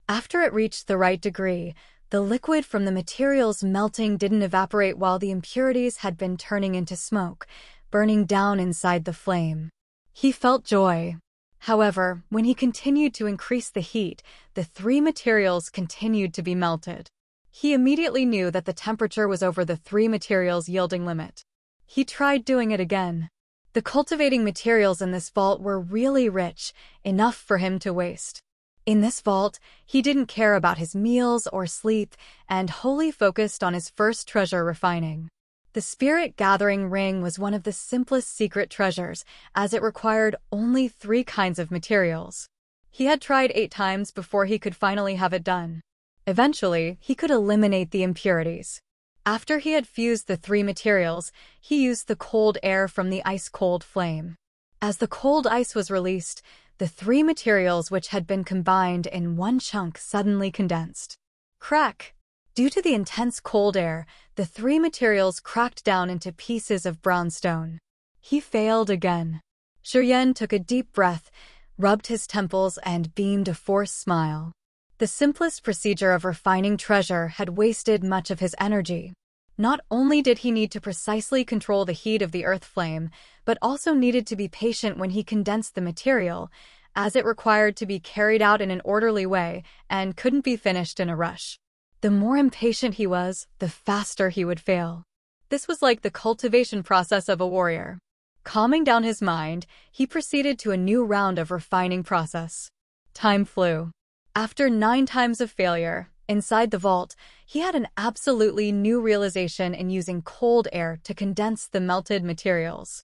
After it reached the right degree, the liquid from the materials melting didn't evaporate while the impurities had been turning into smoke, burning down inside the flame. He felt joy. However, when he continued to increase the heat, the 3 materials continued to be melted. He immediately knew that the temperature was over the 3 materials yielding limit. He tried doing it again. The cultivating materials in this vault were really rich, enough for him to waste. In this vault, he didn't care about his meals or sleep and wholly focused on his first treasure refining. The spirit gathering ring was one of the simplest secret treasures, as it required only 3 kinds of materials. He had tried 8 times before he could finally have it done. Eventually, he could eliminate the impurities. After he had fused the 3 materials, he used the cold air from the ice-cold flame. As the cold ice was released, the 3 materials which had been combined in one chunk suddenly condensed. Crack! Due to the intense cold air, the 3 materials cracked down into pieces of brown stone. He failed again. Serene took a deep breath, rubbed his temples, and beamed a forced smile. The simplest procedure of refining treasure had wasted much of his energy. Not only did he need to precisely control the heat of the earth flame, but also needed to be patient when he condensed the material, as it required to be carried out in an orderly way and couldn't be finished in a rush. The more impatient he was, the faster he would fail. This was like the cultivation process of a warrior. Calming down his mind, he proceeded to a new round of refining process. Time flew. After 9 times of failure, inside the vault, he had an absolutely new realization in using cold air to condense the melted materials.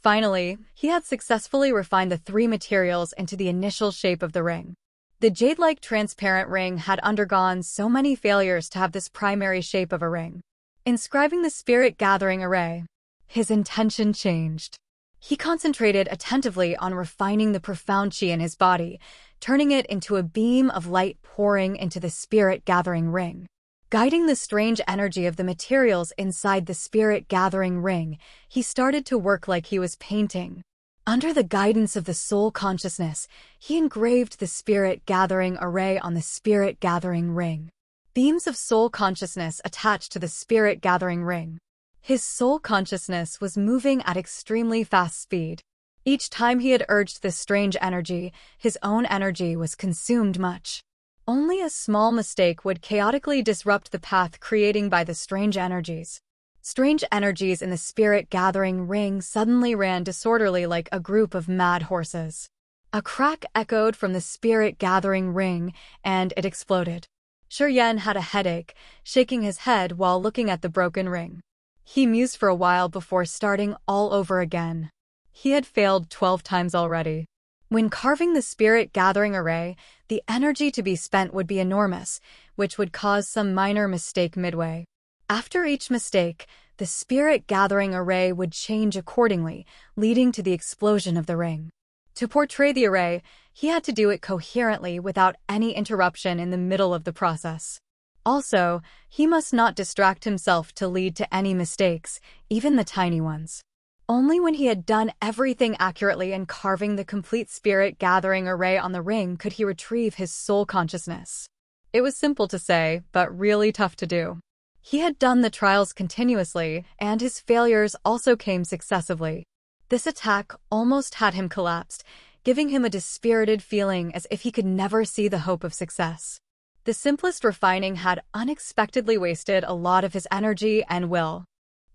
Finally, he had successfully refined the 3 materials into the initial shape of the ring. The jade-like transparent ring had undergone so many failures to have this primary shape of a ring. Inscribing the spirit gathering array, his intention changed. He concentrated attentively on refining the profound chi in his body, turning it into a beam of light pouring into the spirit gathering ring. Guiding the strange energy of the materials inside the spirit gathering ring, he started to work like he was painting. Under the guidance of the soul consciousness, he engraved the spirit gathering array on the spirit gathering ring. Beams of soul consciousness attached to the spirit gathering ring. His soul consciousness was moving at extremely fast speed. Each time he had urged this strange energy, his own energy was consumed much. Only a small mistake would chaotically disrupt the path created by the strange energies. Strange energies in the spirit gathering ring suddenly ran disorderly like a group of mad horses. A crack echoed from the spirit gathering ring, and it exploded. Serene had a headache, shaking his head while looking at the broken ring. He mused for a while before starting all over again. He had failed 12 times already. When carving the spirit gathering array, the energy to be spent would be enormous, which would cause some minor mistake midway. After each mistake, the spirit gathering array would change accordingly, leading to the explosion of the ring. To portray the array, he had to do it coherently without any interruption in the middle of the process. Also, he must not distract himself to lead to any mistakes, even the tiny ones. Only when he had done everything accurately and carving the complete spirit-gathering array on the ring could he retrieve his soul consciousness. It was simple to say, but really tough to do. He had done the trials continuously, and his failures also came successively. This attack almost had him collapsed, giving him a dispirited feeling as if he could never see the hope of success. The simplest refining had unexpectedly wasted a lot of his energy and will.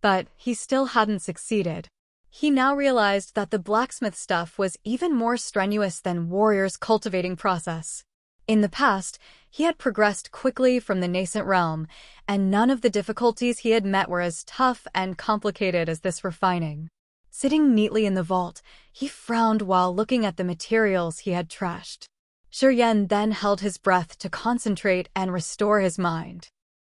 But he still hadn't succeeded. He now realized that the blacksmith stuff was even more strenuous than Warrior's cultivating process. In the past, he had progressed quickly from the nascent realm, and none of the difficulties he had met were as tough and complicated as this refining. Sitting neatly in the vault, he frowned while looking at the materials he had trashed. Serene then held his breath to concentrate and restore his mind.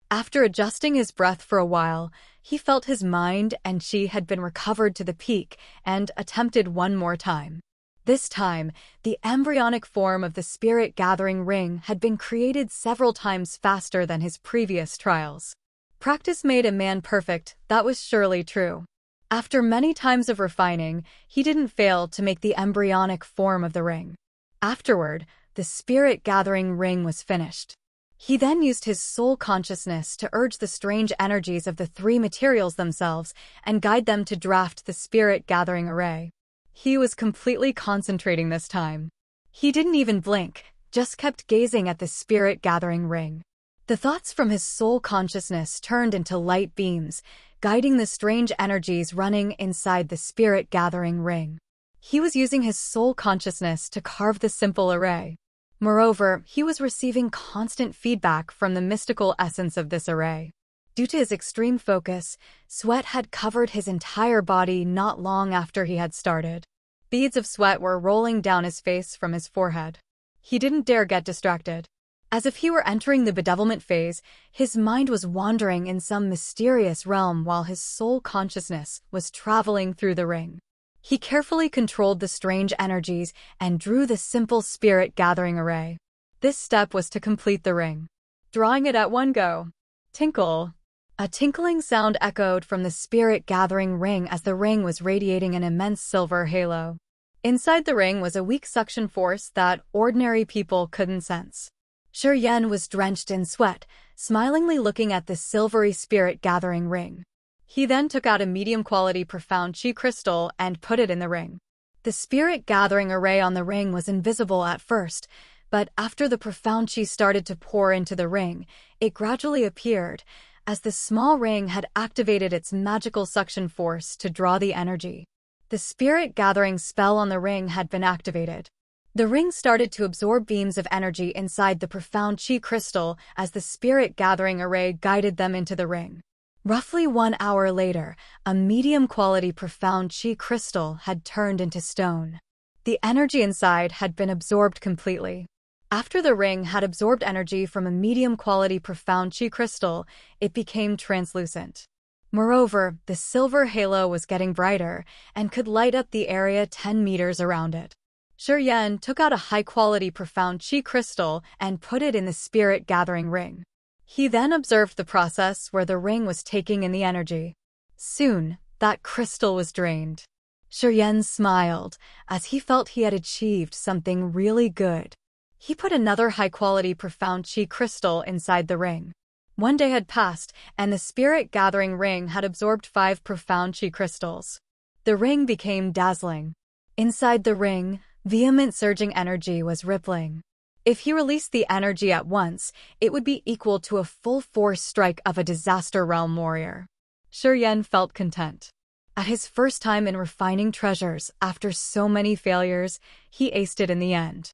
After adjusting his breath for a while, he felt his mind and chi had been recovered to the peak and attempted one more time. This time, the embryonic form of the spirit-gathering ring had been created several times faster than his previous trials. Practice made a man perfect, that was surely true. After many times of refining, he didn't fail to make the embryonic form of the ring. Afterward, the spirit-gathering ring was finished. He then used his soul consciousness to urge the strange energies of the three materials themselves and guide them to draft the spirit-gathering array. He was completely concentrating this time. He didn't even blink, just kept gazing at the spirit-gathering ring. The thoughts from his soul consciousness turned into light beams, guiding the strange energies running inside the spirit-gathering ring. He was using his soul consciousness to carve the simple array. Moreover, he was receiving constant feedback from the mystical essence of this array. Due to his extreme focus, sweat had covered his entire body not long after he had started. Beads of sweat were rolling down his face from his forehead. He didn't dare get distracted. As if he were entering the bedevilment phase, his mind was wandering in some mysterious realm while his soul consciousness was traveling through the ring. He carefully controlled the strange energies and drew the simple spirit-gathering array. This step was to complete the ring. Drawing it at one go. Tinkle. A tinkling sound echoed from the spirit-gathering ring as the ring was radiating an immense silver halo. Inside the ring was a weak suction force that ordinary people couldn't sense. Serene was drenched in sweat, smilingly looking at the silvery spirit-gathering ring. He then took out a medium-quality profound chi crystal and put it in the ring. The spirit-gathering array on the ring was invisible at first, but after the profound chi started to pour into the ring, it gradually appeared, as the small ring had activated its magical suction force to draw the energy. The spirit-gathering spell on the ring had been activated. The ring started to absorb beams of energy inside the profound chi crystal as the spirit-gathering array guided them into the ring. Roughly 1 hour later, a medium-quality profound chi crystal had turned into stone. The energy inside had been absorbed completely. After the ring had absorbed energy from a medium-quality profound chi crystal, it became translucent. Moreover, the silver halo was getting brighter and could light up the area 10 meters around it. Serene took out a high-quality profound chi crystal and put it in the spirit-gathering ring. He then observed the process where the ring was taking in the energy. Soon, that crystal was drained. Serene smiled, as he felt he had achieved something really good. He put another high-quality profound chi crystal inside the ring. 1 day had passed, and the spirit-gathering ring had absorbed 5 profound chi crystals. The ring became dazzling. Inside the ring, vehement surging energy was rippling. If he released the energy at once, it would be equal to a full-force strike of a disaster realm warrior. Serene felt content. At his first time in refining treasures after so many failures, he aced it in the end.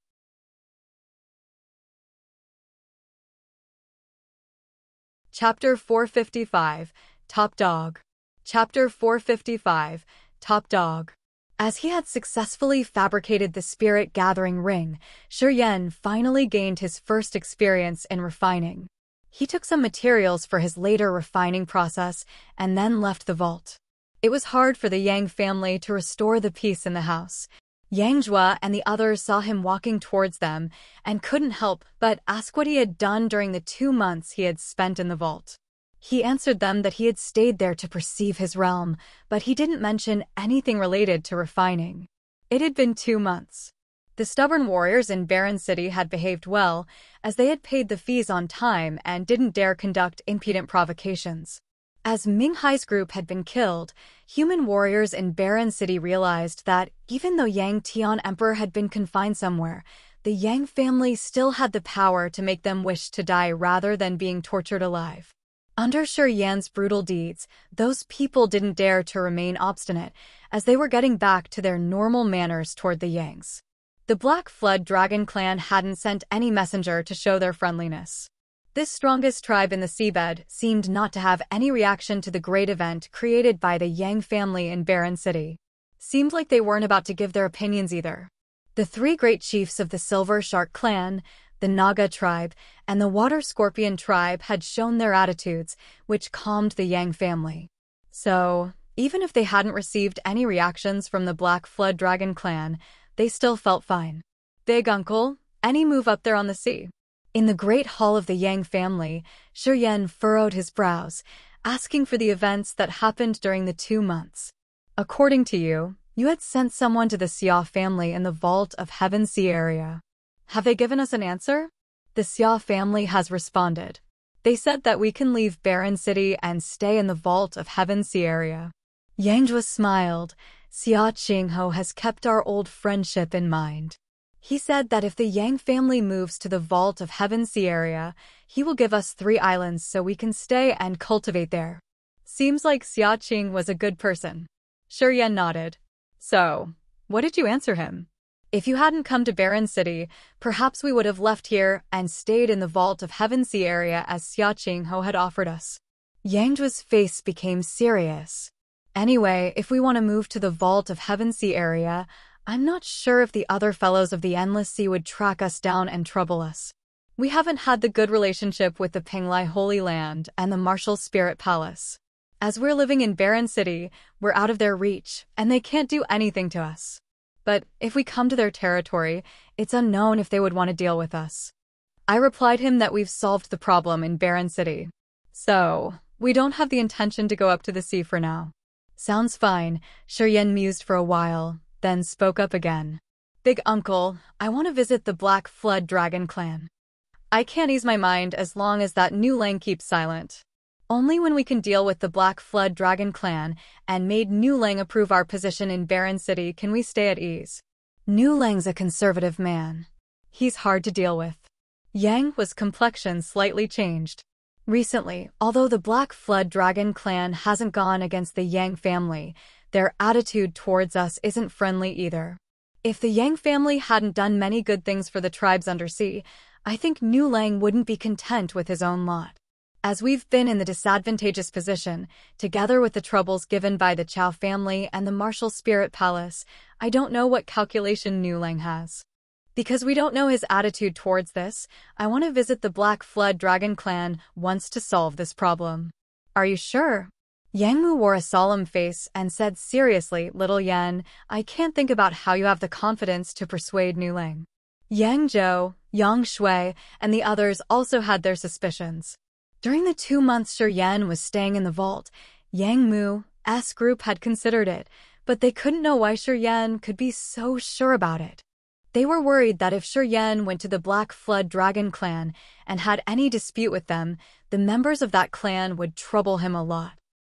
Chapter 455, Top Dog. Chapter 455, Top Dog. As he had successfully fabricated the spirit-gathering ring, Serene finally gained his first experience in refining. He took some materials for his later refining process and then left the vault. It was hard for the Yang family to restore the peace in the house. Yangjua and the others saw him walking towards them and couldn't help but ask what he had done during the 2 months he had spent in the vault. He answered them that he had stayed there to perceive his realm, but he didn't mention anything related to refining. It had been 2 months. The stubborn warriors in Barren City had behaved well, as they had paid the fees on time and didn't dare conduct impudent provocations. As Minghai's group had been killed, human warriors in Barren City realized that even though Yang Tian Emperor had been confined somewhere, the Yang family still had the power to make them wish to die rather than being tortured alive. Under Shi Yan's brutal deeds, those people didn't dare to remain obstinate, as they were getting back to their normal manners toward the Yangs. The Black Flood Dragon clan hadn't sent any messenger to show their friendliness. This strongest tribe in the seabed seemed not to have any reaction to the great event created by the Yang family in Barren City. Seemed like they weren't about to give their opinions either. The 3 great chiefs of the Silver Shark clan, the Naga tribe, and the Water Scorpion tribe had shown their attitudes, which calmed the Yang family. So, even if they hadn't received any reactions from the Black Flood Dragon clan, they still felt fine. Big uncle, any move up there on the sea? In the great hall of the Yang family, Shi Yan furrowed his brows, asking for the events that happened during the 2 months. According to you, you had sent someone to the Xia family in the Vault of Heaven Sea area. Have they given us an answer? The Xia family has responded. They said that we can leave Barren City and stay in the Vault of Heaven Sea area. Yangjua smiled. Xia Qingho has kept our old friendship in mind. He said that if the Yang family moves to the Vault of Heaven Sea area, he will give us 3 islands so we can stay and cultivate there. Seems like Xia Qing was a good person. Shi Yan nodded. So, what did you answer him? If you hadn't come to Barren City, perhaps we would have left here and stayed in the Vault of Heaven Sea area as Xia Qingho had offered us. Yangjua's face became serious. Anyway, if we want to move to the Vault of Heaven Sea area, I'm not sure if the other fellows of the Endless Sea would track us down and trouble us. We haven't had the good relationship with the Penglai Holy Land and the Martial Spirit Palace. As we're living in Barren City, we're out of their reach, and they can't do anything to us. But if we come to their territory, it's unknown if they would want to deal with us. I replied him that we've solved the problem in Barren City. So, we don't have the intention to go up to the sea for now. Sounds fine, Shi Yan mused for a while, then spoke up again. Big uncle, I want to visit the Black Flood Dragon clan. I can't ease my mind as long as that New Lang keeps silent. Only when we can deal with the Black Flood Dragon clan and made New Lang approve our position in Barren City can we stay at ease. New Lang's a conservative man. He's hard to deal with. Yang was complexion slightly changed. Recently, although the Black Flood Dragon clan hasn't gone against the Yang family, their attitude towards us isn't friendly either. If the Yang family hadn't done many good things for the tribes undersea, I think New Lang wouldn't be content with his own lot. As we've been in the disadvantageous position, together with the troubles given by the Chow family and the Martial Spirit Palace, I don't know what calculation New Lang has. Because we don't know his attitude towards this, I want to visit the Black Flood Dragon clan once to solve this problem. Are you sure? Yang Mu wore a solemn face and said seriously, Little Yan, I can't think about how you have the confidence to persuade New Lang. Yang Zhou, Yang Shui, and the others also had their suspicions. During the 2 months Shi Yan was staying in the vault, Yang Mu's group had considered it, but they couldn't know why Shi Yan could be so sure about it. They were worried that if Shi Yan went to the Black Flood Dragon clan and had any dispute with them, the members of that clan would trouble him a lot.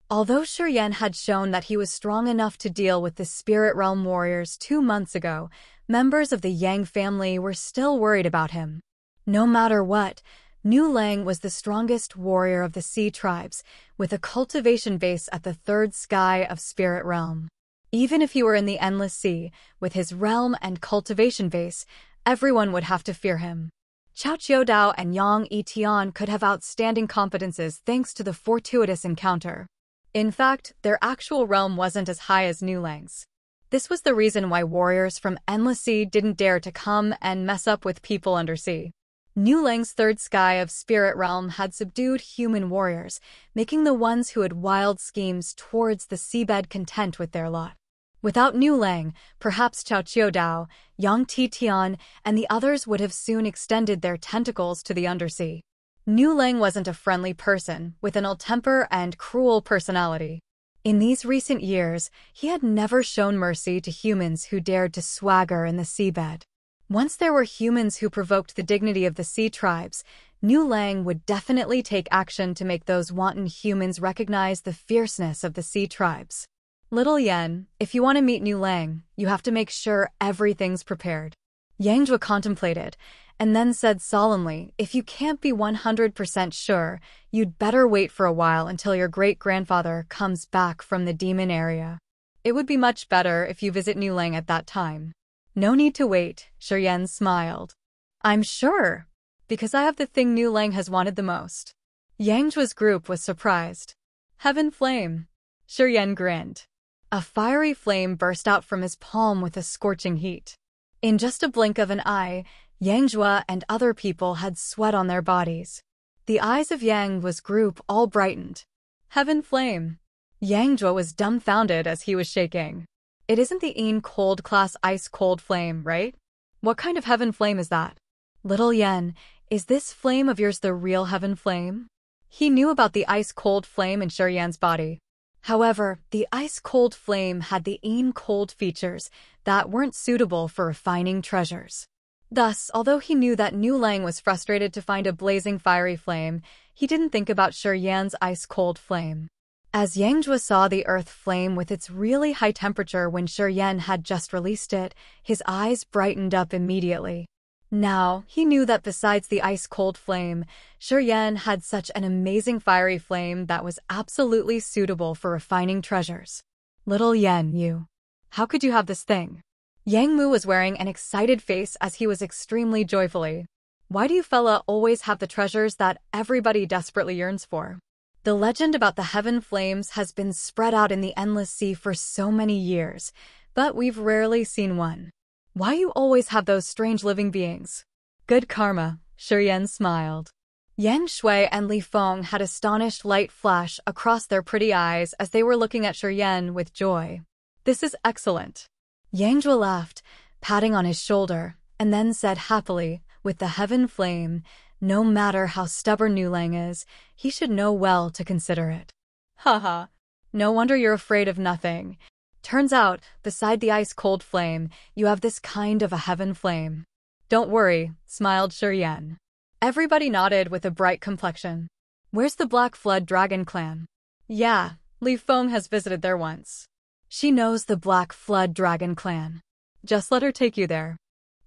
Although Shi Yan had shown that he was strong enough to deal with the Spirit Realm warriors 2 months ago, members of the Yang family were still worried about him. No matter what, New Lang was the strongest warrior of the sea tribes, with a cultivation base at the 3rd sky of Spirit Realm. Even if he were in the Endless Sea, with his realm and cultivation base, everyone would have to fear him. Chao Qiudao and Yang Yitian could have outstanding competences thanks to the fortuitous encounter. In fact, their actual realm wasn't as high as New Lang's. This was the reason why warriors from Endless Sea didn't dare to come and mess up with people undersea. New Lang's 3rd sky of Spirit Realm had subdued human warriors, making the ones who had wild schemes towards the seabed content with their lot. Without Niu Lang, perhaps Chao Chiodao, Yang Titian, and the others would have soon extended their tentacles to the undersea. Niu Lang wasn't a friendly person, with an ill temper and cruel personality. In these recent years, he had never shown mercy to humans who dared to swagger in the seabed. Once there were humans who provoked the dignity of the sea tribes, Niu Lang would definitely take action to make those wanton humans recognize the fierceness of the sea tribes. Little Yen, if you want to meet Niu Lang, you have to make sure everything's prepared. Yang Jue contemplated, and then said solemnly, if you can't be 100% sure, you'd better wait for a while until your great-grandfather comes back from the demon area. It would be much better if you visit Niu Lang at that time. No need to wait, Shiyan smiled. I'm sure, because I have the thing Niu Lang has wanted the most. Yang Jue's group was surprised. Heaven flame. Shiyan grinned. A fiery flame burst out from his palm with a scorching heat. In just a blink of an eye, Yang Jue and other people had sweat on their bodies. The eyes of Yang Jue's group all brightened. Heaven flame. Yang Jue was dumbfounded as he was shaking. It isn't the Een Cold class ice cold flame, right? What kind of heaven flame is that? Little Yen, is this flame of yours the real heaven flame? He knew about the ice cold flame in Shiyan's body. However, the ice-cold flame had the Een Cold features that weren't suitable for refining treasures. Thus, although he knew that Niu Lang was frustrated to find a blazing fiery flame, he didn't think about Shiyan's ice-cold flame. As Yang Jue saw the earth flame with its really high temperature when Shiyan had just released it, his eyes brightened up immediately. Now, he knew that besides the ice-cold flame, Shiyan had such an amazing fiery flame that was absolutely suitable for refining treasures. Little Yen, how could you have this thing? Yang Mu was wearing an excited face as he was extremely joyfully. Why do you fella always have the treasures that everybody desperately yearns for? The legend about the heaven flames has been spread out in the endless sea for so many years, but we've rarely seen one. Why you always have those strange living beings? Good karma, Shiyan smiled. Yang Shui and Li Feng had astonished light flash across their pretty eyes as they were looking at Shiyan with joy. This is excellent. Yang Jue laughed, patting on his shoulder, and then said happily, with the heaven flame, no matter how stubborn Niu Lang is, he should know well to consider it. Haha, no wonder you're afraid of nothing. Turns out, beside the ice-cold flame, you have this kind of a heaven flame. Don't worry, smiled Shiyan. Everybody nodded with a bright complexion. Where's the Black Flood Dragon Clan? Yeah, Li Feng has visited there once. She knows the Black Flood Dragon Clan. Just let her take you there.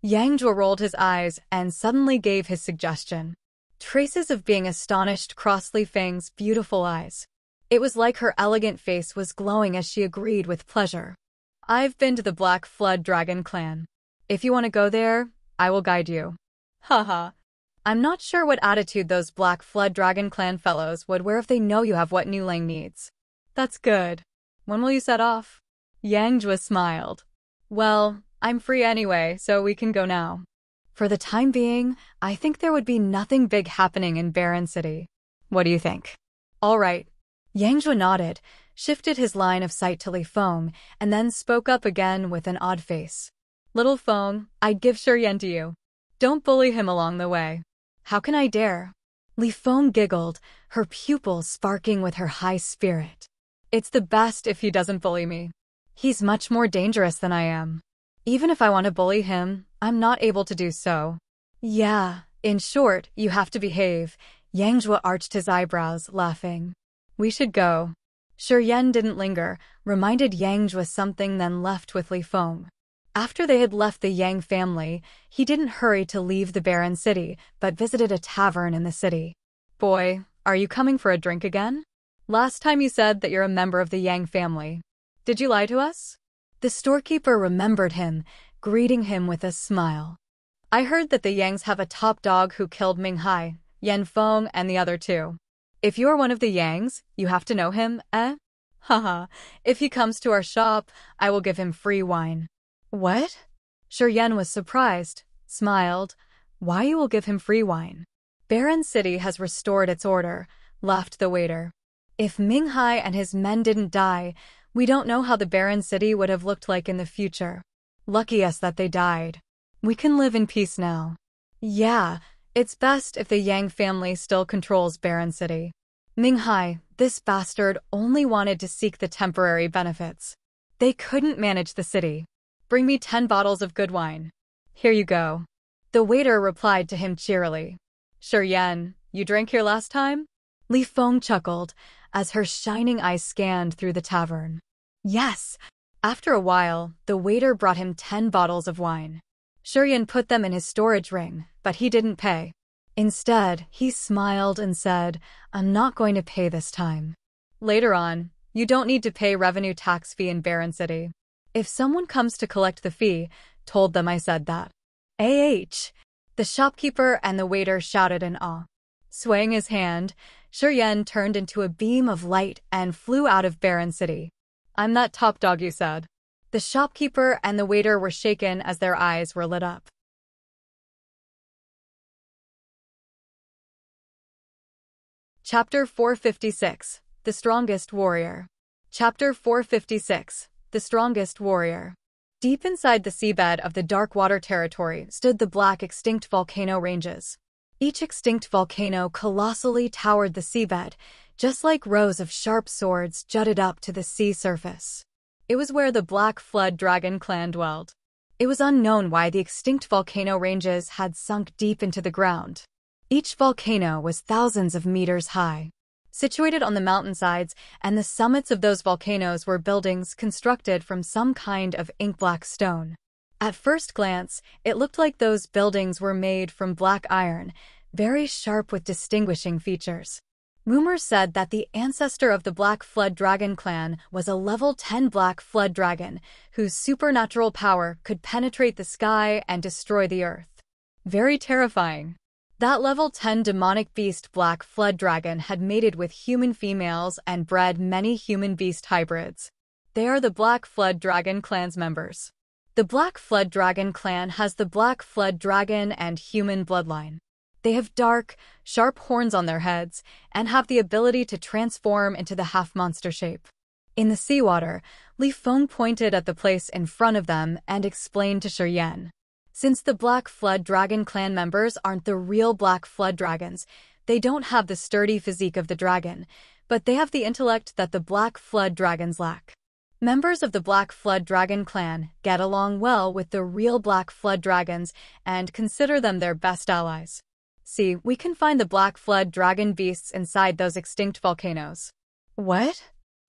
Yang Jue rolled his eyes and suddenly gave his suggestion. Traces of being astonished crossed Li Feng's beautiful eyes. It was like her elegant face was glowing as she agreed with pleasure. I've been to the Black Flood Dragon Clan. If you want to go there, I will guide you. Haha. I'm not sure what attitude those Black Flood Dragon Clan fellows would wear if they know you have what Niu Lang needs. That's good. When will you set off? Yang Jue smiled. Well, I'm free anyway, so we can go now. For the time being, I think there would be nothing big happening in Barren City. What do you think? All right. Yang Jue nodded, shifted his line of sight to Li Feng, and then spoke up again with an odd face. Little Feng, I'd give Shiyan to you. Don't bully him along the way. How can I dare? Li Feng giggled, her pupils sparking with her high spirit. It's the best if he doesn't bully me. He's much more dangerous than I am. Even if I want to bully him, I'm not able to do so. Yeah, in short, you have to behave. Yang Jue arched his eyebrows, laughing. We should go. Shiyan didn't linger, reminded Yang Jue something, then left with Li Feng. After they had left the Yang family, he didn't hurry to leave the barren city, but visited a tavern in the city. Boy, are you coming for a drink again? Last time you said that you're a member of the Yang family. Did you lie to us? The storekeeper remembered him, greeting him with a smile. I heard that the Yangs have a top dog who killed Ming Hai, Yan Feng, and the other two. If you are one of the Yangs, you have to know him, eh? Haha, if he comes to our shop, I will give him free wine. What? Shiyan was surprised, smiled. Why you will give him free wine? Barren City has restored its order, laughed the waiter. If Ming Hai and his men didn't die, We don't know how the barren city would have looked like in the future. Lucky us that they died. We can live in peace now. Yeah, it's best if the Yang family still controls Barren City. Minghai, this bastard only wanted to seek the temporary benefits. They couldn't manage the city. Bring me 10 bottles of good wine. Here you go. The waiter replied to him cheerily. Sure Yan, you drank here last time? Li Feng chuckled as her shining eyes scanned through the tavern. Yes. After a while, the waiter brought him 10 bottles of wine. Shurian put them in his storage ring, but he didn't pay. Instead, he smiled and said, I'm not going to pay this time. Later on, you don't need to pay revenue tax fee in Barren City. If someone comes to collect the fee, told them I said that. The shopkeeper and the waiter shouted in awe. Swaying his hand, Shurian turned into a beam of light and flew out of Barren City. I'm that top dog you said. The shopkeeper and the waiter were shaken as their eyes were lit up. Chapter 456, The Strongest Warrior. Chapter 456, The Strongest Warrior. Deep inside the seabed of the Dark Water Territory stood the black extinct volcano ranges. Each extinct volcano colossally towered the seabed, just like rows of sharp swords jutted up to the sea surface. It was where the Black Flood Dragon clan dwelled. It was unknown why the extinct volcano ranges had sunk deep into the ground. Each volcano was thousands of meters high. Situated on the mountainsides and the summits of those volcanoes were buildings constructed from some kind of ink-black stone. At first glance, it looked like those buildings were made from black iron, very sharp with distinguishing features. Rumors said that the ancestor of the Black Flood Dragon clan was a level 10 Black Flood Dragon, whose supernatural power could penetrate the sky and destroy the earth. Very terrifying. That level 10 demonic beast Black Flood Dragon had mated with human females and bred many human-beast hybrids. They are the Black Flood Dragon clan's members. The Black Flood Dragon clan has the Black Flood Dragon and human bloodline. They have dark, sharp horns on their heads and have the ability to transform into the half-monster shape. In the seawater, Li Feng pointed at the place in front of them and explained to Shurian. Since the Black Flood Dragon clan members aren't the real Black Flood Dragons, they don't have the sturdy physique of the dragon, but they have the intellect that the Black Flood Dragons lack. Members of the Black Flood Dragon clan get along well with the real Black Flood Dragons and consider them their best allies. See, we can find the Black Flood Dragon beasts inside those extinct volcanoes. What?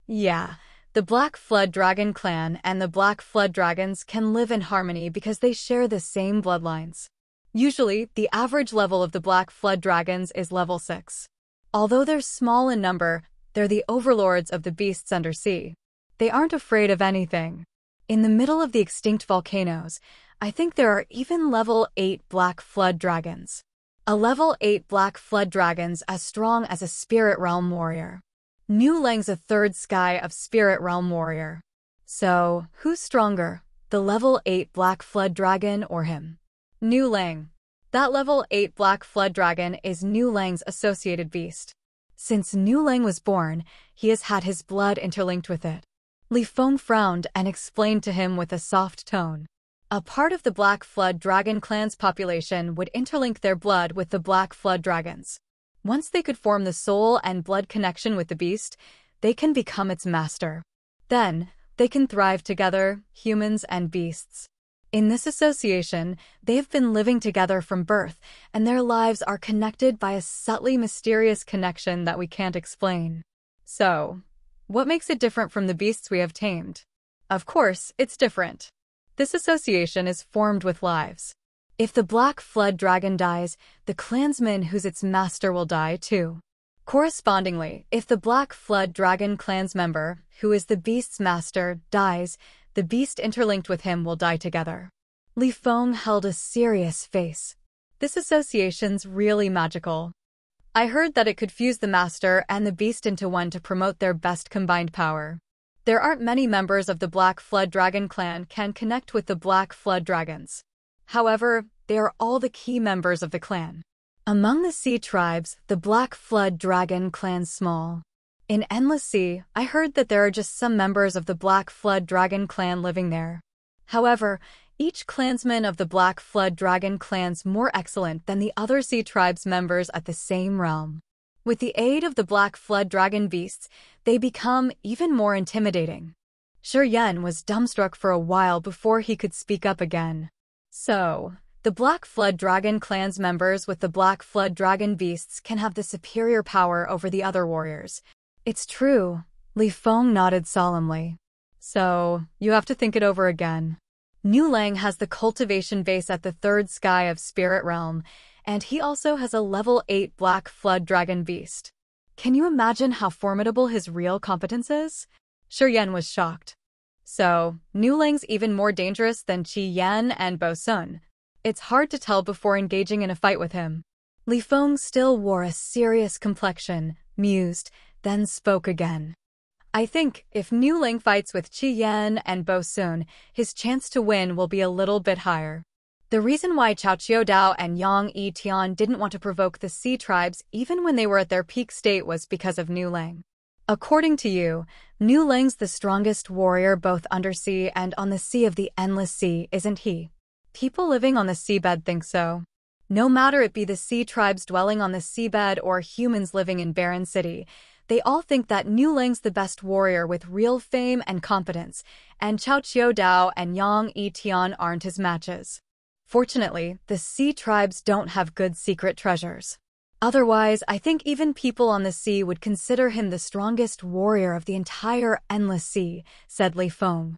Yeah, the Black Flood Dragon clan and the Black Flood Dragons can live in harmony because they share the same bloodlines. Usually, the average level of the Black Flood Dragons is level 6. Although they're small in number, they're the overlords of the beasts undersea. They aren't afraid of anything. In the middle of the extinct volcanoes, I think there are even level 8 Black Flood Dragons. A level 8 Black Flood Dragon's as strong as a Spirit Realm warrior. Nu Lang's a third sky of Spirit Realm warrior. So, who's stronger, the level 8 Black Flood Dragon or him? Nu Lang. That level 8 Black Flood Dragon is Nu Lang's associated beast. Since Nu Lang was born, he has had his blood interlinked with it. Li Feng frowned and explained to him with a soft tone. A part of the Black Flood Dragon clan's population would interlink their blood with the Black Flood Dragons. Once they could form the soul and blood connection with the beast, they can become its master. Then, they can thrive together, humans and beasts. In this association, they have been living together from birth, and their lives are connected by a subtly mysterious connection that we can't explain. So, what makes it different from the beasts we have tamed? Of course, it's different. This association is formed with lives. If the Black Flood Dragon dies, the clansman who's its master will die too. Correspondingly, if the Black Flood Dragon clan's member, who is the beast's master, dies, the beast interlinked with him will die together. Li Feng held a serious face. This association's really magical. I heard that it could fuse the master and the beast into one to promote their best combined power. There aren't many members of the Black Flood Dragon clan can connect with the Black Flood Dragons. However, they are all the key members of the clan. Among the sea tribes, the Black Flood Dragon clan's small. In Endless Sea, I heard that there are just some members of the Black Flood Dragon clan living there. However, each clansman of the Black Flood Dragon clan's more excellent than the other sea tribes members at the same realm. With the aid of the Black Flood Dragon beasts, they become even more intimidating. Yen was dumbstruck for a while before he could speak up again. So, the Black Flood Dragon clan's members with the Black Flood Dragon beasts can have the superior power over the other warriors. It's true, Li Feng nodded solemnly. So, you have to think it over again. Nu Lang has the cultivation base at the third sky of Spirit Realm, and he also has a level 8 Black Flood Dragon beast. Can you imagine how formidable his real competence is? Yen was shocked. So, Nu Lang's even more dangerous than Qi Yan and Bo Sun. It's hard to tell before engaging in a fight with him. Li Feng still wore a serious complexion, mused, then spoke again. I think if Nu Lang fights with Qi Yan and Bo Sun, his chance to win will be a little bit higher. The reason why Cao Qiudao and Yang Yi Tian didn't want to provoke the sea tribes even when they were at their peak state was because of Nu Lang. According to you, Nu Lang's the strongest warrior both undersea and on the sea of the Endless Sea, isn't he? People living on the seabed think so. No matter it be the sea tribes dwelling on the seabed or humans living in Barren City, they all think that Nu Lang's the best warrior with real fame and competence, and Cao Qiudao and Yang Yi Tian aren't his matches. Fortunately, the sea tribes don't have good secret treasures. Otherwise, I think even people on the sea would consider him the strongest warrior of the entire Endless Sea, said Li Feng.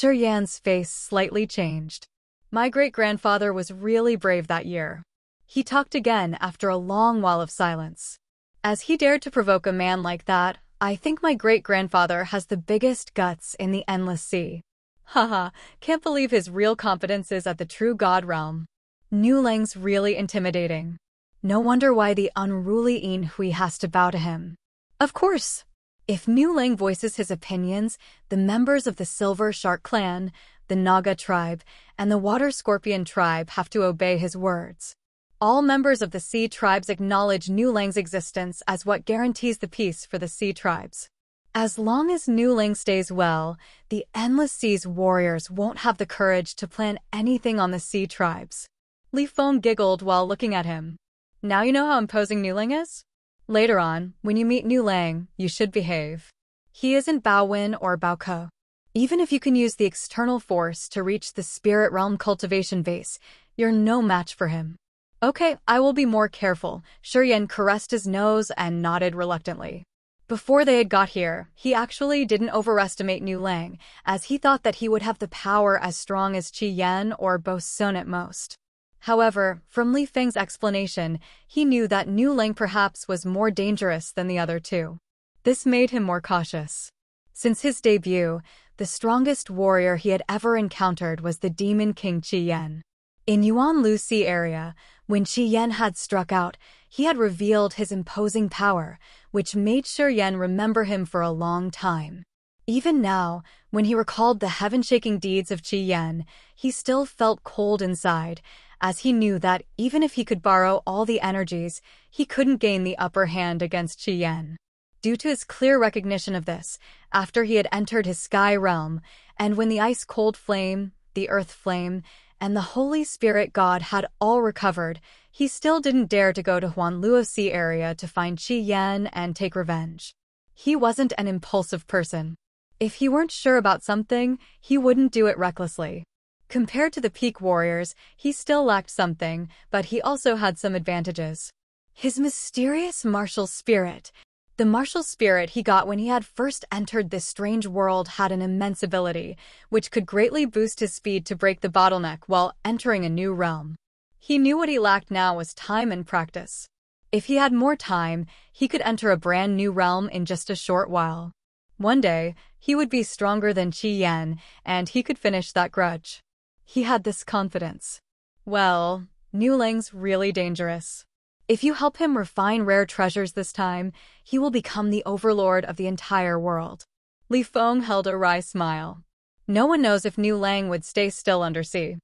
Yan's face slightly changed. My great-grandfather was really brave that year. He talked again after a long while of silence. As he dared to provoke a man like that, I think my great-grandfather has the biggest guts in the Endless Sea. Haha, can't believe his real competence is at the true God realm. Nu Lang's really intimidating. No wonder why the unruly Yin Hui has to bow to him. Of course, if Nu Lang voices his opinions, the members of the Silver Shark clan, the Naga tribe, and the Water Scorpion tribe have to obey his words. All members of the sea tribes acknowledge Nu Lang's existence as what guarantees the peace for the sea tribes. As long as Nu Lang stays well, the Endless Sea's warriors won't have the courage to plan anything on the sea tribes. Li Feng giggled while looking at him. Now you know how imposing Nu Lang is? Later on, when you meet Nu Lang, you should behave. He isn't Bao Wen or Bao Ke. Even if you can use the external force to reach the Spirit Realm cultivation base, you're no match for him. Okay, I will be more careful. Yan caressed his nose and nodded reluctantly. Before they had got here, he actually didn't overestimate Nu Lang, as he thought that he would have the power as strong as Qi Yan or Bo Sun at most. However, from Li Feng's explanation, he knew that Nu Lang perhaps was more dangerous than the other two. This made him more cautious. Since his debut, the strongest warrior he had ever encountered was the Demon King Qi Yan. In Yuanlu Sea area, when Qi Yan had struck out, he had revealed his imposing power, which made Yan remember him for a long time. Even now, when he recalled the heaven-shaking deeds of Qi Yan, he still felt cold inside, as he knew that even if he could borrow all the energies, he couldn't gain the upper hand against Qi Yan. Due to his clear recognition of this, after he had entered his sky realm, and when the ice-cold flame, the earth flame, and the Holy Spirit God had all recovered, he still didn't dare to go to Huanluo Sea area to find Qi Yan and take revenge. He wasn't an impulsive person. If he weren't sure about something, he wouldn't do it recklessly. Compared to the peak warriors, he still lacked something, but he also had some advantages. His mysterious martial spirit. The martial spirit he got when he had first entered this strange world had an immense ability, which could greatly boost his speed to break the bottleneck while entering a new realm. He knew what he lacked now was time and practice. If he had more time, he could enter a brand new realm in just a short while. One day, he would be stronger than Qi Yan, and he could finish that grudge. He had this confidence. Well, Nu Lang's really dangerous. If you help him refine rare treasures this time, he will become the overlord of the entire world. Li Feng held a wry smile. No one knows if Nu Lang would stay still undersea.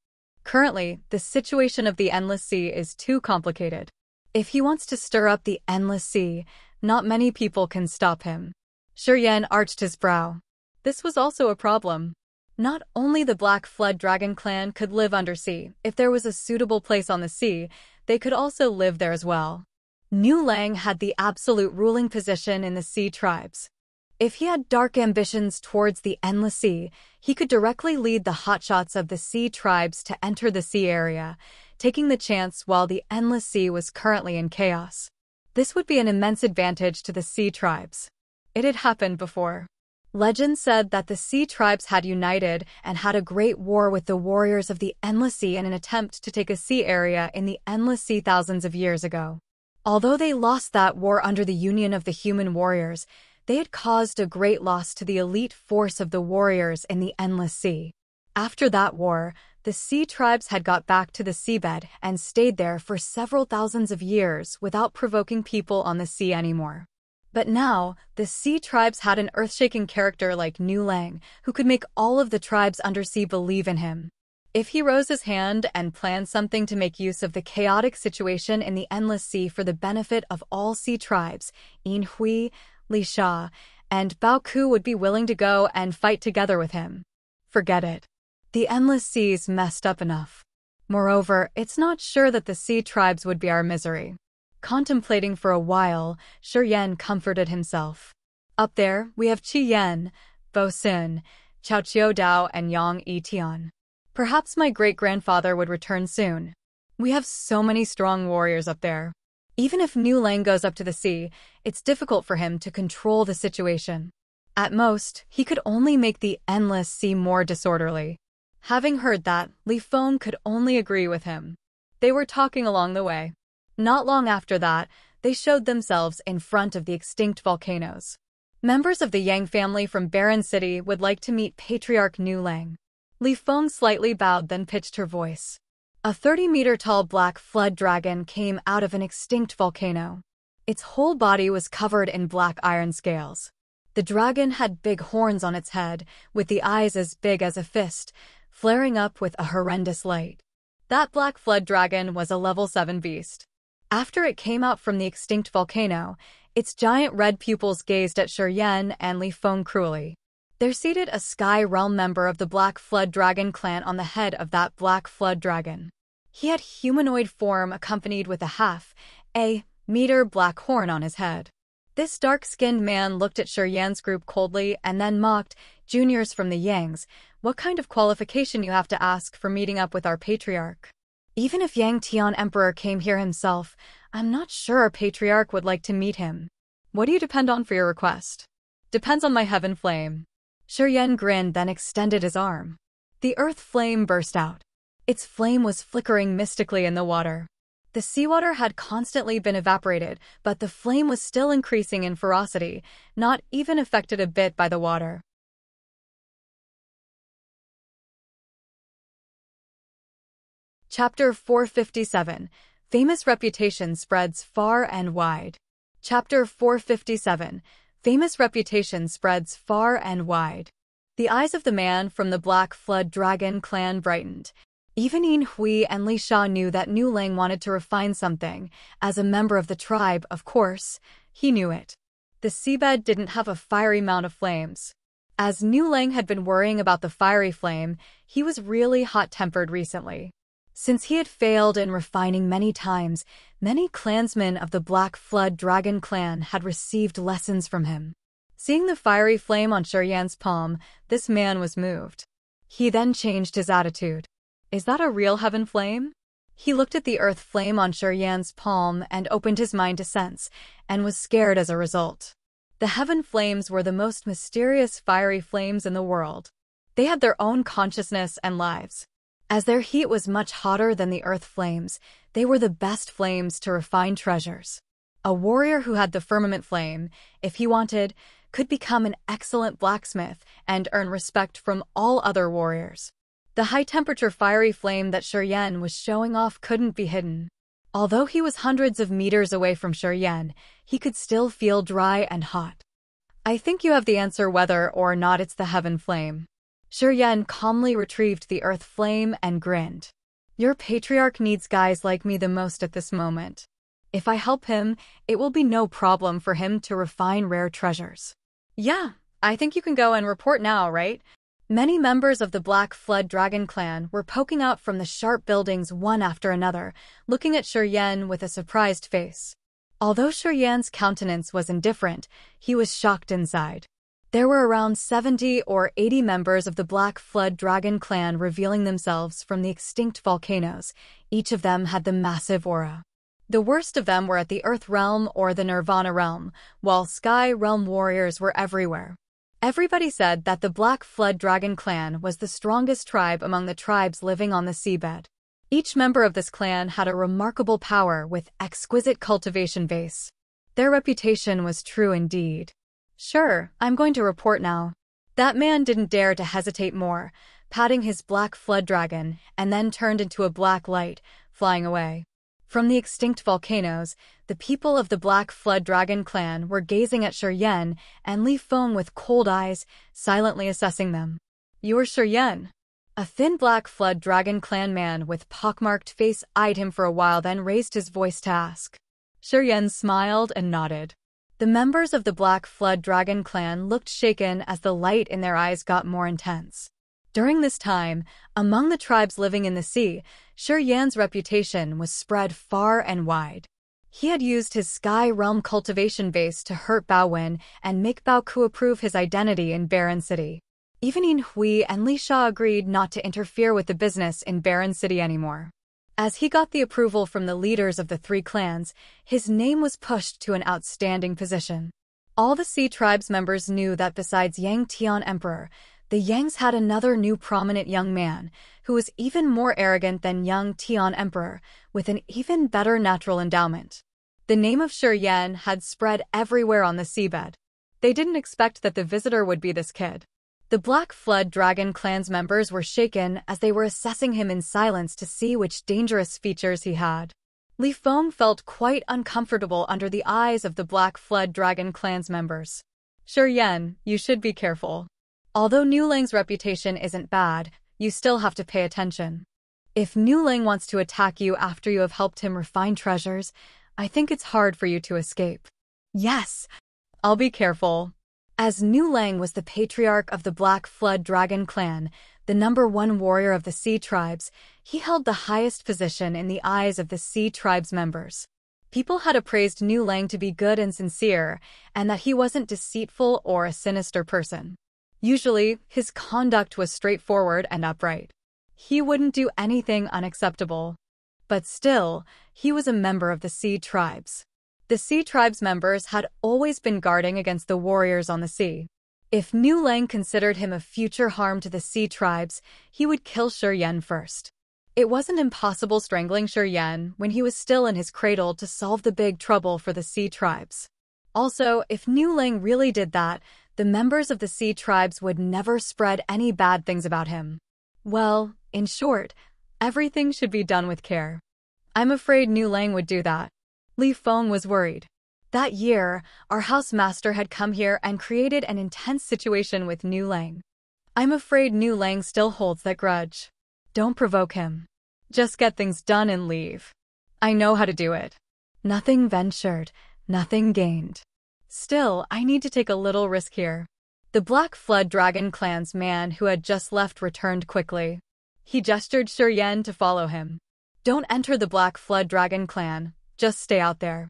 Currently, the situation of the Endless Sea is too complicated. If he wants to stir up the Endless Sea, not many people can stop him. Shiryan arched his brow. This was also a problem. Not only the Black Flood Dragon clan could live undersea, if there was a suitable place on the sea, they could also live there as well. Nu Lang had the absolute ruling position in the sea tribes. If he had dark ambitions towards the endless sea, he could directly lead the hotshots of the sea tribes to enter the sea area, taking the chance while the endless sea was currently in chaos. This would be an immense advantage to the sea tribes. It had happened before. Legend said that the sea tribes had united and had a great war with the warriors of the Endless Sea in an attempt to take a sea area in the Endless Sea thousands of years ago. Although they lost that war under the union of the human warriors, they had caused a great loss to the elite force of the warriors in the Endless Sea. After that war, the sea tribes had got back to the seabed and stayed there for several thousands of years without provoking people on the sea anymore. But now, the sea tribes had an earth-shaking character like Nu Lang, who could make all of the tribes undersea believe in him. If he rose his hand and planned something to make use of the chaotic situation in the Endless Sea for the benefit of all sea tribes, Yin Hui, Li Sha, and Bao Ku would be willing to go and fight together with him. Forget it. The Endless Sea's messed up enough. Moreover, it's not sure that the sea tribes would be our misery. Contemplating for a while, Shiryan comforted himself. Up there, we have Qi Yan, Bo Sin, Chao Chiu Dao, and Yang Yi Tian. Perhaps my great-grandfather would return soon. We have so many strong warriors up there. Even if Nu Lang goes up to the sea, it's difficult for him to control the situation. At most, he could only make the Endless Sea more disorderly. Having heard that, Li Feng could only agree with him. They were talking along the way. Not long after that, they showed themselves in front of the extinct volcanoes. Members of the Yang family from Barren City would like to meet Patriarch Nu Lang. Li Feng slightly bowed, then pitched her voice. A 30-meter-tall black flood dragon came out of an extinct volcano. Its whole body was covered in black iron scales. The dragon had big horns on its head, with the eyes as big as a fist, flaring up with a horrendous light. That black flood dragon was a level 7 beast. After it came out from the extinct volcano, its giant red pupils gazed at Shiryan and Li Feng cruelly. There seated a Sky Realm member of the Black Flood Dragon clan on the head of that Black Flood Dragon. He had humanoid form accompanied with a meter black horn on his head. This dark-skinned man looked at Shiryan's group coldly and then mocked, "Juniors from the Yangs, what kind of qualification you have to ask for meeting up with our Patriarch? Even if Yang Tian Emperor came here himself, I'm not sure our Patriarch would like to meet him. What do you depend on for your request?" "Depends on my heaven flame." Shiryan grinned, then extended his arm. The earth flame burst out. Its flame was flickering mystically in the water. The seawater had constantly been evaporated, but the flame was still increasing in ferocity, not even affected a bit by the water. Chapter 457. Famous reputation spreads far and wide. Chapter 457. Famous reputation spreads far and wide. The eyes of the man from the Black Flood Dragon clan brightened. Even Yin Hui and Li Sha knew that Nu Lang wanted to refine something. As a member of the tribe, of course, he knew it. The seabed didn't have a fiery mount of flames. As Nu Lang had been worrying about the fiery flame, he was really hot-tempered recently. Since he had failed in refining many times, many clansmen of the Black Flood Dragon clan had received lessons from him. Seeing the fiery flame on Shiryan's palm, this man was moved. He then changed his attitude. Is that a real heaven flame? He looked at the earth flame on Shiryan's palm and opened his mind to sense, and was scared as a result. The heaven flames were the most mysterious fiery flames in the world. They had their own consciousness and lives. As their heat was much hotter than the earth flames, they were the best flames to refine treasures. A warrior who had the firmament flame, if he wanted, could become an excellent blacksmith and earn respect from all other warriors. The high-temperature fiery flame that Shiryan was showing off couldn't be hidden. Although he was hundreds of meters away from Shiryan, he could still feel dry and hot. "I think you have the answer whether or not it's the heaven flame." Shiryan calmly retrieved the earth flame and grinned. "Your Patriarch needs guys like me the most at this moment. If I help him, it will be no problem for him to refine rare treasures. Yeah, I think you can go and report now, right? Many members of the Black Flood Dragon clan were poking out from the sharp buildings one after another, looking at Yan with a surprised face. Although Yan's countenance was indifferent, he was shocked inside. There were around 70 or 80 members of the Black Flood Dragon clan revealing themselves from the extinct volcanoes. Each of them had the massive aura. The worst of them were at the Earth Realm or the Nirvana Realm, while Sky Realm warriors were everywhere. Everybody said that the Black Flood Dragon clan was the strongest tribe among the tribes living on the seabed. Each member of this clan had a remarkable power with exquisite cultivation base. Their reputation was true indeed. Sure, I'm going to report now. That man didn't dare to hesitate more, patting his Black Flood Dragon, and then turned into a black light, flying away. From the extinct volcanoes, the people of the Black Flood Dragon clan were gazing at Yan and Li Feng with cold eyes, silently assessing them. "You're Yan?" A thin Black Flood Dragon clan man with pockmarked face eyed him for a while, then raised his voice to ask. Yan smiled and nodded. The members of the Black Flood Dragon clan looked shaken as the light in their eyes got more intense. During this time, among the tribes living in the sea, Yan's reputation was spread far and wide. He had used his Sky Realm cultivation base to hurt Bao Wen and make Bao Ku approve his identity in Barren City. Even Yin Hui and Li Sha agreed not to interfere with the business in Barren City anymore. As he got the approval from the leaders of the three clans, his name was pushed to an outstanding position. All the Sea Tribes members knew that besides Yang Tian Emperor, the Yangs had another new prominent young man, who was even more arrogant than Yang Tian Emperor, with an even better natural endowment. The name of Yan had spread everywhere on the seabed. They didn't expect that the visitor would be this kid. The Black Flood Dragon clan's members were shaken as they were assessing him in silence to see which dangerous features he had. Li Feng felt quite uncomfortable under the eyes of the Black Flood Dragon clan's members. Yan, you should be careful. Although Nu Lang's reputation isn't bad, you still have to pay attention. If Nu Lang wants to attack you after you have helped him refine treasures, I think it's hard for you to escape. Yes, I'll be careful. As Nu Lang was the patriarch of the Black Flood Dragon clan, the #1 warrior of the Sea Tribes, he held the highest position in the eyes of the Sea Tribes members. People had appraised Nu Lang to be good and sincere, and that he wasn't deceitful or a sinister person. Usually, his conduct was straightforward and upright. He wouldn't do anything unacceptable. But still, he was a member of the Sea Tribes. The Sea Tribes members had always been guarding against the warriors on the sea. If Nu Lang considered him a future harm to the Sea Tribes, he would kill Yan first. It wasn't impossible strangling Yan when he was still in his cradle to solve the big trouble for the Sea Tribes. Also, if Nu Lang really did that, the members of the Sea Tribes would never spread any bad things about him. Well, in short, everything should be done with care. I'm afraid Nu Lang would do that. Li Feng was worried. That year, our housemaster had come here and created an intense situation with Nu Lang. I'm afraid Nu Lang still holds that grudge. Don't provoke him. Just get things done and leave. I know how to do it. Nothing ventured, nothing gained. Still, I need to take a little risk here. The Black Flood Dragon clan's man who had just left returned quickly. He gestured Yan to follow him. Don't enter the Black Flood Dragon clan. Just stay out there.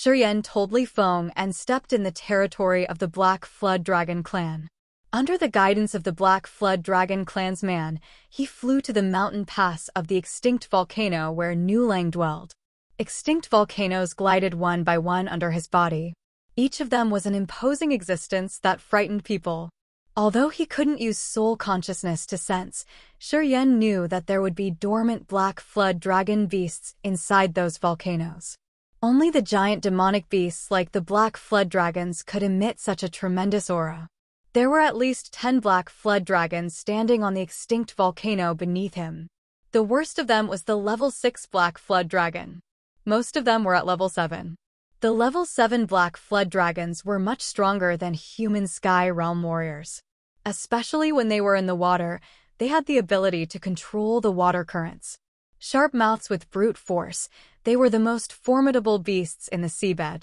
Yan told Li Feng and stepped in the territory of the Black Flood Dragon clan. Under the guidance of the Black Flood Dragon clan's man, he flew to the mountain pass of the extinct volcano where Nu Lang dwelled. Extinct volcanoes glided one by one under his body. Each of them was an imposing existence that frightened people. Although he couldn't use soul consciousness to sense, Yan knew that there would be dormant Black Flood Dragon beasts inside those volcanoes. Only the giant demonic beasts like the Black Flood Dragons could emit such a tremendous aura. There were at least 10 Black Flood Dragons standing on the extinct volcano beneath him. The worst of them was the level 6 Black Flood Dragon. Most of them were at level 7. The level 7 Black Flood Dragons were much stronger than human Sky Realm warriors. Especially when they were in the water, they had the ability to control the water currents. Sharp mouths with brute force, they were the most formidable beasts in the seabed.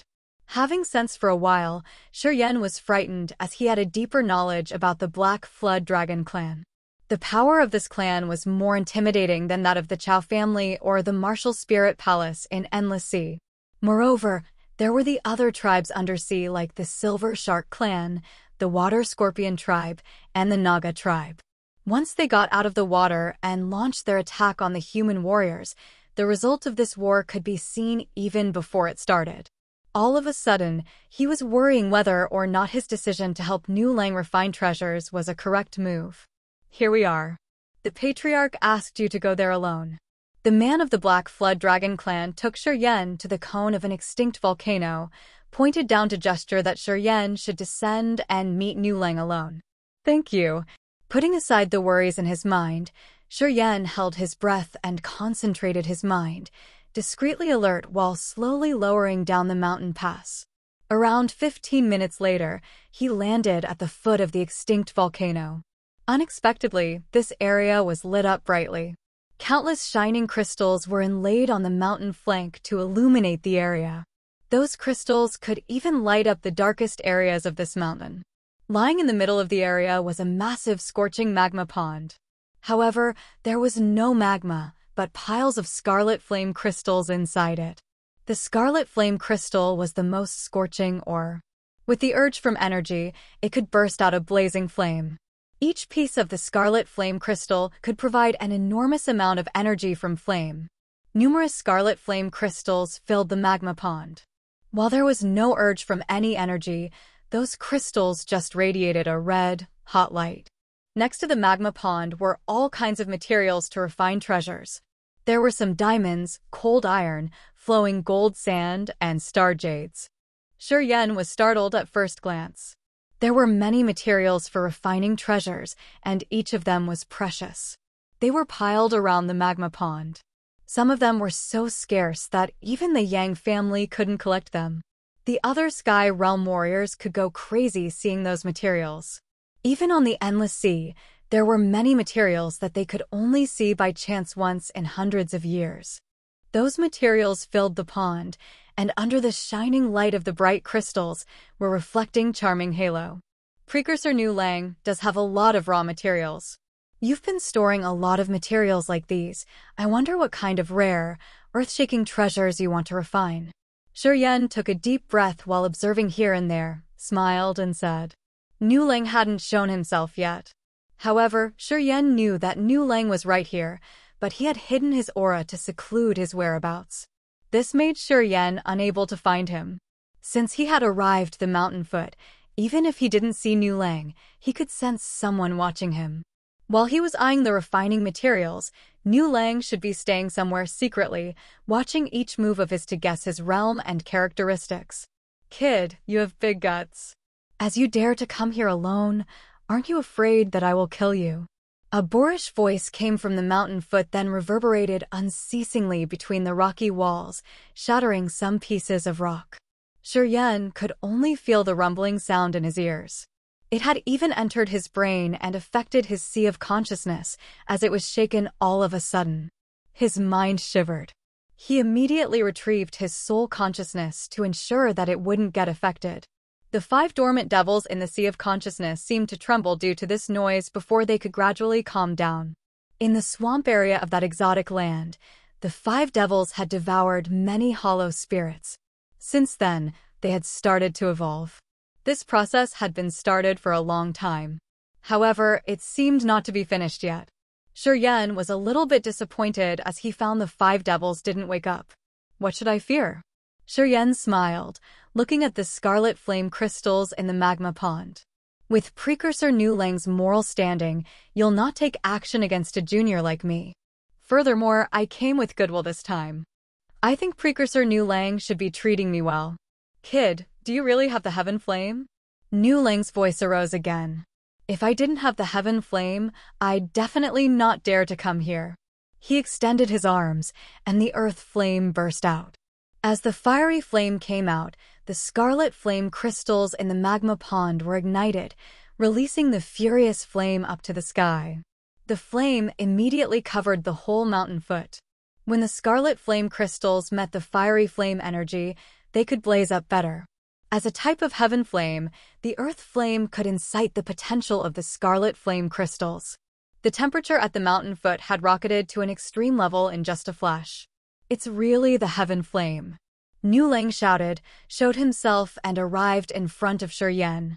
Having sensed for a while, Shiryen was frightened as he had a deeper knowledge about the Black Flood Dragon clan. The power of this clan was more intimidating than that of the Chow family or the Martial Spirit Palace in Endless Sea. Moreover, there were the other tribes undersea like the Silver Shark clan, the Water Scorpion tribe, and the Naga tribe. Once they got out of the water and launched their attack on the human warriors, the result of this war could be seen even before it started. All of a sudden, he was worrying whether or not his decision to help New Lang refine treasures was a correct move. Here we are. The Patriarch asked you to go there alone. The man of the Black Flood Dragon clan took Shiryen to the cone of an extinct volcano, pointed down to gesture that Shiryen should descend and meet New Lang alone. Thank you. Putting aside the worries in his mind, Shiryen held his breath and concentrated his mind, discreetly alert while slowly lowering down the mountain pass. Around 15 minutes later, he landed at the foot of the extinct volcano. Unexpectedly, this area was lit up brightly. Countless shining crystals were inlaid on the mountain flank to illuminate the area. Those crystals could even light up the darkest areas of this mountain. Lying in the middle of the area was a massive scorching magma pond. However, there was no magma, but piles of scarlet flame crystals inside it. The scarlet flame crystal was the most scorching ore. With the urge from energy, it could burst out a blazing flame. Each piece of the scarlet flame crystal could provide an enormous amount of energy from flame. Numerous scarlet flame crystals filled the magma pond. While there was no urge from any energy, those crystals just radiated a red, hot light. Next to the magma pond were all kinds of materials to refine treasures. There were some diamonds, cold iron, flowing gold sand, and star jades. Shiryen was startled at first glance. There were many materials for refining treasures, and each of them was precious. They were piled around the magma pond. Some of them were so scarce that even the Yang family couldn't collect them. The other Sky Realm warriors could go crazy seeing those materials. Even on the Endless Sea, there were many materials that they could only see by chance once in hundreds of years. Those materials filled the pond, and under the shining light of the bright crystals were reflecting charming halo. Precursor New Lang does have a lot of raw materials. You've been storing a lot of materials like these. I wonder what kind of rare, earth-shaking treasures you want to refine. Shiryen took a deep breath while observing here and there, smiled and said. New Lang hadn't shown himself yet. However, Shiryen knew that New Lang was right here, but he had hidden his aura to seclude his whereabouts. This made Shiryen unable to find him. Since he had arrived the mountain foot, even if he didn't see New Lang, he could sense someone watching him. While he was eyeing the refining materials, New Lang should be staying somewhere secretly, watching each move of his to guess his realm and characteristics. Kid, you have big guts. As you dare to come here alone, aren't you afraid that I will kill you? A boorish voice came from the mountain foot, then reverberated unceasingly between the rocky walls, shattering some pieces of rock. Shiryen could only feel the rumbling sound in his ears. It had even entered his brain and affected his sea of consciousness, as it was shaken all of a sudden. His mind shivered. He immediately retrieved his soul consciousness to ensure that it wouldn't get affected. The 5 dormant devils in the sea of consciousness seemed to tremble due to this noise before they could gradually calm down. In the swamp area of that exotic land, the 5 devils had devoured many hollow spirits. Since then, they had started to evolve. This process had been started for a long time. However, it seemed not to be finished yet. Shiryen was a little bit disappointed as he found the 5 devils didn't wake up. What should I fear? Shiryen smiled, looking at the scarlet flame crystals in the magma pond. With Precursor New Lang's moral standing, you'll not take action against a junior like me. Furthermore, I came with goodwill this time. I think Precursor New Lang should be treating me well. Kid, do you really have the Heaven Flame? New Lang's voice arose again. If I didn't have the Heaven Flame, I'd definitely not dare to come here. He extended his arms, and the earth flame burst out. As the fiery flame came out, the scarlet flame crystals in the magma pond were ignited, releasing the furious flame up to the sky. The flame immediately covered the whole mountain foot. When the scarlet flame crystals met the fiery flame energy, they could blaze up better. As a type of heaven flame, the earth flame could incite the potential of the scarlet flame crystals. The temperature at the mountain foot had rocketed to an extreme level in just a flash. It's really the heaven flame. Nu Lang shouted, showed himself, and arrived in front of Shi Yan.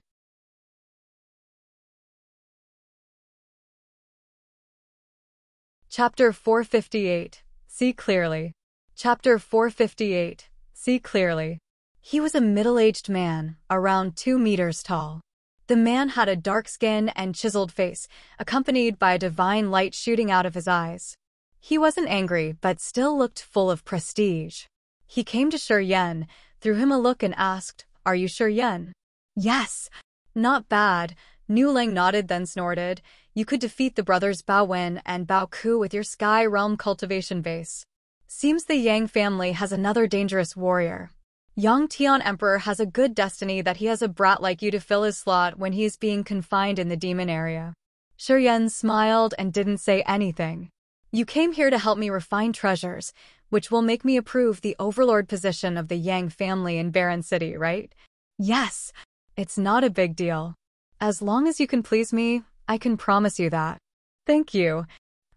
Chapter 458. See clearly. Chapter 458. See clearly. He was a middle-aged man, around 2 meters tall. The man had a dark skin and chiseled face, accompanied by a divine light shooting out of his eyes. He wasn't angry, but still looked full of prestige. He came to Shi Yan, threw him a look and asked, "Are you Shi Yan?" "Yes." "Not bad." Nu Lang nodded then snorted. "You could defeat the brothers Bao Wen and Bao Ku with your Sky Realm cultivation base. Seems the Yang family has another dangerous warrior. Yang Tian Emperor has a good destiny that he has a brat like you to fill his slot when he is being confined in the demon area." Shi Yan smiled and didn't say anything. "You came here to help me refine treasures, which will make me approve the overlord position of the Yang family in Barren City, right?" "Yes." "It's not a big deal. As long as you can please me, I can promise you that." "Thank you.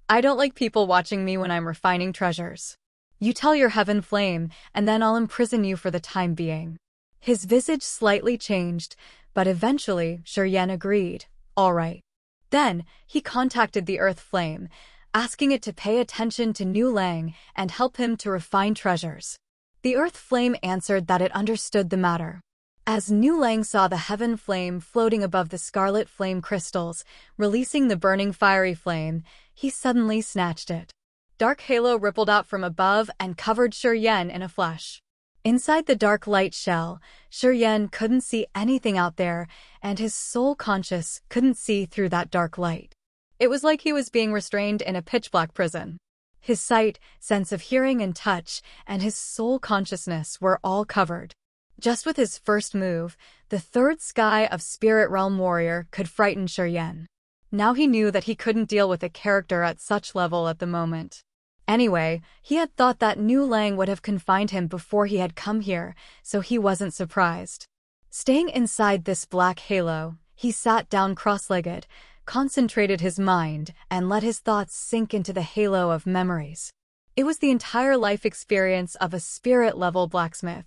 I don't like people watching me when I'm refining treasures. You tell your heaven flame, and then I'll imprison you for the time being." His visage slightly changed, but eventually Shi Yan agreed. All right. Then he contacted the earth flame, asking it to pay attention to Nu Lang and help him to refine treasures. The earth flame answered that it understood the matter. As Nu Lang saw the heaven flame floating above the scarlet flame crystals, releasing the burning fiery flame, he suddenly snatched it. Dark halo rippled out from above and covered Shi Yan in a flash. Inside the dark light shell, Shi Yan couldn't see anything out there, and his soul conscious couldn't see through that dark light. It was like he was being restrained in a pitch-black prison. His sight, sense of hearing and touch, and his soul consciousness were all covered. Just with his first move, the third sky of Spirit Realm Warrior could frighten Shi Yan. Now he knew that he couldn't deal with a character at such level at the moment. Anyway, he had thought that Nu Lang would have confined him before he had come here, so he wasn't surprised. Staying inside this black halo, he sat down cross-legged, concentrated his mind, and let his thoughts sink into the halo of memories. It was the entire life experience of a spirit-level blacksmith.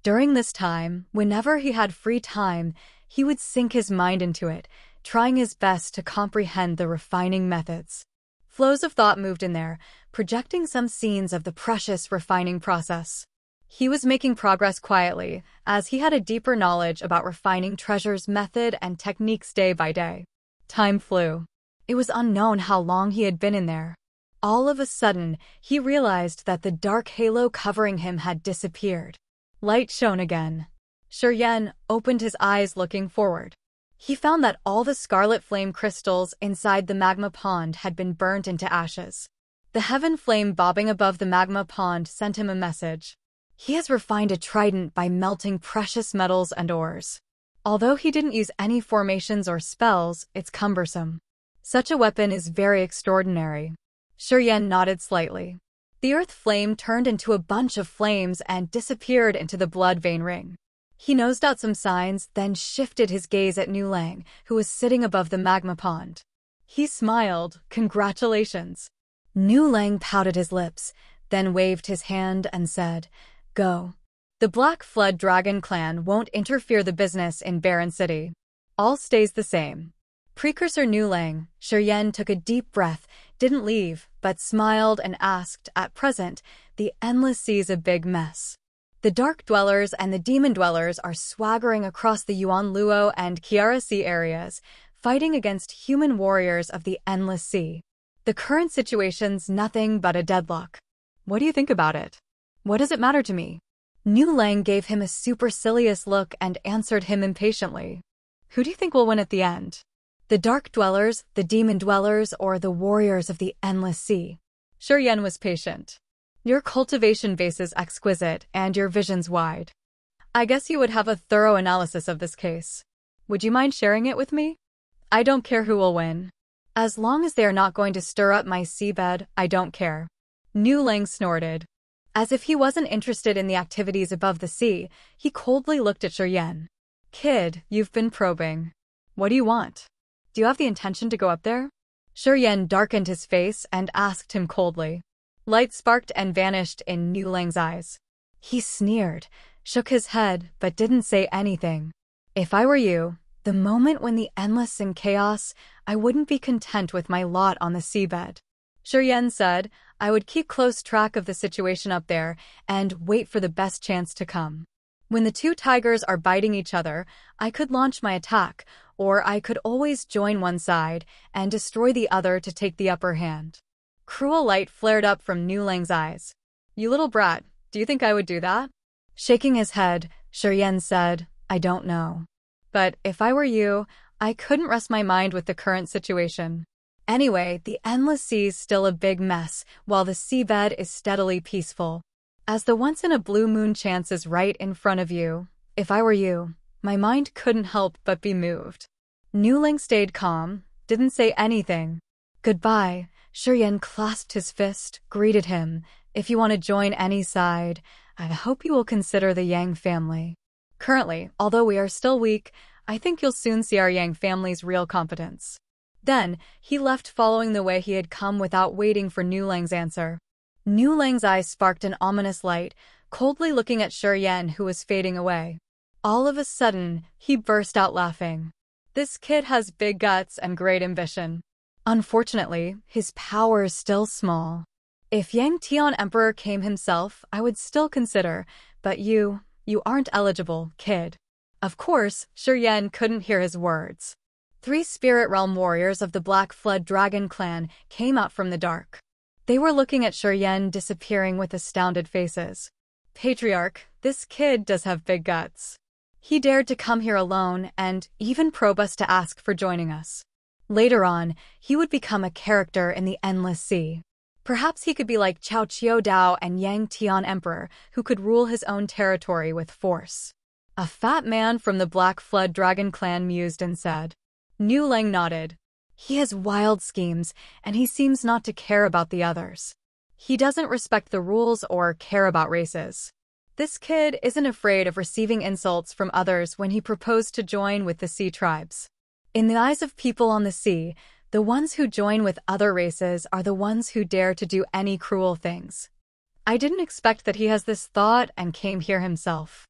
During this time, whenever he had free time, he would sink his mind into it, trying his best to comprehend the refining methods. Flows of thought moved in there, projecting some scenes of the precious refining process. He was making progress quietly, as he had a deeper knowledge about refining treasures' method and techniques day by day. Time flew. It was unknown how long he had been in there. All of a sudden, he realized that the dark halo covering him had disappeared. Light shone again. Shi Yan opened his eyes looking forward. He found that all the scarlet flame crystals inside the magma pond had been burnt into ashes. The heaven flame bobbing above the magma pond sent him a message. He has refined a trident by melting precious metals and ores. Although he didn't use any formations or spells, it's cumbersome. Such a weapon is very extraordinary. Shi Yan nodded slightly. The earth flame turned into a bunch of flames and disappeared into the blood vein ring. He nosed out some signs, then shifted his gaze at Nu Lang, who was sitting above the magma pond. He smiled. "Congratulations." Nu Lang pouted his lips, then waved his hand and said, "Go. The Black Flood Dragon clan won't interfere the business in Barren City. All stays the same." Precursor Nu Lang, Shi Yan took a deep breath, didn't leave, but smiled and asked, "At present, the Endless Sea's a big mess. The Dark Dwellers and the Demon Dwellers are swaggering across the Yuan Luo and Kiara Sea areas, fighting against human warriors of the Endless Sea. The current situation's nothing but a deadlock. What do you think about it? What does it matter to me?" Nu Lang gave him a supercilious look and answered him impatiently. "Who do you think will win at the end? The Dark Dwellers, the Demon Dwellers, or the warriors of the Endless Sea?" Shi Yan was patient. "Your cultivation base is exquisite, and your vision's wide. I guess you would have a thorough analysis of this case. Would you mind sharing it with me? I don't care who will win. As long as they are not going to stir up my seabed, I don't care." Nu Lang snorted. As if he wasn't interested in the activities above the sea, he coldly looked at Shiryen. Kid, you've been probing. What do you want? Do you have the intention to go up there? Shiryen darkened his face and asked him coldly. Light sparked and vanished in Nulang's eyes. He sneered, shook his head, but didn't say anything. If I were you, the moment when the endless in chaos, I wouldn't be content with my lot on the seabed. Shiryen said, I would keep close track of the situation up there and wait for the best chance to come. When the two tigers are biting each other, I could launch my attack, or I could always join one side and destroy the other to take the upper hand. Cruel light flared up from Nulang's eyes. You little brat, do you think I would do that? Shaking his head, Shiryen said, I don't know. But if I were you, I couldn't rest my mind with the current situation. Anyway, the endless sea's still a big mess, while the seabed is steadily peaceful. As the once-in-a-blue moon chance is right in front of you, if I were you, my mind couldn't help but be moved. Nulang stayed calm, didn't say anything. Goodbye, Shiryen clasped his fist, greeted him. If you want to join any side, I hope you will consider the Yang family. Currently, although we are still weak, I think you'll soon see our Yang family's real competence. Then, he left following the way he had come without waiting for Nulang's answer. Nulang's eyes sparked an ominous light, coldly looking at Shiryen who was fading away. All of a sudden, he burst out laughing. This kid has big guts and great ambition. Unfortunately, his power is still small. If Yang Tian Emperor came himself, I would still consider, but you aren't eligible, kid. Of course, Shiryen couldn't hear his words. 3 spirit realm warriors of the Black Flood Dragon clan came out from the dark. They were looking at Shiryen disappearing with astounded faces. Patriarch, this kid does have big guts. He dared to come here alone and even probe us to ask for joining us. Later on, he would become a character in the Endless Sea. Perhaps he could be like Cao Qiudao and Yang Tian Emperor, who could rule his own territory with force. A fat man from the Black Flood Dragon clan mused and said. Nulang nodded. He has wild schemes, and he seems not to care about the others. He doesn't respect the rules or care about races. This kid isn't afraid of receiving insults from others when he proposed to join with the sea tribes. In the eyes of people on the sea, the ones who join with other races are the ones who dare to do any cruel things. I didn't expect that he has this thought and came here himself.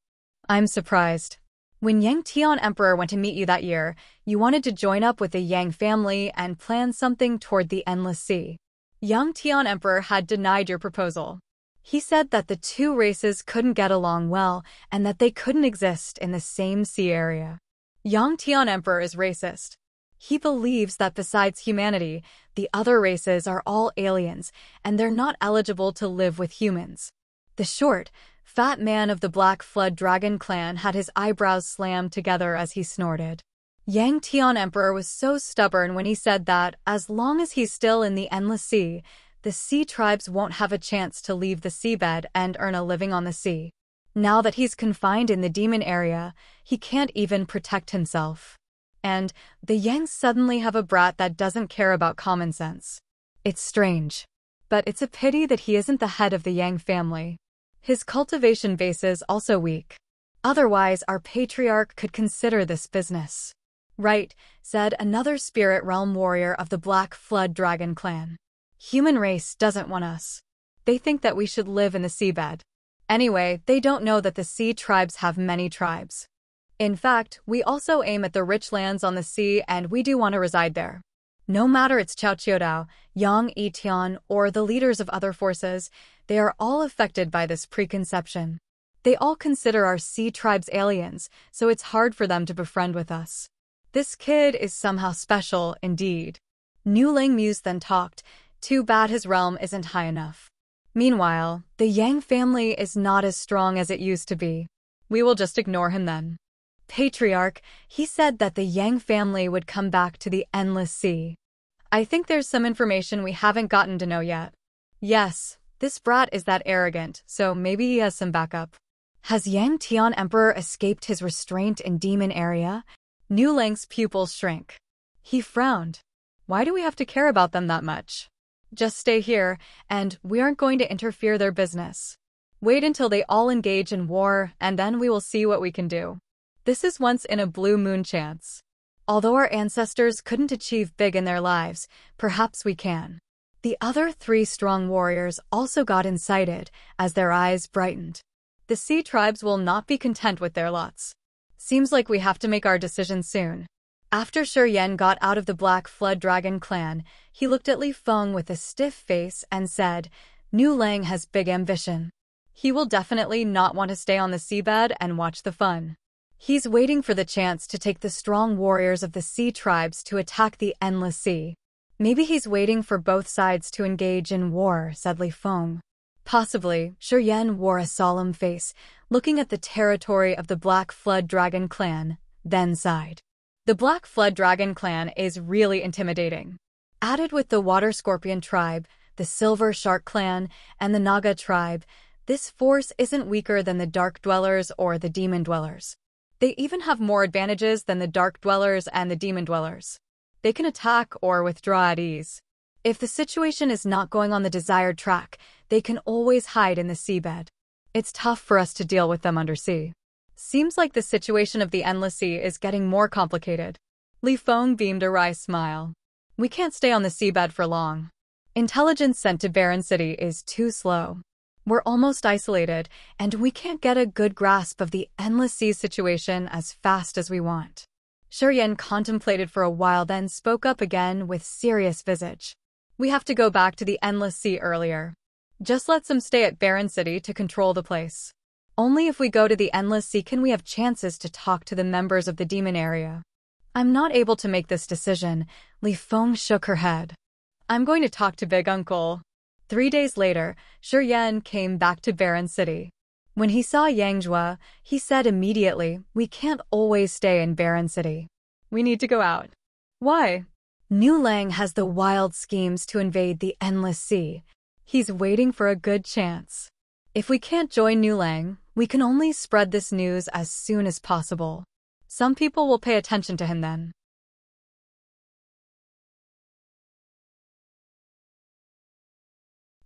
I'm surprised. When Yang Tian Emperor went to meet you that year, you wanted to join up with the Yang family and plan something toward the Endless Sea. Yang Tian Emperor had denied your proposal. He said that the two races couldn't get along well and that they couldn't exist in the same sea area. Yang Tian Emperor is racist. He believes that besides humanity, the other races are all aliens and they're not eligible to live with humans. The short, fat man of the Black Flood Dragon clan had his eyebrows slammed together as he snorted. Yang Tian Emperor was so stubborn when he said that, as long as he's still in the Endless Sea, the sea tribes won't have a chance to leave the seabed and earn a living on the sea. Now that he's confined in the demon area, he can't even protect himself. And the Yangs suddenly have a brat that doesn't care about common sense. It's strange. But it's a pity that he isn't the head of the Yang family. His cultivation base is also weak. Otherwise, our patriarch could consider this business. Right, said another spirit realm warrior of the Black Flood Dragon clan. Human race doesn't want us. They think that we should live in the seabed. Anyway, they don't know that the sea tribes have many tribes. In fact, we also aim at the rich lands on the sea and we do want to reside there. No matter it's Cao Qiudao, Yang Yitian, or the leaders of other forces, they are all affected by this preconception. They all consider our sea tribes aliens, so it's hard for them to befriend with us. This kid is somehow special, indeed. Nulang mused then talked. Too bad his realm isn't high enough. Meanwhile, the Yang family is not as strong as it used to be. We will just ignore him then. Patriarch, he said that the Yang family would come back to the Endless Sea. I think there's some information we haven't gotten to know yet. Yes, this brat is that arrogant, so maybe he has some backup. Has Yang Tian Emperor escaped his restraint in demon area? Nulang's pupils shrank. He frowned. Why do we have to care about them that much? Just stay here, and we aren't going to interfere their business. Wait until they all engage in war, and then we will see what we can do. This is once in a blue moon chance. Although our ancestors couldn't achieve big in their lives, perhaps we can. The other 3 strong warriors also got incited as their eyes brightened. The sea tribes will not be content with their lots. Seems like we have to make our decision soon. After Shi Yan got out of the Black Flood Dragon clan, he looked at Li Feng with a stiff face and said, "Nu Lang has big ambition. He will definitely not want to stay on the seabed and watch the fun. He's waiting for the chance to take the strong warriors of the sea tribes to attack the Endless Sea. Maybe he's waiting for both sides to engage in war," said Li Feng. Possibly. Shi Yan wore a solemn face, looking at the territory of the Black Flood Dragon clan, then sighed. The Black Flood Dragon clan is really intimidating. Added with the Water Scorpion tribe, the Silver Shark clan, and the Naga tribe, this force isn't weaker than the Dark Dwellers or the Demon Dwellers. They even have more advantages than the Dark Dwellers and the Demon Dwellers. They can attack or withdraw at ease. If the situation is not going on the desired track, they can always hide in the seabed. It's tough for us to deal with them undersea. Seems like the situation of the Endless Sea is getting more complicated. Li Feng beamed a wry smile. We can't stay on the seabed for long. Intelligence sent to Barren City is too slow. We're almost isolated, and we can't get a good grasp of the Endless Sea situation as fast as we want. Shi Yan contemplated for a while, then spoke up again with serious visage. We have to go back to the Endless Sea earlier. Just let them stay at Barren City to control the place. Only if we go to the Endless Sea can we have chances to talk to the members of the demon area. I'm not able to make this decision. Li Feng shook her head. I'm going to talk to Big Uncle. 3 days later, Shi Yan came back to Barren City. When he saw Yang Zhua, he said immediately, "We can't always stay in Barren City. We need to go out." "Why?" "Nu Lang has the wild schemes to invade the Endless Sea. He's waiting for a good chance. If we can't join Nu Lang, we can only spread this news as soon as possible. Some people will pay attention to him then."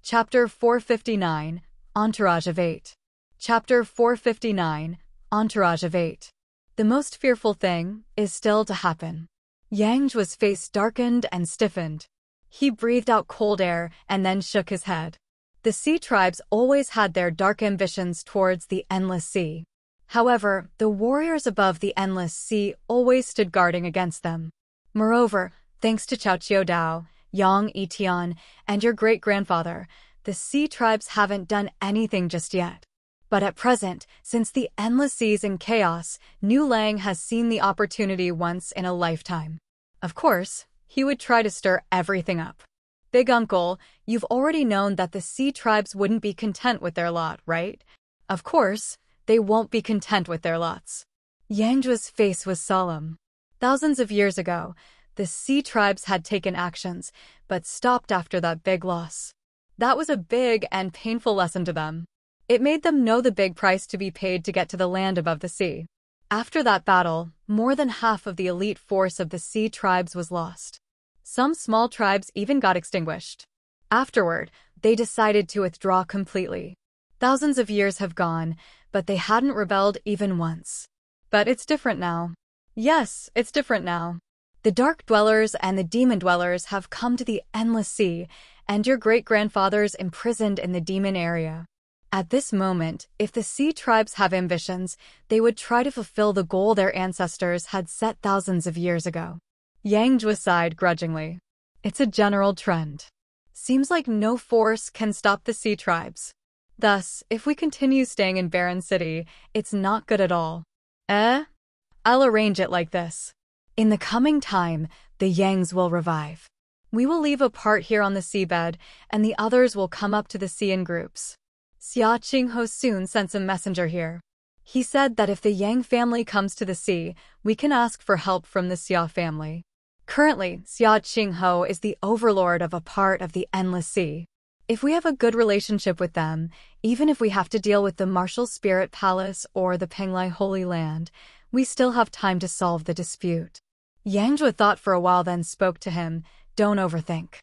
Chapter 459, Entourage of Eight. Chapter 459, Entourage of Eight. The most fearful thing is still to happen. Yang Zhua's face darkened and stiffened. He breathed out cold air and then shook his head. The sea tribes always had their dark ambitions towards the Endless Sea. However, the warriors above the Endless Sea always stood guarding against them. Moreover, thanks to Cao Qiudao, Yang Yitian, and your great-grandfather, the sea tribes haven't done anything just yet. But at present, since the Endless Sea is in chaos, Nu Lang has seen the opportunity once in a lifetime. Of course, he would try to stir everything up. Big Uncle, you've already known that the sea tribes wouldn't be content with their lot, right? Of course, they won't be content with their lots. Yang Zhua's face was solemn. Thousands of years ago, the sea tribes had taken actions, but stopped after that big loss. That was a big and painful lesson to them. It made them know the big price to be paid to get to the land above the sea. After that battle, more than half of the elite force of the sea tribes was lost. Some small tribes even got extinguished. Afterward, they decided to withdraw completely. Thousands of years have gone, but they hadn't rebelled even once. But it's different now. Yes, it's different now. The Dark Dwellers and the Demon Dwellers have come to the Endless Sea, and your great-grandfathers imprisoned in the demon area. At this moment, if the sea tribes have ambitions, they would try to fulfill the goal their ancestors had set thousands of years ago. Yang Zhua sighed grudgingly. It's a general trend. Seems like no force can stop the sea tribes. Thus, if we continue staying in Barren City, it's not good at all. I'll arrange it like this. In the coming time, the Yangs will revive. We will leave a part here on the seabed, and the others will come up to the sea in groups. Xia Qingho soon sent a messenger here. He said that if the Yang family comes to the sea, we can ask for help from the Xia family. Currently, Xia Qingho is the overlord of a part of the Endless Sea. If we have a good relationship with them, even if we have to deal with the Martial Spirit Palace or the Penglai Holy Land, we still have time to solve the dispute. Yang Zhua thought for a while, then spoke to him. Don't overthink.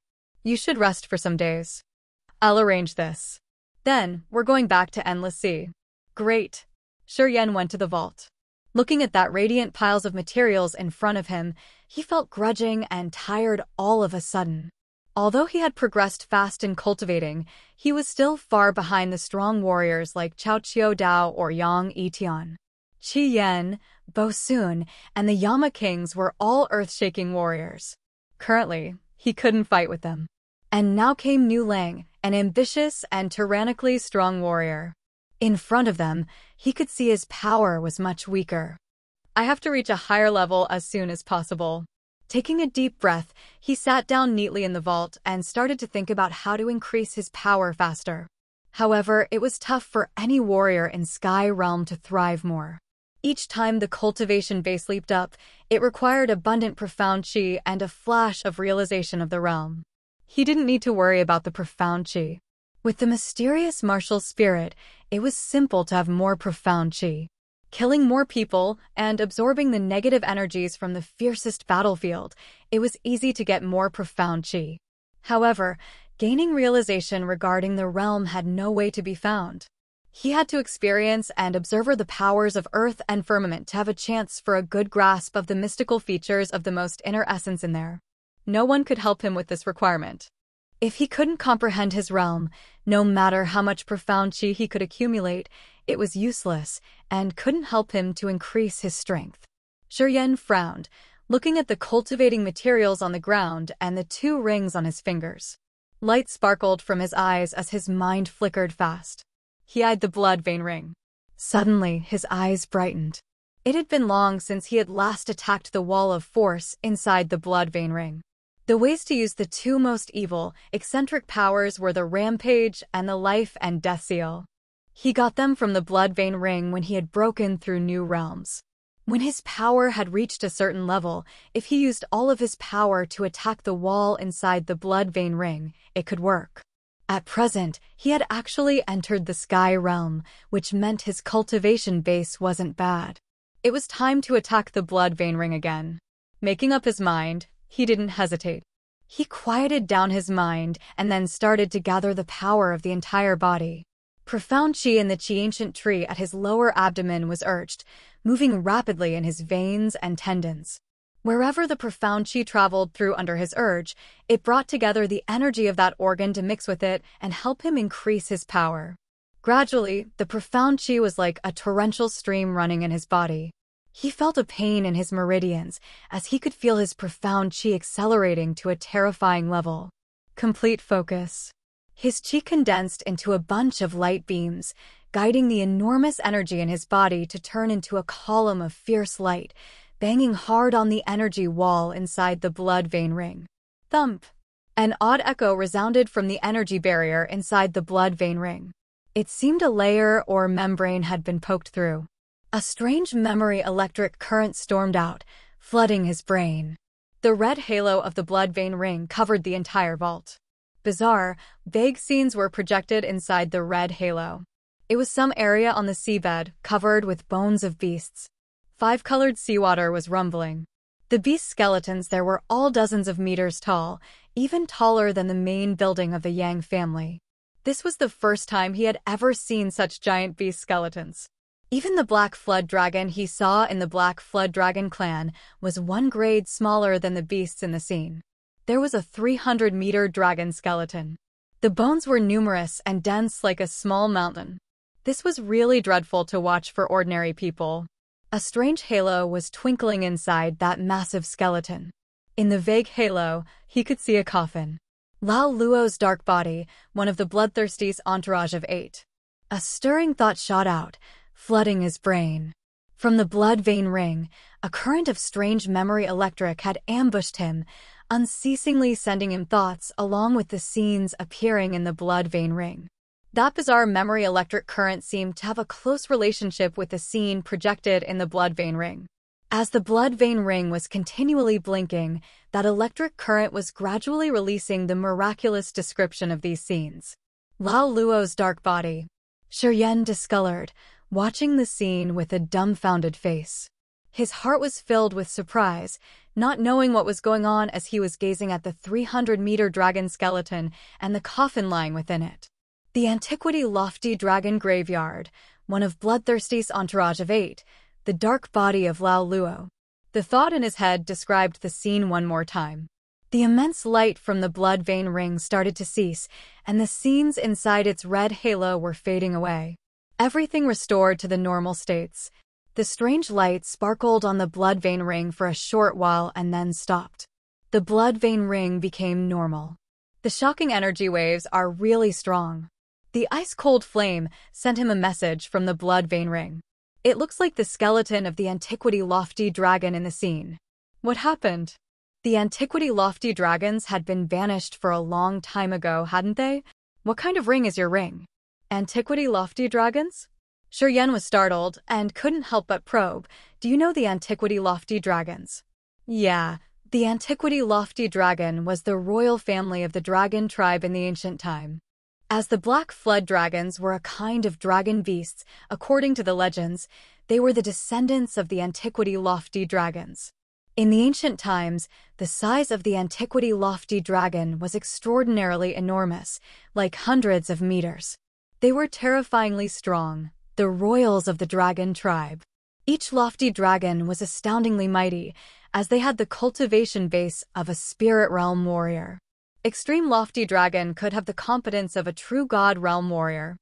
You should rest for some days. I'll arrange this. Then, we're going back to Endless Sea. Great. Yen went to the vault. Looking at that radiant piles of materials in front of him, he felt grudging and tired all of a sudden. Although he had progressed fast in cultivating, he was still far behind the strong warriors like Chao Qiu Dao or Yang Yitian. Qi Yan, Bo Sun, and the Yama Kings were all earth-shaking warriors. Currently, he couldn't fight with them. And now came Nu Lang, an ambitious and tyrannically strong warrior. In front of them, he could see his power was much weaker. I have to reach a higher level as soon as possible. Taking a deep breath, he sat down neatly in the vault and started to think about how to increase his power faster. However, it was tough for any warrior in Sky Realm to thrive more. Each time the cultivation base leaped up, it required abundant profound qi and a flash of realization of the realm. He didn't need to worry about the profound qi. With the mysterious martial spirit, it was simple to have more profound qi. Killing more people and absorbing the negative energies from the fiercest battlefield, it was easy to get more profound qi. However, gaining realization regarding the realm had no way to be found. He had to experience and observe the powers of earth and firmament to have a chance for a good grasp of the mystical features of the most inner essence in there. No one could help him with this requirement. If he couldn't comprehend his realm, no matter how much profound qi he could accumulate, it was useless and couldn't help him to increase his strength. Yen frowned, looking at the cultivating materials on the ground and the 2 rings on his fingers. Light sparkled from his eyes as his mind flickered fast. He eyed the blood vein ring. Suddenly, his eyes brightened. It had been long since he had last attacked the wall of force inside the blood vein ring. The ways to use the 2 most evil, eccentric powers were the Rampage and the Life and Death Seal. He got them from the blood vein ring when he had broken through new realms. When his power had reached a certain level, if he used all of his power to attack the wall inside the blood vein ring, it could work. At present, he had actually entered the Sky Realm, which meant his cultivation base wasn't bad. It was time to attack the blood vein ring again. Making up his mind, he didn't hesitate. He quieted down his mind and then started to gather the power of the entire body. Profound qi in the qi ancient tree at his lower abdomen was urged, moving rapidly in his veins and tendons. Wherever the profound qi traveled through under his urge, it brought together the energy of that organ to mix with it and help him increase his power. Gradually, the profound qi was like a torrential stream running in his body. He felt a pain in his meridians as he could feel his profound qi accelerating to a terrifying level. Complete focus. His qi condensed into a bunch of light beams, guiding the enormous energy in his body to turn into a column of fierce light, banging hard on the energy wall inside the blood vein ring. Thump! An odd echo resounded from the energy barrier inside the blood vein ring. It seemed a layer or membrane had been poked through. A strange memory electric current stormed out, flooding his brain. The red halo of the blood vein ring covered the entire vault. Bizarre, vague scenes were projected inside the red halo. It was some area on the seabed, covered with bones of beasts. 5-colored seawater was rumbling. The beast skeletons there were all dozens of meters tall, even taller than the main building of the Yang family. This was the first time he had ever seen such giant beast skeletons. Even the Black Flood Dragon he saw in the Black Flood Dragon clan was 1 grade smaller than the beasts in the scene. There was a 300-meter dragon skeleton. The bones were numerous and dense like a small mountain. This was really dreadful to watch for ordinary people. A strange halo was twinkling inside that massive skeleton. In the vague halo, he could see a coffin. Lao Luo's dark body, one of the bloodthirsty's Entourage of 8. A stirring thought shot out, flooding his brain. From the blood vein ring, a current of strange memory electric had ambushed him, unceasingly sending him thoughts along with the scenes appearing in the blood vein ring. That bizarre memory electric current seemed to have a close relationship with the scene projected in the blood vein ring. As the blood vein ring was continually blinking, that electric current was gradually releasing the miraculous description of these scenes. Lao Luo's dark body. Yen discolored, watching the scene with a dumbfounded face. His heart was filled with surprise, not knowing what was going on as he was gazing at the 300-meter dragon skeleton and the coffin lying within it. The Antiquity Lofty Dragon Graveyard, one of Bloodthirsty's Entourage of Eight, the dark body of Lao Luo. The thought in his head described the scene one more time. The immense light from the blood vein ring started to cease, and the scenes inside its red halo were fading away. Everything restored to the normal states. The strange light sparkled on the blood vein ring for a short while and then stopped. The blood vein ring became normal. The shocking energy waves are really strong. The ice-cold flame sent him a message from the blood vein ring. It looks like the skeleton of the Antiquity Lofty Dragon in the scene. What happened? The Antiquity Lofty Dragons had been banished for a long time ago, hadn't they? What kind of ring is your ring? Antiquity Lofty Dragons? Yen was startled and couldn't help but probe. Do you know the Antiquity Lofty Dragons? Yeah, the Antiquity Lofty Dragon was the royal family of the dragon tribe in the ancient time. As the Black Flood Dragons were a kind of dragon beasts, according to the legends, they were the descendants of the Antiquity Lofty Dragons. In the ancient times, the size of the Antiquity Lofty Dragon was extraordinarily enormous, like hundreds of meters. They were terrifyingly strong, the royals of the dragon tribe. Each lofty dragon was astoundingly mighty, as they had the cultivation base of a spirit realm warrior. Extreme Lofty Dragon could have the competence of a true god realm warrior.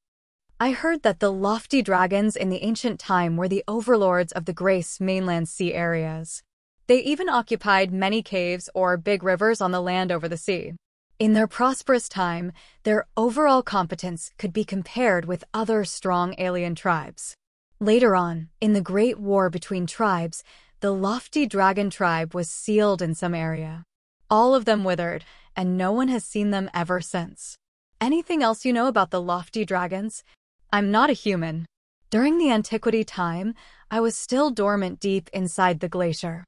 I heard that the lofty dragons in the ancient time were the overlords of the Grace mainland sea areas. They even occupied many caves or big rivers on the land over the sea. In their prosperous time, their overall competence could be compared with other strong alien tribes. Later on, in the Great War between tribes, the Lofty Dragon tribe was sealed in some area. All of them withered, and no one has seen them ever since. Anything else you know about the Lofty Dragons? I'm not a human. During the Antiquity time, I was still dormant deep inside the glacier.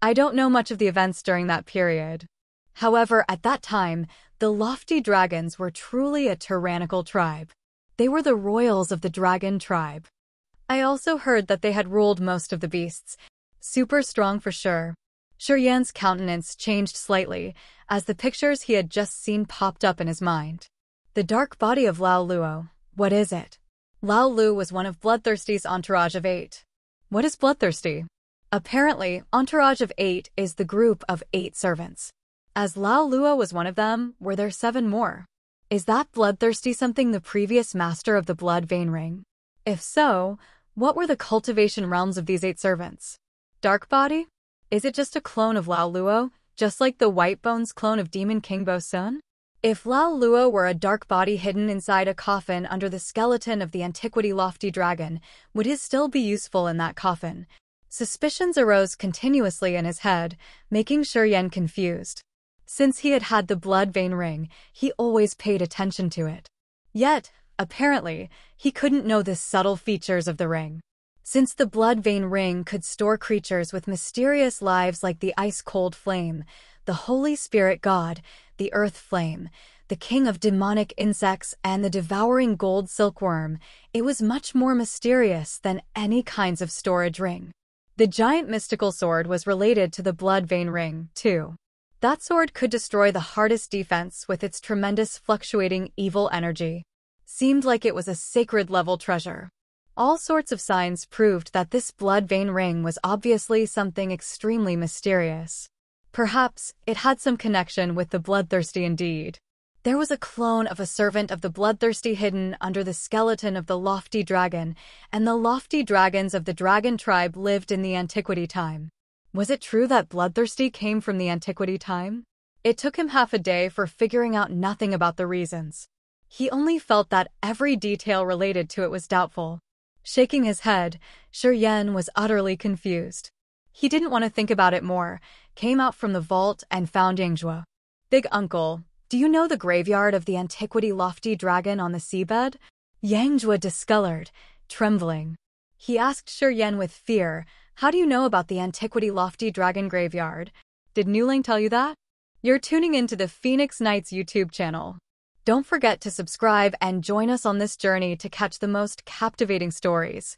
I don't know much of the events during that period. However, at that time, the Lofty Dragons were truly a tyrannical tribe. They were the royals of the dragon tribe. I also heard that they had ruled most of the beasts. Super strong for sure. Yan's countenance changed slightly as the pictures he had just seen popped up in his mind. The dark body of Lao Luo. What is it? Lao Lu was one of Bloodthirsty's Entourage of Eight. What is Bloodthirsty? Apparently, Entourage of Eight is the group of 8 servants. As Lao Luo was one of them, were there 7 more? Is that Bloodthirsty something the previous master of the blood vein ring? If so, what were the cultivation realms of these 8 servants? Dark body? Is it just a clone of Lao Luo, just like the White Bones clone of Demon King Bo Sun? If Lao Luo were a dark body hidden inside a coffin under the skeleton of the Antiquity Lofty Dragon, would his still be useful in that coffin? Suspicions arose continuously in his head, making Yen confused. Since he had had the blood vein ring, he always paid attention to it. Yet, apparently, he couldn't know the subtle features of the ring. Since the blood vein ring could store creatures with mysterious lives like the ice-cold flame, the Holy Spirit God, the earth flame, the king of demonic insects, and the devouring gold silkworm, it was much more mysterious than any kinds of storage ring. The giant mystical sword was related to the blood vein ring, too. That sword could destroy the hardest defense with its tremendous fluctuating evil energy. Seemed like it was a sacred-level treasure. All sorts of signs proved that this blood vein ring was obviously something extremely mysterious. Perhaps it had some connection with the Bloodthirsty indeed. There was a clone of a servant of the Bloodthirsty hidden under the skeleton of the Lofty Dragon, and the Lofty Dragons of the Dragon tribe lived in the Antiquity time. Was it true that Bloodthirsty came from the Antiquity time? It took him half a day for figuring out nothing about the reasons. He only felt that every detail related to it was doubtful. Shaking his head, Yen was utterly confused. He didn't want to think about it more, came out from the vault and found Yangzhuo. Big uncle, do you know the graveyard of the Antiquity Lofty Dragon on the seabed? Yangzhuo discolored, trembling. He asked Yen with fear, how do you know about the Antiquity Lofty Dragon graveyard? Did Nuling tell you that? You're tuning into the Phoenix Knights YouTube channel. Don't forget to subscribe and join us on this journey to catch the most captivating stories.